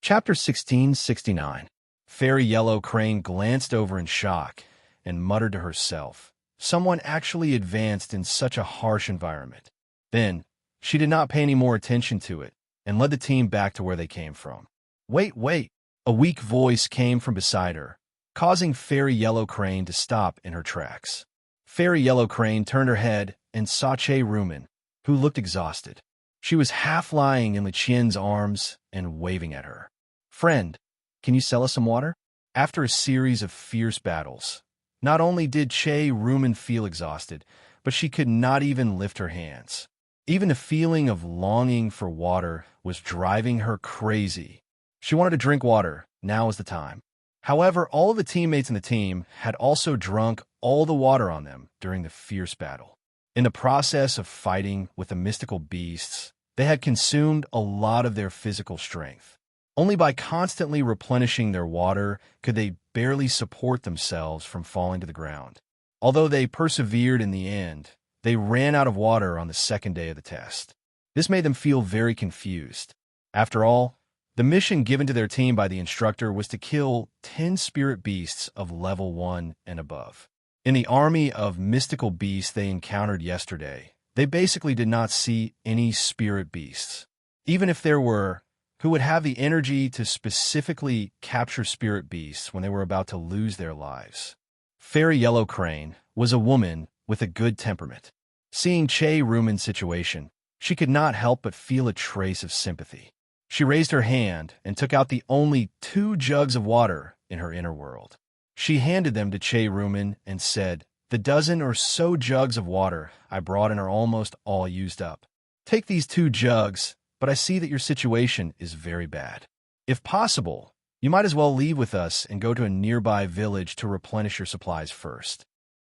Chapter 1669. Fairy Yellow Crane glanced over in shock and muttered to herself, "Someone actually advanced in such a harsh environment." Then, she did not pay any more attention to it and led the team back to where they came from. Wait, wait! A weak voice came from beside her, causing Fairy Yellow Crane to stop in her tracks. Fairy Yellow Crane turned her head and saw Che Rumen, who looked exhausted. She was half lying in Li Qian's arms and waving at her. "Friend, can you sell us some water?" After a series of fierce battles, not only did Che Rumen feel exhausted, but she could not even lift her hands. Even the feeling of longing for water was driving her crazy. She wanted to drink water. Now was the time. However, all of the teammates in the team had also drunk all the water on them during the fierce battle. In the process of fighting with the mystical beasts, they had consumed a lot of their physical strength. Only by constantly replenishing their water could they barely support themselves from falling to the ground. Although they persevered in the end, they ran out of water on the second day of the test. This made them feel very confused. After all, the mission given to their team by the instructor was to kill 10 spirit beasts of level 1 and above. In the army of mystical beasts they encountered yesterday, they basically did not see any spirit beasts. Even if there were, who would have the energy to specifically capture spirit beasts when they were about to lose their lives. Fairy Yellow Crane was a woman with a good temperament. Seeing Che Rumen's situation, she could not help but feel a trace of sympathy. She raised her hand and took out the only 2 jugs of water in her inner world. She handed them to Che Rumen and said, "The dozen or so jugs of water I brought in are almost all used up. Take these 2 jugs, but I see that your situation is very bad. If possible, you might as well leave with us and go to a nearby village to replenish your supplies first.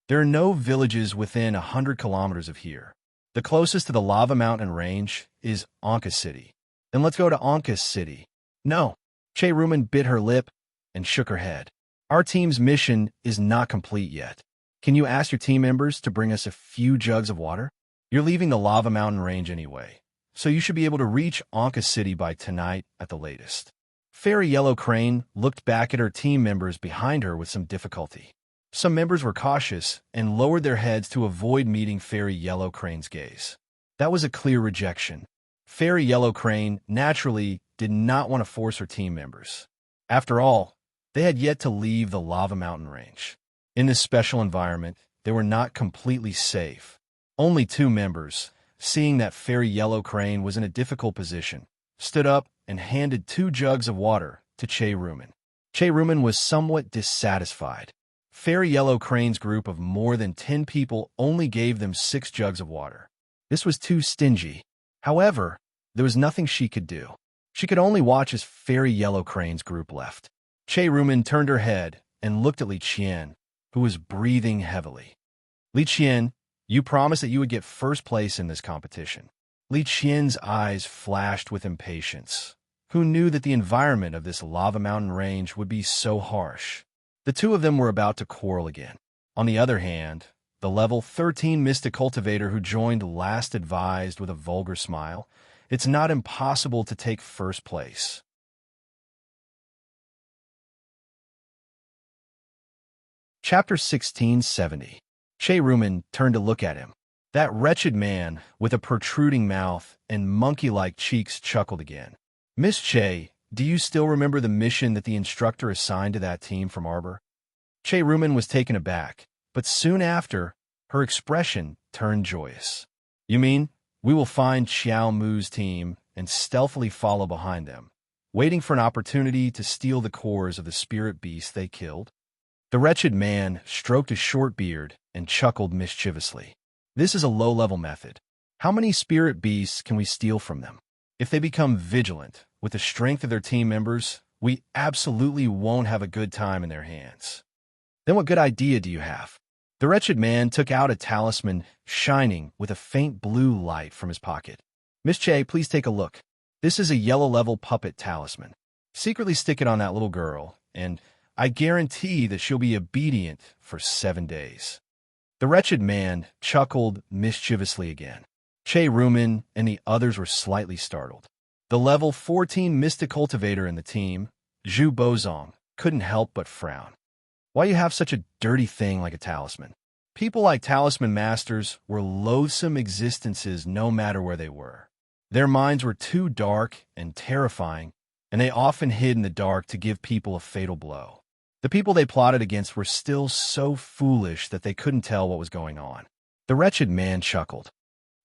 There are no villages within 100 kilometers of here. The closest to the lava mountain range is Anka City. Then let's go to Anka City." "No." Che Rumen bit her lip and shook her head. "Our team's mission is not complete yet. Can you ask your team members to bring us a few jugs of water? You're leaving the lava mountain range anyway, so you should be able to reach Anka City by tonight at the latest." Fairy Yellow Crane looked back at her team members behind her with some difficulty. Some members were cautious and lowered their heads to avoid meeting Fairy Yellow Crane's gaze. That was a clear rejection. Fairy Yellow Crane naturally did not want to force her team members. After all, they had yet to leave the lava mountain range. In this special environment, they were not completely safe. Only 2 members, seeing that Fairy Yellow Crane was in a difficult position, stood up and handed 2 jugs of water to Che Rumen. Che Rumen was somewhat dissatisfied. Fairy Yellow Crane's group of more than 10 people only gave them 6 jugs of water. This was too stingy. However, there was nothing she could do. She could only watch as Fairy Yellow Crane's group left. Che Rumen turned her head and looked at Li Qian, who was breathing heavily. "Li Qian, you promised that you would get first place in this competition." Li Qian's eyes flashed with impatience. Who knew that the environment of this lava mountain range would be so harsh? The 2 of them were about to quarrel again. On the other hand, the level 13 Mystic Cultivator who joined last advised with a vulgar smile, "It's not impossible to take first place." Chapter 1670. Che Rumen turned to look at him. That wretched man, with a protruding mouth and monkey-like cheeks, chuckled again. Miss Che, do you still remember the mission that the instructor assigned to that team from Arbor? Che Rumen was taken aback, but soon after, her expression turned joyous. You mean, we will find Xiao Mu's team and stealthily follow behind them, waiting for an opportunity to steal the cores of the spirit beast they killed? The wretched man stroked his short beard and chuckled mischievously. This is a low-level method. How many spirit beasts can we steal from them? If they become vigilant with the strength of their team members, we absolutely won't have a good time in their hands. Then what good idea do you have? The wretched man took out a talisman shining with a faint blue light from his pocket. Miss Che, please take a look. This is a yellow-level puppet talisman. Secretly stick it on that little girl, and I guarantee that she'll be obedient for 7 days. The wretched man chuckled mischievously again. Che Rumen and the others were slightly startled. The level 14 mystic cultivator in the team, Zhu Bozong, couldn't help but frown. Why you have such a dirty thing like a talisman? People like talisman masters were loathsome existences no matter where they were. Their minds were too dark and terrifying, and they often hid in the dark to give people a fatal blow. The people they plotted against were still so foolish that they couldn't tell what was going on. The wretched man chuckled.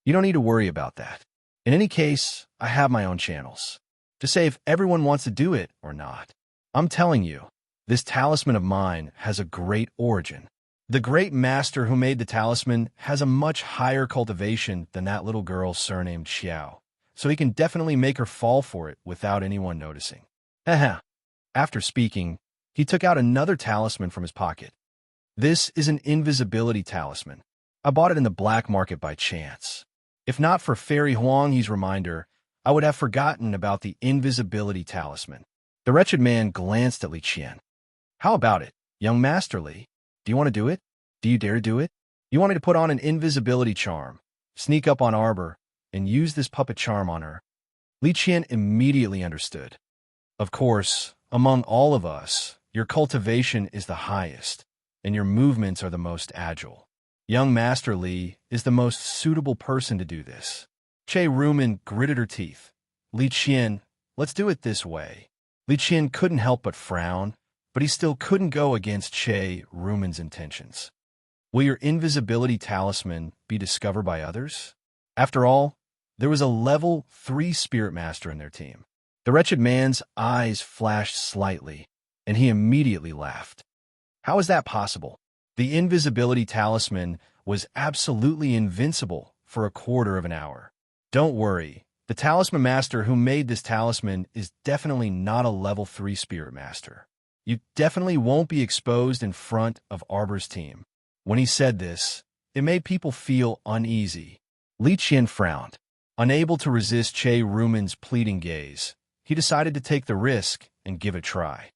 You don't need to worry about that. In any case, I have my own channels to say if everyone wants to do it or not. I'm telling you, this talisman of mine has a great origin. The great master who made the talisman has a much higher cultivation than that little girl surnamed Xiao, so he can definitely make her fall for it without anyone noticing. After speaking, he took out another talisman from his pocket. This is an invisibility talisman. I bought it in the black market by chance. If not for Fairy Huang's reminder, I would have forgotten about the invisibility talisman. The wretched man glanced at Li Qian. How about it, young Master Li? Do you want to do it? Do you dare do it? You want me to put on an invisibility charm, sneak up on Arbor, and use this puppet charm on her? Li Qian immediately understood. Of course, among all of us, your cultivation is the highest, and your movements are the most agile. Young Master Li is the most suitable person to do this. Che Rumen gritted her teeth. Li Qian, let's do it this way. Li Qian couldn't help but frown, but he still couldn't go against Che Rumen's intentions. Will your invisibility talisman be discovered by others? After all, there was a level 3 spirit master in their team. The wretched man's eyes flashed slightly, and he immediately laughed. How is that possible? The invisibility talisman was absolutely invincible for a quarter of an hour. Don't worry, the talisman master who made this talisman is definitely not a level 3 spirit master. You definitely won't be exposed in front of Arbor's team. When he said this, it made people feel uneasy. Li Qian frowned. Unable to resist Che Rumen's pleading gaze, he decided to take the risk and give it a try.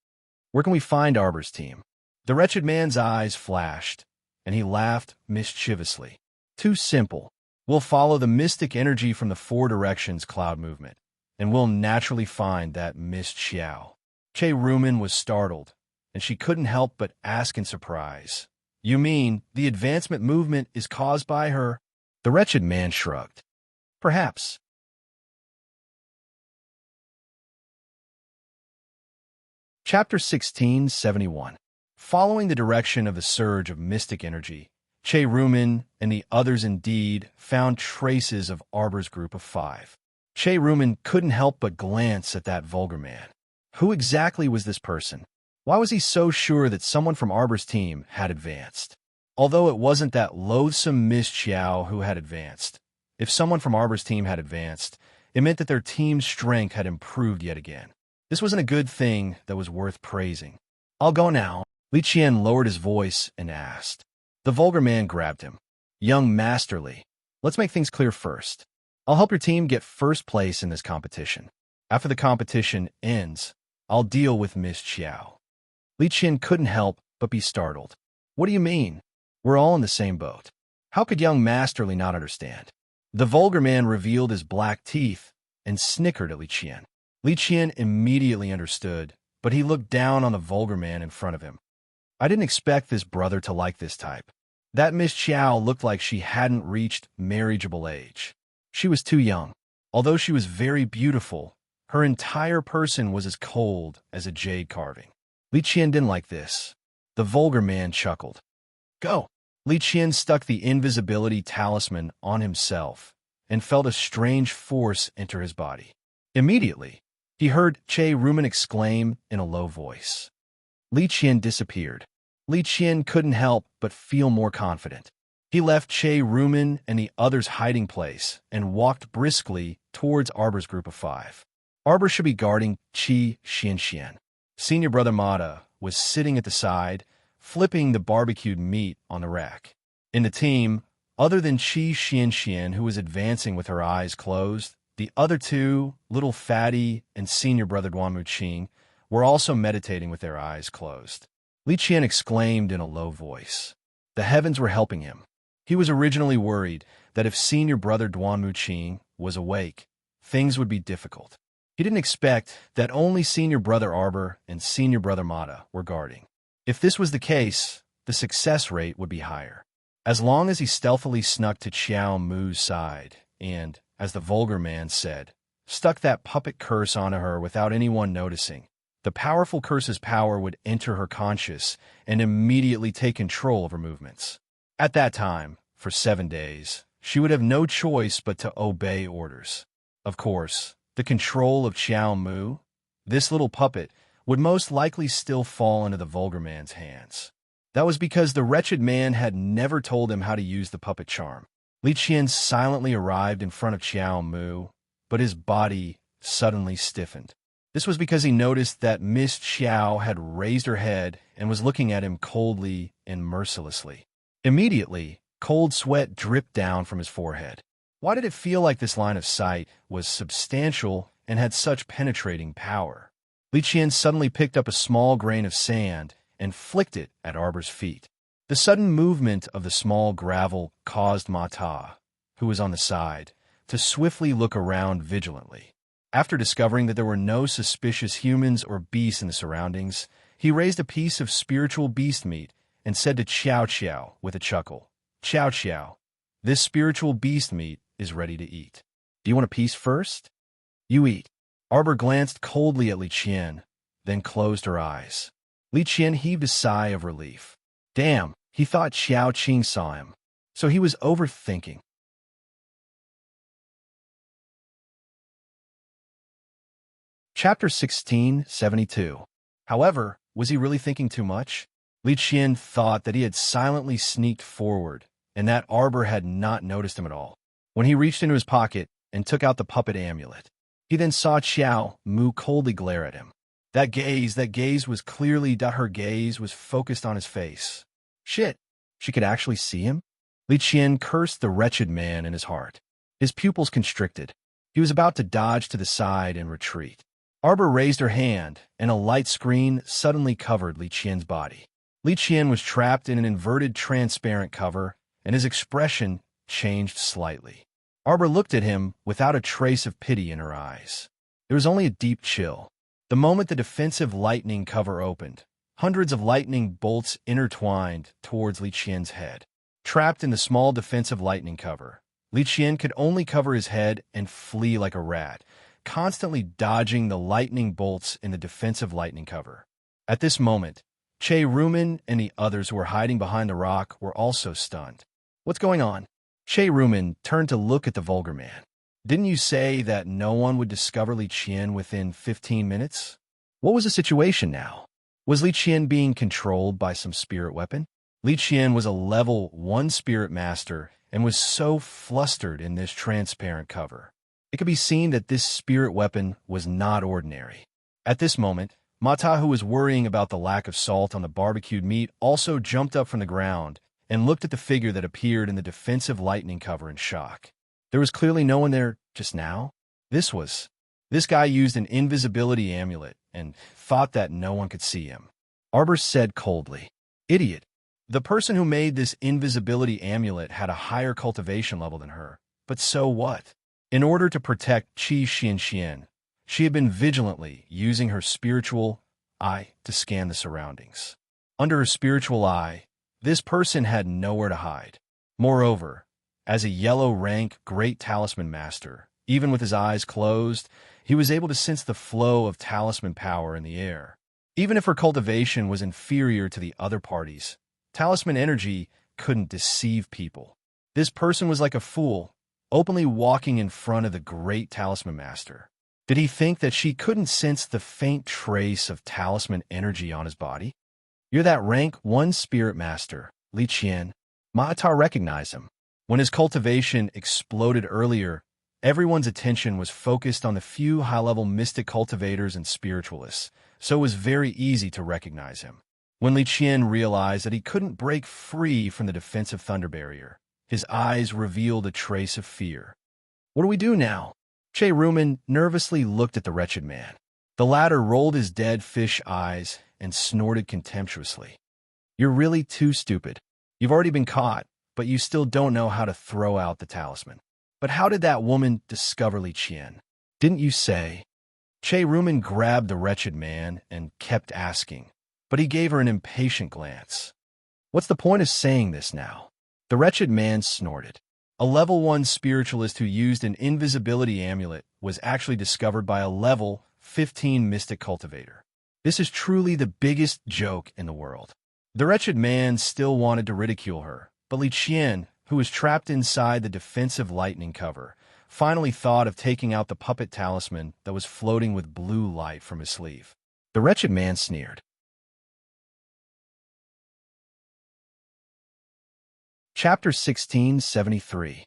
Where can we find Arbor's team? The wretched man's eyes flashed, and he laughed mischievously. Too simple. We'll follow the mystic energy from the 4 directions cloud movement, and we'll naturally find that Miss Xiao. Che Rumen was startled, and she couldn't help but ask in surprise. You mean the advancement movement is caused by her? The wretched man shrugged. Perhaps. Chapter 1671. Following the direction of the surge of mystic energy, Che Rumen and the others indeed found traces of Arbor's group of 5. Che Rumen couldn't help but glance at that vulgar man. Who exactly was this person? Why was he so sure that someone from Arbor's team had advanced? Although it wasn't that loathsome Miss Xiao who had advanced, if someone from Arbor's team had advanced, it meant that their team's strength had improved yet again. This wasn't a good thing that was worth praising. I'll go now. Li Qian lowered his voice and asked. The vulgar man grabbed him. Young Master Li, let's make things clear first. I'll help your team get first place in this competition. After the competition ends, I'll deal with Miss Xiao. Li Qian couldn't help but be startled. What do you mean? We're all in the same boat. How could young Master Li not understand? The vulgar man revealed his black teeth and snickered at Li Qian. Li Qian immediately understood, but he looked down on the vulgar man in front of him. I didn't expect this brother to like this type. That Miss Chow looked like she hadn't reached marriageable age. She was too young. Although she was very beautiful, her entire person was as cold as a jade carving. Li Qian didn't like this. The vulgar man chuckled. Go! Li Qian stuck the invisibility talisman on himself and felt a strange force enter his body. Immediately, he heard Che Rumen exclaim in a low voice. Li Qian disappeared. Li Qian couldn't help but feel more confident. He left Che Rumen and the others' hiding place and walked briskly towards Arbor's group of 5. Arbor should be guarding Qi Xianxian. Senior brother Mata was sitting at the side, flipping the barbecued meat on the rack. In the team, other than Qi Xianxian, who was advancing with her eyes closed, the other two, Little Fatty and senior brother Duanmu Qing, were also meditating with their eyes closed. Li Qian exclaimed in a low voice. The heavens were helping him. He was originally worried that if senior brother Duanmu Qing was awake, things would be difficult. He didn't expect that only senior brother Arbor and senior brother Mata were guarding. If this was the case, the success rate would be higher. As long as he stealthily snuck to Chiao Mu's side and, as the vulgar man said, stuck that puppet curse onto her without anyone noticing, the powerful curse's power would enter her conscious and immediately take control of her movements. At that time, for 7 days, she would have no choice but to obey orders. Of course, the control of Chiao Mu, this little puppet, would most likely still fall into the vulgar man's hands. That was because the wretched man had never told him how to use the puppet charm. Li Qian silently arrived in front of Chiao Mu, but his body suddenly stiffened. This was because he noticed that Miss Chiao had raised her head and was looking at him coldly and mercilessly. Immediately, cold sweat dripped down from his forehead. Why did it feel like this line of sight was substantial and had such penetrating power? Li Qian suddenly picked up a small grain of sand and flicked it at Arbor's feet. The sudden movement of the small gravel caused Mata, who was on the side, to swiftly look around vigilantly. After discovering that there were no suspicious humans or beasts in the surroundings, he raised a piece of spiritual beast meat and said to Qiao Qiao with a chuckle, Qiao Qiao, this spiritual beast meat is ready to eat. Do you want a piece first? You eat. Arbor glanced coldly at Li Qian, then closed her eyes. Li Qian heaved a sigh of relief. Damn, he thought Xiao Qing saw him. So he was overthinking. Chapter 1672. However, was he really thinking too much? Li Qian thought that he had silently sneaked forward, and that Arbor had not noticed him at all. When he reached into his pocket and took out the puppet amulet, he then saw Chiao Mu coldly glare at him. That gaze was clearly her gaze was focused on his face. Shit, she could actually see him? Li Qian cursed the wretched man in his heart. His pupils constricted. He was about to dodge to the side and retreat. Arbor raised her hand, and a light screen suddenly covered Li Qian's body. Li Qian was trapped in an inverted transparent cover, and his expression changed slightly. Arbor looked at him without a trace of pity in her eyes. There was only a deep chill. The moment the defensive lightning cover opened, hundreds of lightning bolts intertwined towards Li Qian's head. Trapped in the small defensive lightning cover, Li Qian could only cover his head and flee like a rat, constantly dodging the lightning bolts in the defensive lightning cover. At this moment, Che Rumen and the others who were hiding behind the rock were also stunned. What's going on? Che Rumen turned to look at the vulgar man. Didn't you say that no one would discover Li Qian within 15 minutes? What was the situation now? Was Li Qian being controlled by some spirit weapon? Li Qian was a level 1 spirit master and was so flustered in this transparent cover. It could be seen that this spirit weapon was not ordinary. At this moment, Mata, who was worrying about the lack of salt on the barbecued meat, also jumped up from the ground and looked at the figure that appeared in the defensive lightning cover in shock. There was clearly no one there just now. This guy used an invisibility amulet and thought that no one could see him. Arbor said coldly, Idiot. The person who made this invisibility amulet had a higher cultivation level than her. But so what? In order to protect Qi Xianxian, she had been vigilantly using her spiritual eye to scan the surroundings. Under her spiritual eye, This person had nowhere to hide. Moreover, as a yellow rank great talisman master, even with his eyes closed, he was able to sense the flow of talisman power in the air. Even if her cultivation was inferior to the other parties, talisman energy couldn't deceive people. This person was like a fool, openly walking in front of the great talisman master. Did he think that she couldn't sense the faint trace of talisman energy on his body? "You're that rank 1 spirit master, Li Qian." Maatar recognized him. When his cultivation exploded earlier, everyone's attention was focused on the few high-level mystic cultivators and spiritualists, so it was very easy to recognize him. When Li Qian realized that he couldn't break free from the defensive thunder barrier, his eyes revealed a trace of fear. "What do we do now?" Che Rumen nervously looked at the wretched man. The latter rolled his dead fish eyes and snorted contemptuously. "You're really too stupid. You've already been caught, but you still don't know how to throw out the talisman. But how did that woman discover Li Qian? Didn't you say?" Che Rumen grabbed the wretched man and kept asking, but he gave her an impatient glance. "What's the point of saying this now?" The wretched man snorted. A level 1 spiritualist who used an invisibility amulet was actually discovered by a level 15 mystic cultivator. This is truly the biggest joke in the world. The wretched man still wanted to ridicule her, but Li Qian, who was trapped inside the defensive lightning cover, finally thought of taking out the puppet talisman that was floating with blue light from his sleeve. The wretched man sneered. Chapter 1673.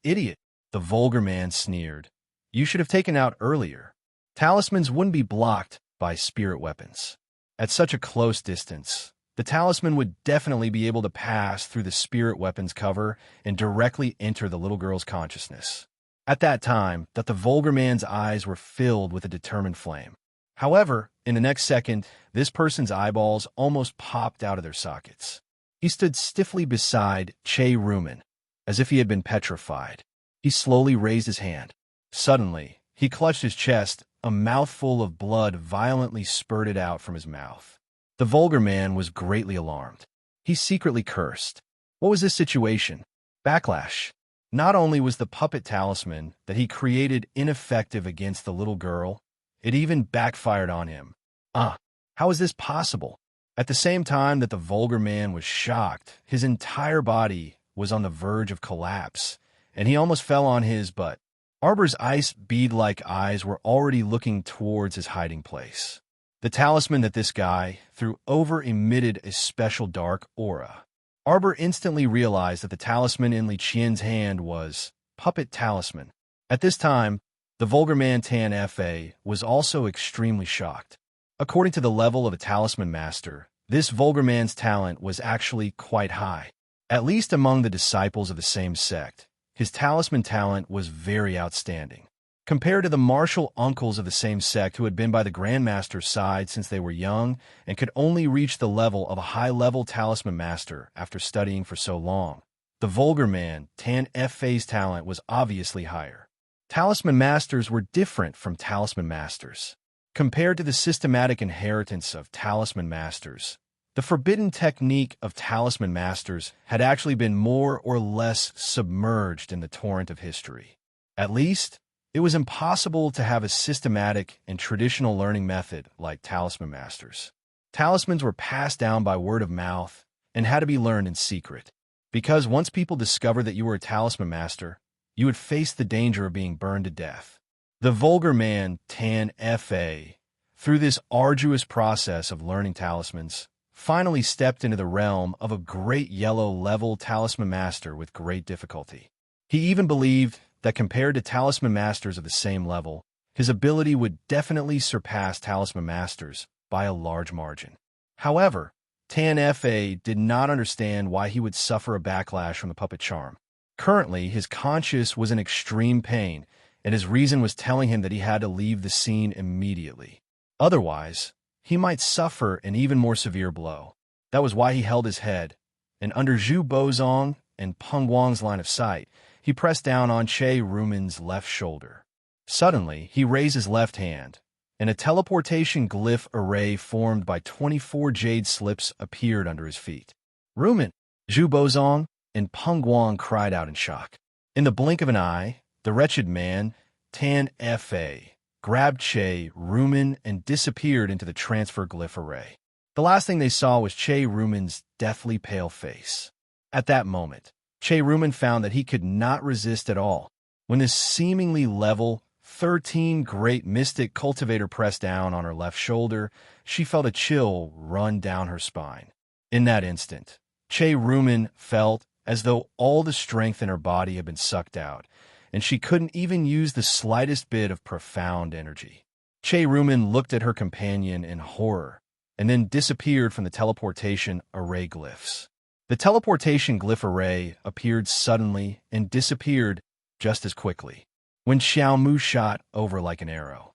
Idiot, the vulgar man sneered. "You should have taken out earlier. Talismans wouldn't be blocked by spirit weapons. At such a close distance, the talisman would definitely be able to pass through the spirit weapon's cover and directly enter the little girl's consciousness." At that time, the vulgar man's eyes were filled with a determined flame. However, in the next second, this person's eyeballs almost popped out of their sockets. He stood stiffly beside Che Rumen, as if he had been petrified. He slowly raised his hand. Suddenly, he clutched his chest. A mouthful of blood violently spurted out from his mouth. The vulgar man was greatly alarmed. He secretly cursed. What was this situation? Backlash. Not only was the puppet talisman that he created ineffective against the little girl, it even backfired on him. How is this possible? At the same time that the vulgar man was shocked, his entire body was on the verge of collapse, and he almost fell on his butt. Arbor's ice bead-like eyes were already looking towards his hiding place. The talisman that this guy threw over emitted a special dark aura. Arbor instantly realized that the talisman in Li Qian's hand was puppet talisman. At this time, the vulgar man Tan Fa was also extremely shocked. According to the level of a talisman master, this vulgar man's talent was actually quite high. At least among the disciples of the same sect, his talisman talent was very outstanding. Compared to the martial uncles of the same sect who had been by the Grandmaster's side since they were young and could only reach the level of a high-level talisman master after studying for so long, the vulgar man Tan Fa's talent was obviously higher. Talisman masters were different from talisman masters. Compared to the systematic inheritance of talisman masters, the forbidden technique of talisman masters had actually been more or less submerged in the torrent of history. At least, it was impossible to have a systematic and traditional learning method like talisman masters. Talismans were passed down by word of mouth and had to be learned in secret, because once people discovered that you were a talisman master, you would face the danger of being burned to death. The vulgar man Tan Fa, through this arduous process of learning talismans, finally stepped into the realm of a great yellow-level talisman master with great difficulty. He even believed that compared to talisman masters of the same level, his ability would definitely surpass talisman masters by a large margin. However, Tan Fa did not understand why he would suffer a backlash from the puppet charm. Currently, his conscience was in extreme pain, and his reason was telling him that he had to leave the scene immediately. Otherwise, he might suffer an even more severe blow. That was why he held his head, and under Zhu Bozong and Peng Wang's line of sight, he pressed down on Che Rumen's left shoulder. Suddenly, he raised his left hand, and a teleportation glyph array formed by 24 jade slips appeared under his feet. Rumen, Zhu Bozong, and Peng Guang cried out in shock. In the blink of an eye, the wretched man, Tan Fa, grabbed Che Rumen and disappeared into the transfer glyph array. The last thing they saw was Che Rumen's deathly pale face. At that moment, Che Rumen found that he could not resist at all. When this seemingly level, 13 great mystic cultivator pressed down on her left shoulder, she felt a chill run down her spine. In that instant, Che Rumen felt as though all the strength in her body had been sucked out, and she couldn't even use the slightest bit of profound energy. Che Rumen looked at her companion in horror, and then disappeared from the teleportation array glyphs. The teleportation glyph array appeared suddenly and disappeared just as quickly, when Xiaomu shot over like an arrow.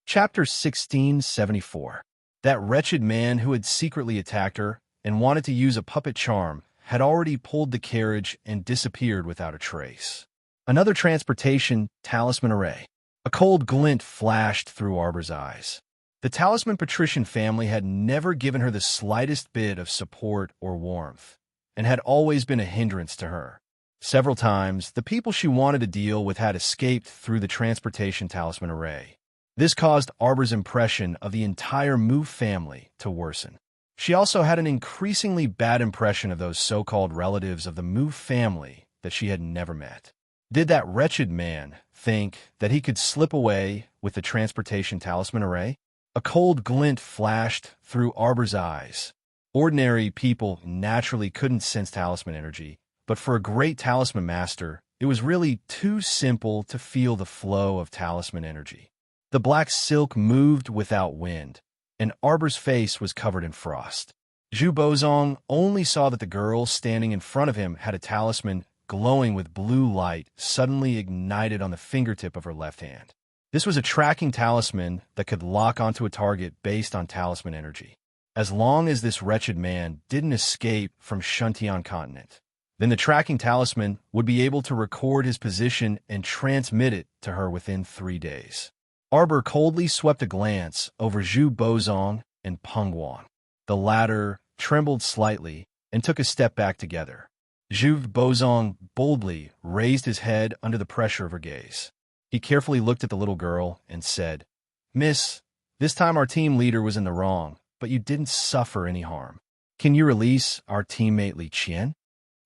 Chapter 1674. That wretched man who had secretly attacked her and wanted to use a puppet charm had already pulled the carriage and disappeared without a trace. Another transportation talisman array. A cold glint flashed through Arbor's eyes. The talisman patrician family had never given her the slightest bit of support or warmth, and had always been a hindrance to her. Several times, the people she wanted to deal with had escaped through the transportation talisman array. This caused Arbor's impression of the entire Mu family to worsen. She also had an increasingly bad impression of those so-called relatives of the Mu family that she had never met. Did that wretched man think that he could slip away with the transportation talisman array? A cold glint flashed through Arbor's eyes. Ordinary people naturally couldn't sense talisman energy, but for a great talisman master, it was really too simple to feel the flow of talisman energy. The black silk moved without wind, and Arbor's face was covered in frost. Zhu Bozong only saw that the girl standing in front of him had a talisman glowing with blue light suddenly ignited on the fingertip of her left hand. This was a tracking talisman that could lock onto a target based on talisman energy. As long as this wretched man didn't escape from Shuntian continent, then the tracking talisman would be able to record his position and transmit it to her within 3 days. Arbor coldly swept a glance over Zhu Bozong and Peng Guang. The latter trembled slightly and took a step back together. Zhu Bozong boldly raised his head under the pressure of her gaze. He carefully looked at the little girl and said, "Miss, this time our team leader was in the wrong, but you didn't suffer any harm. Can you release our teammate Li Qian?"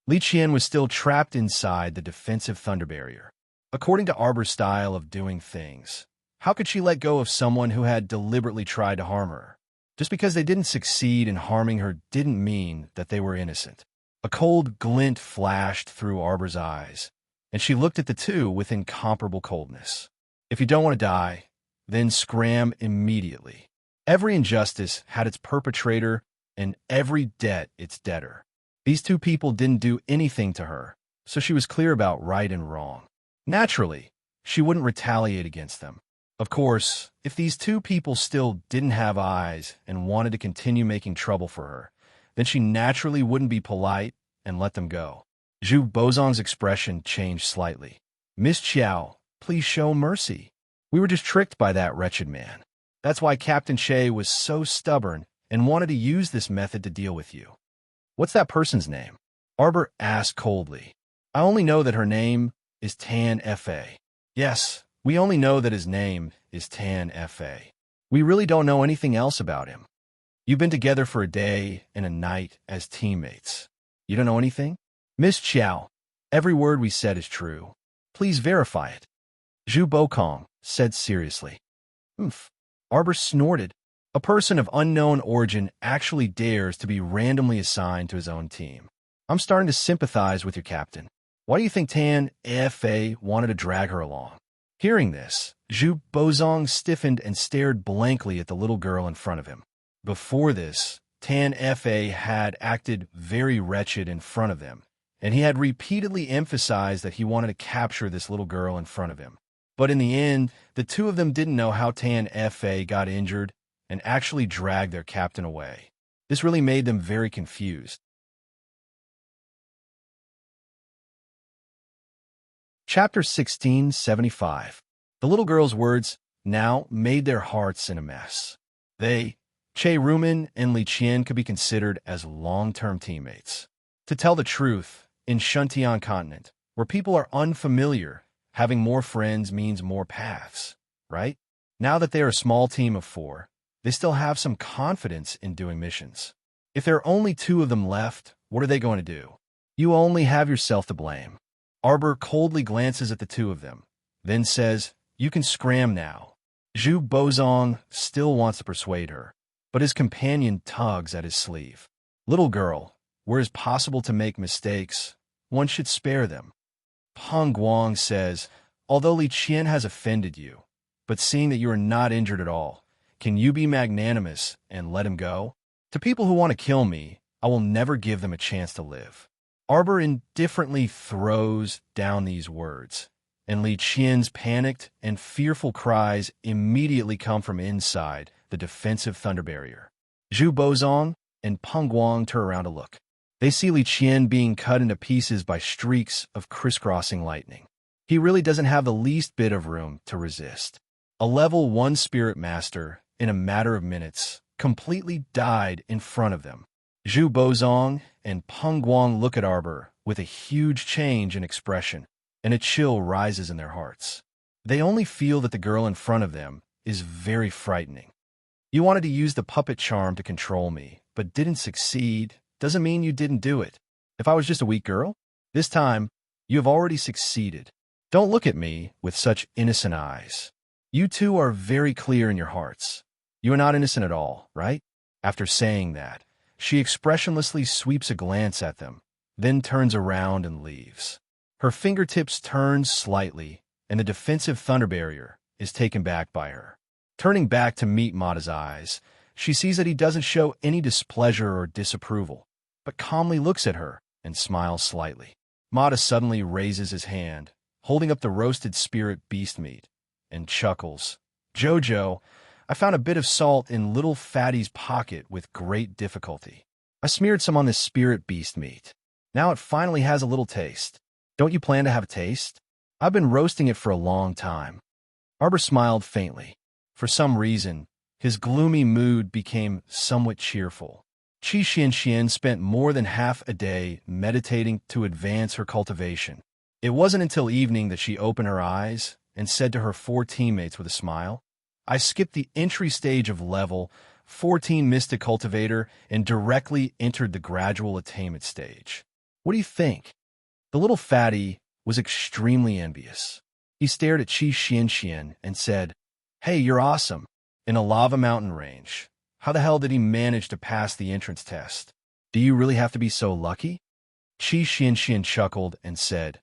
Li Qian was still trapped inside the defensive thunder barrier. According to Arbor's style of doing things, how could she let go of someone who had deliberately tried to harm her? Just because they didn't succeed in harming her didn't mean that they were innocent. A cold glint flashed through Arbor's eyes, and she looked at the two with incomparable coldness. If you don't want to die, then scram immediately. Every injustice had its perpetrator, and every debt its debtor. These two people didn't do anything to her, so she was clear about right and wrong. Naturally, she wouldn't retaliate against them. Of course, if these two people still didn't have eyes and wanted to continue making trouble for her, then she naturally wouldn't be polite and let them go. Zhu Bozong's expression changed slightly. "Miss Chiao, please show mercy. We were just tricked by that wretched man. That's why Captain Che was so stubborn and wanted to use this method to deal with you." "What's that person's name?" Arbor asked coldly. "I only know that her name is Tan Fa. Yes, we only know that his name is Tan Fa. We really don't know anything else about him. You've been together for a day and a night as teammates. You don't know anything?" "Miss Chiao, every word we said is true. Please verify it," Zhu Bokong said seriously. "Humph." Arbor snorted. A person of unknown origin actually dares to be randomly assigned to his own team. "I'm starting to sympathize with your captain. Why do you think Tan Fa wanted to drag her along?" Hearing this, Zhu Bozong stiffened and stared blankly at the little girl in front of him. Before this, Tan Fa had acted very wretched in front of them, and he had repeatedly emphasized that he wanted to capture this little girl in front of him. But in the end, the two of them didn't know how Tan Fa got injured and actually dragged their captain away. This really made them very confused. Chapter 1675. The little girl's words now made their hearts in a mess. Che Rumen and Li Qian could be considered as long-term teammates. To tell the truth, in Shuntian continent, where people are unfamiliar, having more friends means more paths, right? Now that they are a small team of 4, they still have some confidence in doing missions. If there are only 2 of them left, what are they going to do? You only have yourself to blame. Arbor coldly glances at the 2 of them, then says, "You can scram now." Zhu Bozong still wants to persuade her, but his companion tugs at his sleeve. "Little girl, where it's possible to make mistakes, one should spare them." Peng Guang says, "Although Li Qian has offended you, but seeing that you are not injured at all, can you be magnanimous and let him go? To people who want to kill me, I will never give them a chance to live." Arbor indifferently throws down these words, and Li Qian's panicked and fearful cries immediately come from inside the defensive thunder barrier. Zhu Bozong and Peng Guang turn around to look. They see Li Qian being cut into pieces by streaks of crisscrossing lightning. He really doesn't have the least bit of room to resist. A level 1 spirit master, in a matter of minutes, completely died in front of them. Zhu Bozong and Peng Guang look at Arbor with a huge change in expression, and a chill rises in their hearts. They only feel that the girl in front of them is very frightening. "You wanted to use the puppet charm to control me, but didn't succeed. Doesn't mean you didn't do it. If I was just a weak girl, this time you have already succeeded. Don't look at me with such innocent eyes. You 2 are very clear in your hearts. You are not innocent at all, right?" After saying that, she expressionlessly sweeps a glance at them, then turns around and leaves. Her fingertips turn slightly, and the defensive thunder barrier is taken back by her. Turning back to meet Mata's eyes, she sees that he doesn't show any displeasure or disapproval, but calmly looks at her and smiles slightly. Mata suddenly raises his hand, holding up the roasted spirit beast meat, and chuckles. "Jojo, I found a bit of salt in little Fatty's pocket with great difficulty. I smeared some on this spirit beast meat. Now it finally has a little taste. Don't you plan to have a taste? I've been roasting it for a long time." Arbor smiled faintly. For some reason, his gloomy mood became somewhat cheerful. Qi Xianxian spent more than half a day meditating to advance her cultivation. It wasn't until evening that she opened her eyes and said to her 4 teammates with a smile, "I skipped the entry stage of level 14 Mystic Cultivator and directly entered the gradual attainment stage. What do you think?" The little fatty was extremely envious. He stared at Qi Xianxian and said, "Hey, you're awesome. In a lava mountain range. How the hell did he manage to pass the entrance test? Do you really have to be so lucky?" Qi Xianxian chuckled and said,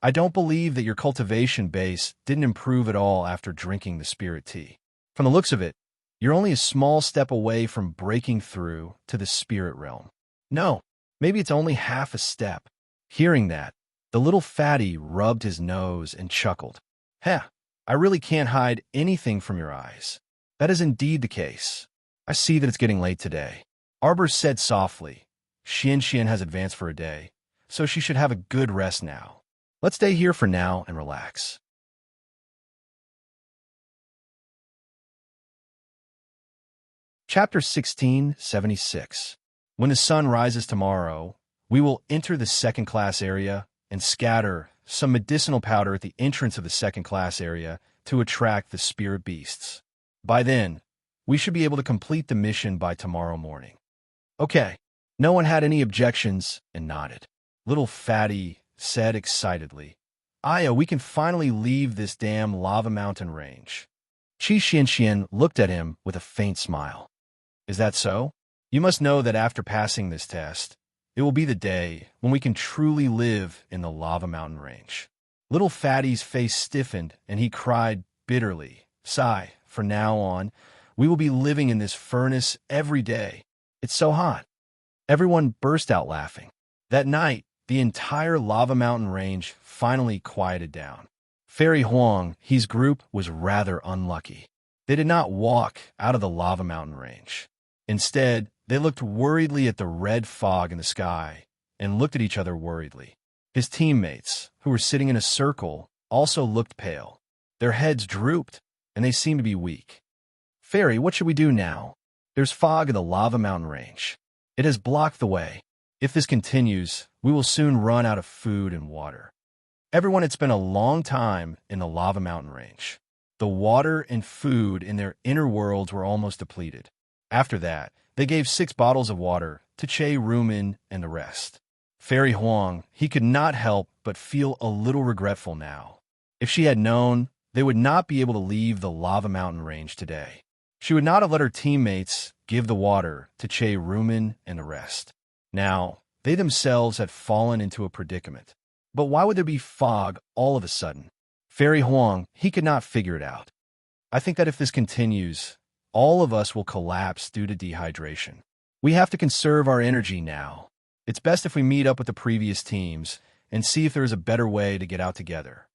"I don't believe that your cultivation base didn't improve at all after drinking the spirit tea. From the looks of it, you're only a small step away from breaking through to the spirit realm. No, maybe it's only half a step." Hearing that, the little fatty rubbed his nose and chuckled. "Heh, I really can't hide anything from your eyes. That is indeed the case. I see that it's getting late today." Arbor said softly, "Xianxian has advanced for a day, so she should have a good rest now. Let's stay here for now and relax." Chapter 1676. When the sun rises tomorrow, we will enter the second-class area and scatter some medicinal powder at the entrance of the second-class area to attract the spirit beasts. By then, we should be able to complete the mission by tomorrow morning. Okay. No one had any objections and nodded. Little Fatty said excitedly, "Aya, we can finally leave this damn lava mountain range." Qi Xianxian looked at him with a faint smile. "Is that so? You must know that after passing this test, it will be the day when we can truly live in the lava mountain range." Little Fatty's face stiffened and he cried bitterly, "Sigh, from now on, we will be living in this furnace every day. It's so hot." Everyone burst out laughing. That night, the entire lava mountain range finally quieted down. Fairy Huang, his group, was rather unlucky. They did not walk out of the lava mountain range. Instead, they looked worriedly at the red fog in the sky and looked at each other worriedly. His teammates, who were sitting in a circle, also looked pale. Their heads drooped, and they seemed to be weak. "Fairy, what should we do now?" There's fog in the lava mountain range. It has blocked the way. If this continues, we will soon run out of food and water. Everyone had spent a long time in the lava mountain range. The water and food in their inner worlds were almost depleted. After that, they gave 6 bottles of water to Che, Rumin, and the rest. Fairy Huang, he could not help but feel a little regretful now. If she had known, they would not be able to leave the lava mountain range today. She would not have let her teammates give the water to Che, Rumin, and the rest. Now, they themselves had fallen into a predicament. But why would there be fog all of a sudden? Fairy Huang, he could not figure it out. I think that if this continues, all of us will collapse due to dehydration. We have to conserve our energy now. It's best if we meet up with the previous teams and see if there is a better way to get out together.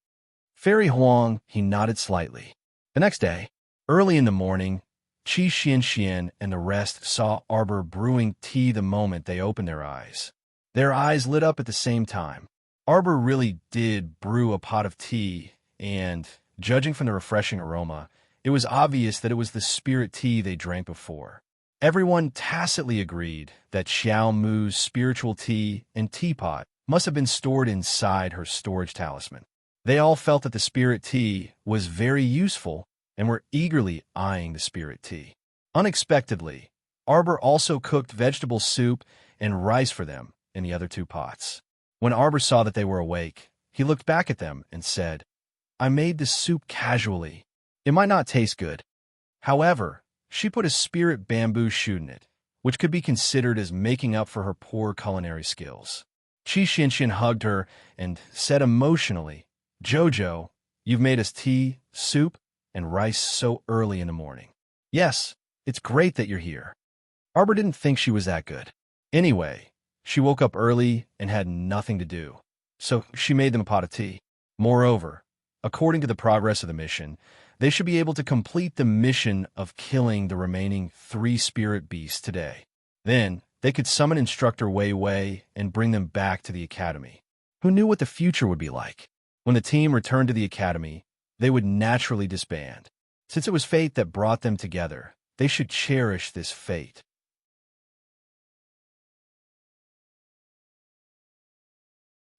Fairy Huang, he nodded slightly. The next day, early in the morning, Qi Xianxian and the rest saw Arbor brewing tea the moment they opened their eyes. Their eyes lit up at the same time. Arbor really did brew a pot of tea, and, judging from the refreshing aroma, it was obvious that it was the spirit tea they drank before. Everyone tacitly agreed that Xiao Mu's spiritual tea and teapot must have been stored inside her storage talisman. They all felt that the spirit tea was very useful and were eagerly eyeing the spirit tea. Unexpectedly, Arbor also cooked vegetable soup and rice for them in the other 2 pots. When Arbor saw that they were awake, he looked back at them and said, "I made this soup casually. It might not taste good. However, she put a spirit bamboo shoot in it, which could be considered as making up for her poor culinary skills." Qi Xianxian hugged her and said emotionally, "Jojo, you've made us tea, soup, and rice so early in the morning. Yes, it's great that you're here." Arbor didn't think she was that good. Anyway, she woke up early and had nothing to do, so she made them a pot of tea. Moreover, according to the progress of the mission, they should be able to complete the mission of killing the remaining 3 spirit beasts today. Then, they could summon Instructor Wei Wei and bring them back to the academy. Who knew what the future would be like? When the team returned to the academy, they would naturally disband. Since it was fate that brought them together, they should cherish this fate.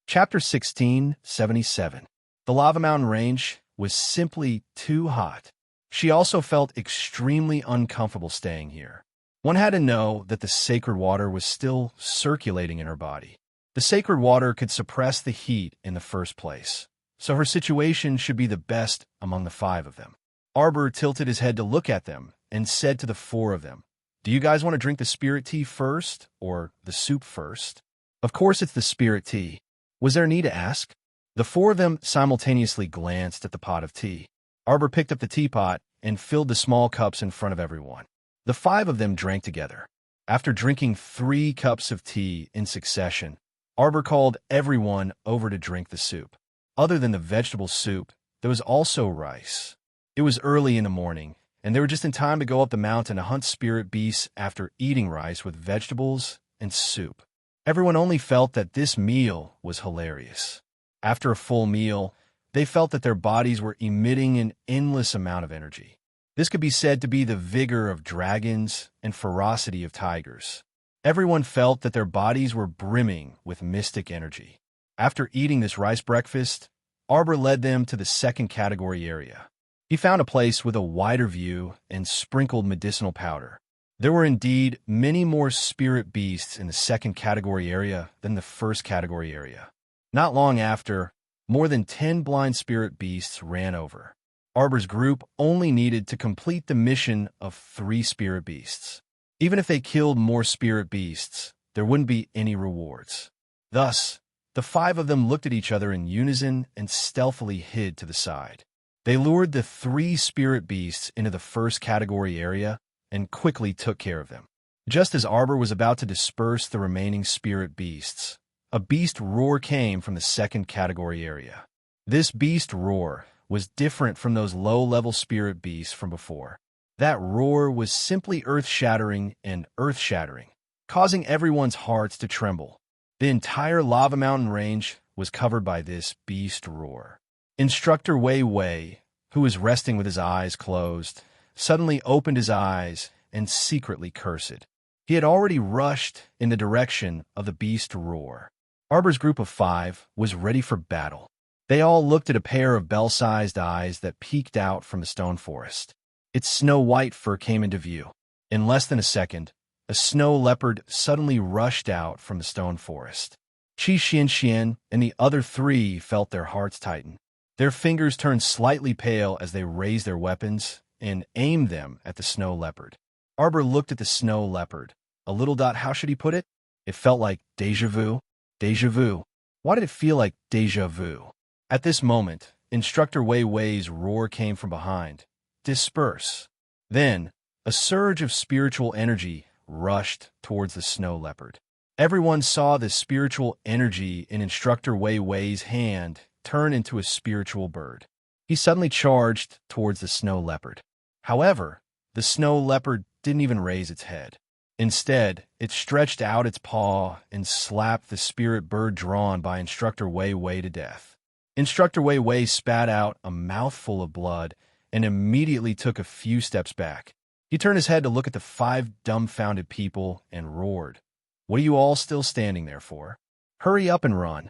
Chapter 1677. The Lava Mountain Range was simply too hot. She also felt extremely uncomfortable staying here. One had to know that the sacred water was still circulating in her body. The sacred water could suppress the heat in the first place, so her situation should be the best among the 5 of them. Arbor tilted his head to look at them and said to the 4 of them, "Do you guys want to drink the spirit tea first or the soup first?" Of course it's the spirit tea. Was there need to ask? The 4 of them simultaneously glanced at the pot of tea. Arbor picked up the teapot and filled the small cups in front of everyone. The 5 of them drank together. After drinking 3 cups of tea in succession, Arbor called everyone over to drink the soup. Other than the vegetable soup, there was also rice. It was early in the morning, and they were just in time to go up the mountain to hunt spirit beasts after eating rice with vegetables and soup. Everyone only felt that this meal was hilarious. After a full meal, they felt that their bodies were emitting an endless amount of energy. This could be said to be the vigor of dragons and ferocity of tigers. Everyone felt that their bodies were brimming with mystic energy. After eating this rice breakfast, Arbor led them to the 2nd category area. He found a place with a wider view and sprinkled medicinal powder. There were indeed many more spirit beasts in the 2nd category area than the 1st category area. Not long after, more than 10 blind spirit beasts ran over. Arbor's group only needed to complete the mission of 3 spirit beasts. Even if they killed more spirit beasts, there wouldn't be any rewards. Thus, the 5 of them looked at each other in unison and stealthily hid to the side. They lured the 3 spirit beasts into the 1st category area and quickly took care of them. Just as Arbor was about to disperse the remaining spirit beasts, a beast roar came from the 2nd category area. This beast roar was different from those low-level spirit beasts from before. That roar was simply earth-shattering and earth-shattering, causing everyone's hearts to tremble. The entire Lava Mountain range was covered by this beast roar. Instructor Wei Wei, who was resting with his eyes closed, suddenly opened his eyes and secretly cursed. He had already rushed in the direction of the beast to roar. Arbor's group of 5 was ready for battle. They all looked at a pair of bell-sized eyes that peeked out from the stone forest. Its snow-white fur came into view. In less than a second, a snow leopard suddenly rushed out from the stone forest. Qi Xian and the other 3 felt their hearts tighten. Their fingers turned slightly pale as they raised their weapons and aimed them at the snow leopard. Arbor looked at the snow leopard. How should he put it? It felt like déjà vu. Déjà vu. Why did it feel like déjà vu? At this moment, Instructor Wei Wei's roar came from behind. Disperse. Then, a surge of spiritual energy rushed towards the snow leopard. Everyone saw the spiritual energy in Instructor Wei Wei's hand turn into a spiritual bird. He suddenly charged towards the snow leopard. However, the snow leopard didn't even raise its head. Instead, it stretched out its paw and slapped the spirit bird drawn by Instructor Wei Wei to death. Instructor Wei Wei spat out a mouthful of blood and immediately took a few steps back. He turned his head to look at the 5 dumbfounded people and roared, "What are you all still standing there for? Hurry up and run."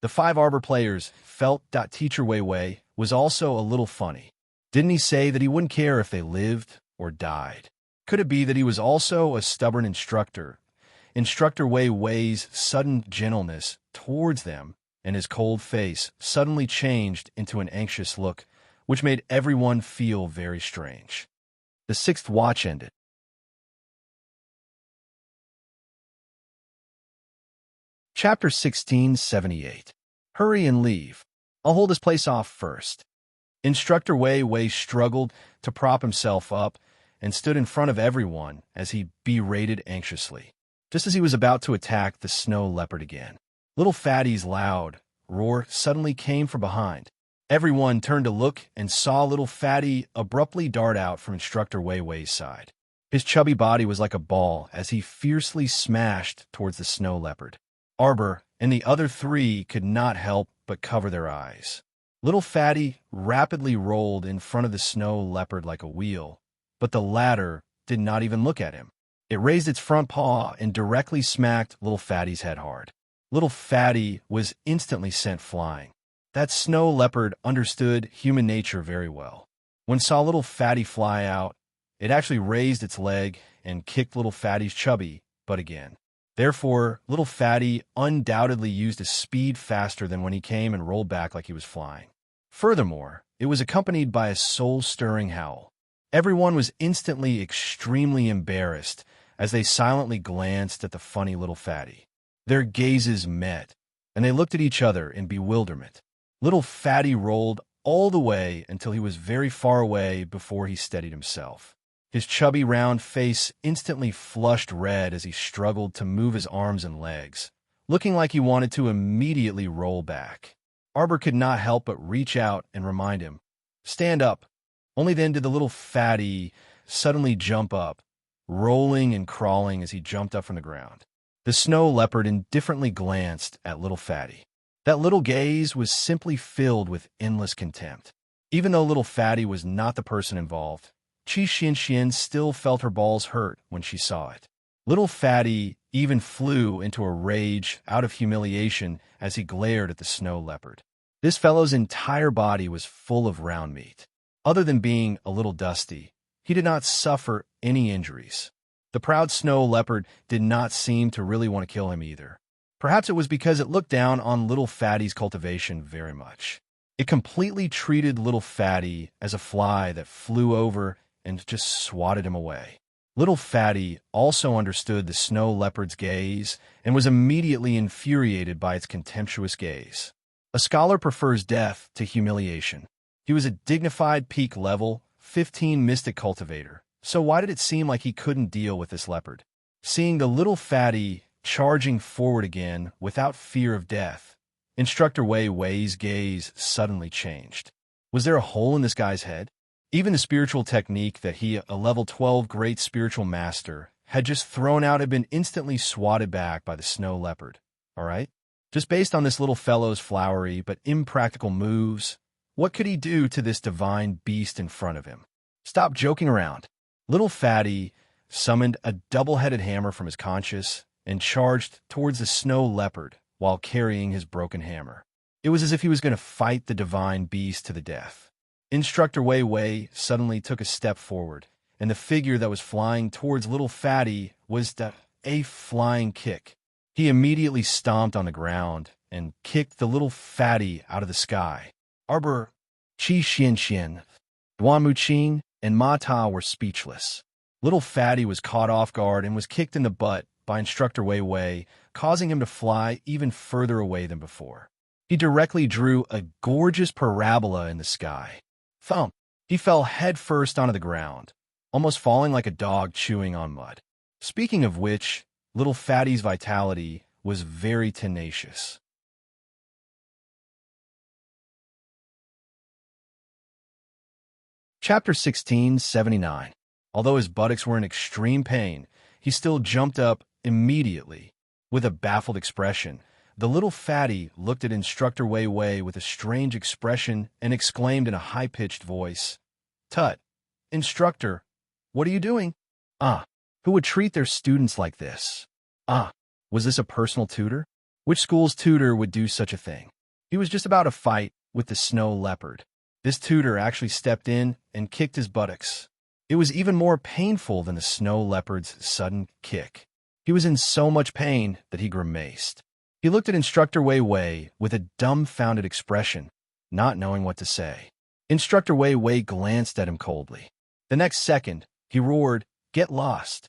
The 5 Arbor players felt that Teacher Wei Wei was also a little funny. Didn't he say that he wouldn't care if they lived or died? Could it be that he was also a stubborn instructor? Instructor Wei Wei's sudden gentleness towards them and his cold face suddenly changed into an anxious look, which made everyone feel very strange. The 6th watch ended. Chapter 1678. Hurry and leave. I'll hold this place off first. Instructor Wei Wei struggled to prop himself up and stood in front of everyone as he berated anxiously, just as he was about to attack the snow leopard again. Little Fatty's loud roar suddenly came from behind. Everyone turned to look and saw Little Fatty abruptly dart out from Instructor Wei Wei's side. His chubby body was like a ball as he fiercely smashed towards the snow leopard. Arbor and the other 3 could not help but cover their eyes. Little Fatty rapidly rolled in front of the snow leopard like a wheel, but the latter did not even look at him. It raised its front paw and directly smacked Little Fatty's head hard. Little Fatty was instantly sent flying. That snow leopard understood human nature very well. When it saw Little Fatty fly out, it actually raised its leg and kicked Little Fatty's chubby butt again. Therefore, Little Fatty undoubtedly used a speed faster than when he came and rolled back like he was flying. Furthermore, it was accompanied by a soul-stirring howl. Everyone was instantly extremely embarrassed as they silently glanced at the funny Little Fatty. Their gazes met, and they looked at each other in bewilderment. Little Fatty rolled all the way until he was very far away before he steadied himself. His chubby round face instantly flushed red as he struggled to move his arms and legs, looking like he wanted to immediately roll back. Arbor could not help but reach out and remind him, "Stand up." Only then did the Little Fatty suddenly jump up, rolling and crawling as he jumped up from the ground. The snow leopard indifferently glanced at Little Fatty. That little gaze was simply filled with endless contempt. Even though Little Fatty was not the person involved, Qi Xian still felt her balls hurt when she saw it. Little Fatty even flew into a rage out of humiliation as he glared at the snow leopard. This fellow's entire body was full of round meat. Other than being a little dusty, he did not suffer any injuries. The proud snow leopard did not seem to really want to kill him either. Perhaps it was because it looked down on Little Fatty's cultivation very much. It completely treated Little Fatty as a fly that flew over and just swatted him away. Little Fatty also understood the snow leopard's gaze and was immediately infuriated by its contemptuous gaze. A scholar prefers death to humiliation. He was a dignified peak level 15 mystic cultivator. So why did it seem like he couldn't deal with this leopard? Seeing the Little Fatty charging forward again without fear of death, Instructor Wei Wei's gaze suddenly changed. Was there a hole in this guy's head? Even the spiritual technique that he, a level 12 great spiritual master, had just thrown out had been instantly swatted back by the snow leopard. All right? Just based on this little fellow's flowery but impractical moves, what could he do to this divine beast in front of him? Stop joking around. Little Fatty summoned a double-headed hammer from his conscious, and charged towards the snow leopard while carrying his broken hammer. It was as if he was going to fight the divine beast to the death. Instructor Wei Wei suddenly took a step forward, and the figure that was flying towards little Fatty was a flying kick. He immediately stomped on the ground and kicked the little Fatty out of the sky. Arbor, Qi Xianxian, Duan Muqing, and Ma Ta were speechless. Little Fatty was caught off guard and was kicked in the butt by Instructor Wei Wei, causing him to fly even further away than before. He directly drew a gorgeous parabola in the sky. Thump! He fell headfirst onto the ground, almost falling like a dog chewing on mud. Speaking of which, little Fatty's vitality was very tenacious. Chapter 1679. Although his buttocks were in extreme pain, he still jumped up immediately. With a baffled expression, the little Fatty looked at Instructor Wei Wei with a strange expression and exclaimed in a high-pitched voice, "Tut, Instructor, what are you doing? Who would treat their students like this? Was this a personal tutor? Which school's tutor would do such a thing?" He was just about to fight with the snow leopard. This tutor actually stepped in and kicked his buttocks. It was even more painful than the snow leopard's sudden kick. He was in so much pain that he grimaced. He looked at Instructor Wei Wei with a dumbfounded expression, not knowing what to say. Instructor Wei Wei glanced at him coldly. The next second, he roared, "Get lost!"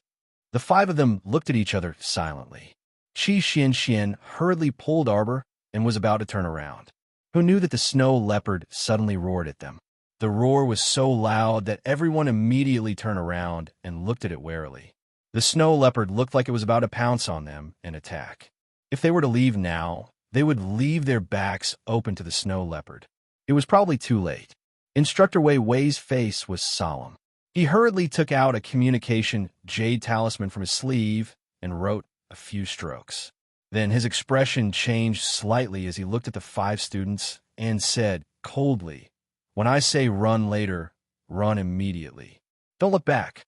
The five of them looked at each other silently. Qi Xianxian hurriedly pulled Arbor and was about to turn around. Who knew that the snow leopard suddenly roared at them? The roar was so loud that everyone immediately turned around and looked at it warily. The snow leopard looked like it was about to pounce on them and attack. If they were to leave now, they would leave their backs open to the snow leopard. It was probably too late. Instructor Wei Wei's face was solemn. He hurriedly took out a communication jade talisman from his sleeve and wrote a few strokes. Then his expression changed slightly as he looked at the five students and said coldly, "When I say run later, run immediately. Don't look back."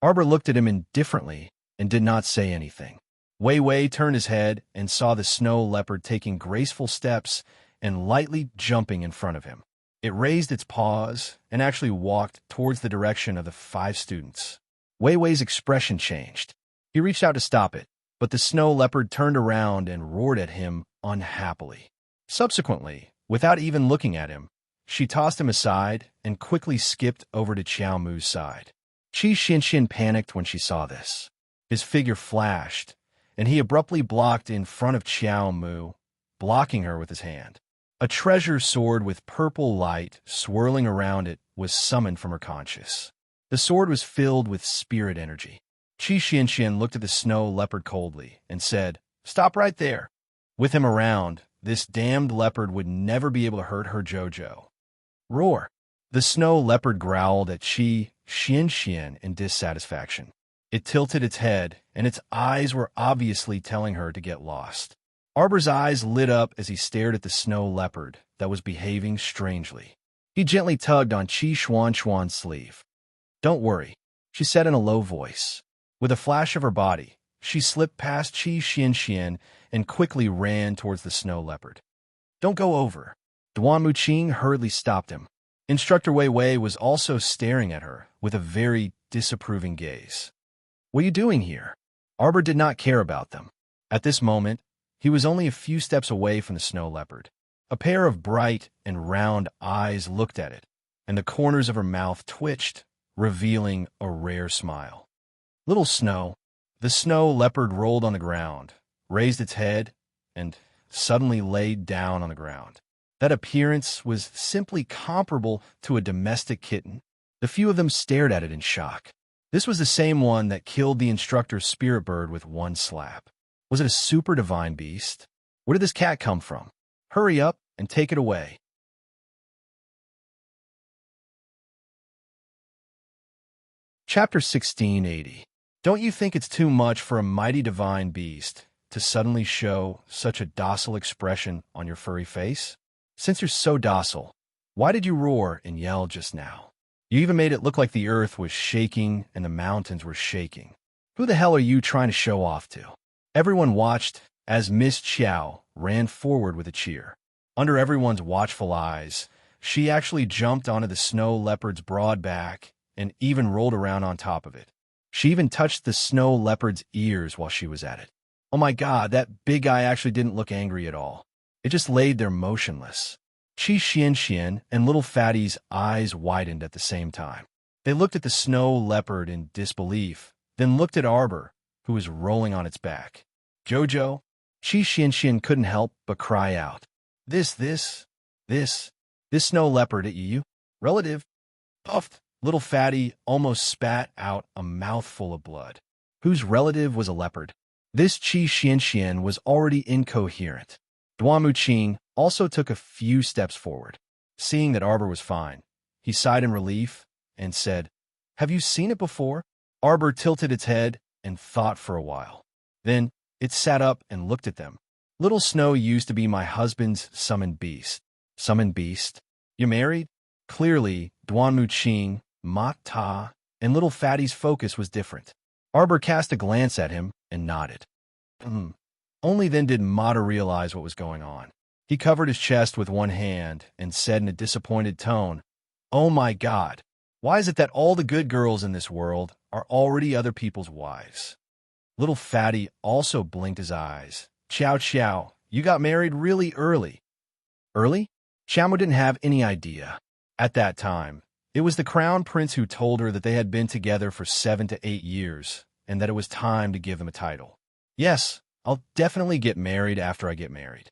Arbor looked at him indifferently and did not say anything. Wei Wei turned his head and saw the snow leopard taking graceful steps and lightly jumping in front of him. It raised its paws and actually walked towards the direction of the five students. Wei Wei's expression changed. He reached out to stop it, but the snow leopard turned around and roared at him unhappily. Subsequently, without even looking at him, she tossed him aside and quickly skipped over to Qiao Mu's side. Qi Xianxian panicked when she saw this. His figure flashed, and he abruptly blocked in front of Qiao Mu, blocking her with his hand. A treasure sword with purple light swirling around it was summoned from her conscious. The sword was filled with spirit energy. Qi Xianxian looked at the snow leopard coldly and said, "Stop right there." With him around, this damned leopard would never be able to hurt her Jojo. Roar! The snow leopard growled at Qi Xianxian in dissatisfaction. It tilted its head, and its eyes were obviously telling her to get lost. Arbor's eyes lit up as he stared at the snow leopard that was behaving strangely. He gently tugged on Qi Xuanxuan's sleeve. "Don't worry," she said in a low voice. With a flash of her body, she slipped past Qi Xianxian and quickly ran towards the snow leopard. "Don't go over." Duan Muqing hurriedly stopped him. Instructor Wei Wei was also staring at her with a very disapproving gaze. "What are you doing here?" Arbor did not care about them. At this moment, he was only a few steps away from the snow leopard. A pair of bright and round eyes looked at it, and the corners of her mouth twitched, revealing a rare smile. "Little Snow." The snow leopard rolled on the ground, raised its head, and suddenly laid down on the ground. That appearance was simply comparable to a domestic kitten. The few of them stared at it in shock. This was the same one that killed the instructor's spirit bird with one slap. Was it a super divine beast? Where did this cat come from? Hurry up and take it away. Chapter 1680. Don't you think it's too much for a mighty divine beast to suddenly show such a docile expression on your furry face? Since you're so docile, why did you roar and yell just now? You even made it look like the earth was shaking and the mountains were shaking. Who the hell are you trying to show off to? Everyone watched as Miss Chow ran forward with a cheer. Under everyone's watchful eyes, she actually jumped onto the snow leopard's broad back and even rolled around on top of it. She even touched the snow leopard's ears while she was at it. Oh my God, that big guy actually didn't look angry at all. It just laid there motionless. Qi Xian and little Fatty's eyes widened at the same time. They looked at the snow leopard in disbelief, then looked at Arbor, who was rolling on its back. Jojo? Qi Xian couldn't help but cry out. This snow leopard at you? Relative? Puffed. Little Fatty almost spat out a mouthful of blood. Whose relative was a leopard? This Qi Xian was already incoherent. Duamuqing also took a few steps forward. Seeing that Arbor was fine, he sighed in relief and said, "Have you seen it before?" Arbor tilted its head and thought for a while. Then it sat up and looked at them. Little Snow used to be my husband's summoned beast. Summoned beast? You married? Clearly, Duanmuqing, Ma Ta, and little Fatty's focus was different. Arbor cast a glance at him and nodded. Only then did Mata realize what was going on. He covered his chest with one hand and said in a disappointed tone, "Oh my God, why is it that all the good girls in this world are already other people's wives?" Little Fatty also blinked his eyes. Chow, you got married really early. Early? Shamu didn't have any idea. At that time, it was the crown prince who told her that they had been together for 7 to 8 years and that it was time to give them a title. Yes, I'll definitely get married after I get married.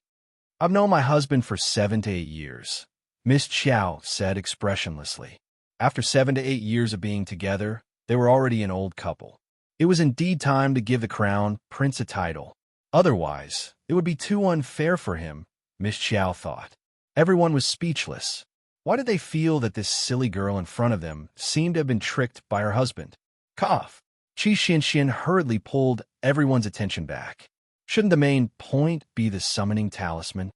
I've known my husband for 7 to 8 years, Miss Chow said expressionlessly. After 7 to 8 years of being together, they were already an old couple. It was indeed time to give the crown prince a title. Otherwise, it would be too unfair for him, Miss Chow thought. Everyone was speechless. Why did they feel that this silly girl in front of them seemed to have been tricked by her husband? Cough. Qi Xian hurriedly pulled everyone's attention back. Shouldn't the main point be the summoning talisman?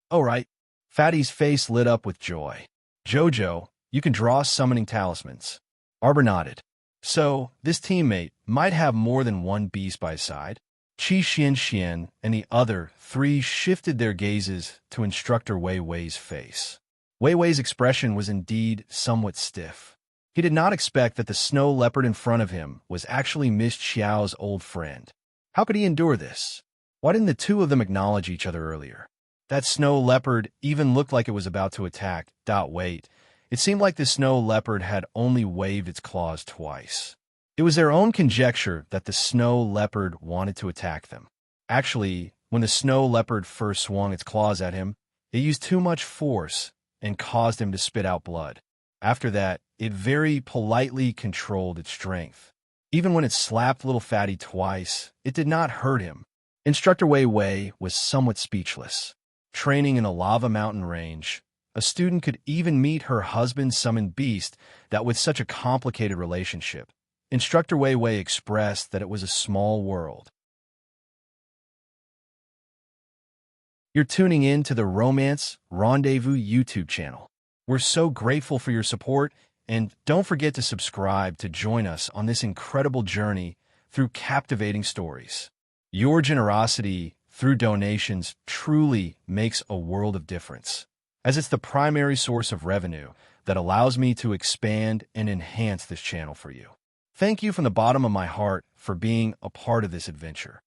Oh, right. Fatty's face lit up with joy. Jojo, you can draw summoning talismans. Arbor nodded. So, this teammate might have more than one beast by his side. Qi Xian and the other 3 shifted their gazes to Instructor Wei Wei's face. Wei Wei's expression was indeed somewhat stiff. He did not expect that the snow leopard in front of him was actually Miss Qiao's old friend. How could he endure this? Why didn't the two of them acknowledge each other earlier? That snow leopard even looked like it was about to attack. Wait. It seemed like the snow leopard had only waved its claws twice. It was their own conjecture that the snow leopard wanted to attack them. Actually, when the snow leopard first swung its claws at him, it used too much force and caused him to spit out blood. After that, it very politely controlled its strength. Even when it slapped little Fatty twice, it did not hurt him. Instructor Wei Wei was somewhat speechless. Training in a lava mountain range, a student could even meet her husband's summoned beast that with such a complicated relationship. Instructor Wei Wei expressed that it was a small world. You're tuning in to the Romance Rendezvous YouTube channel. We're so grateful for your support, and don't forget to subscribe to join us on this incredible journey through captivating stories. Your generosity through donations truly makes a world of difference, as it's the primary source of revenue that allows me to expand and enhance this channel for you. Thank you from the bottom of my heart for being a part of this adventure.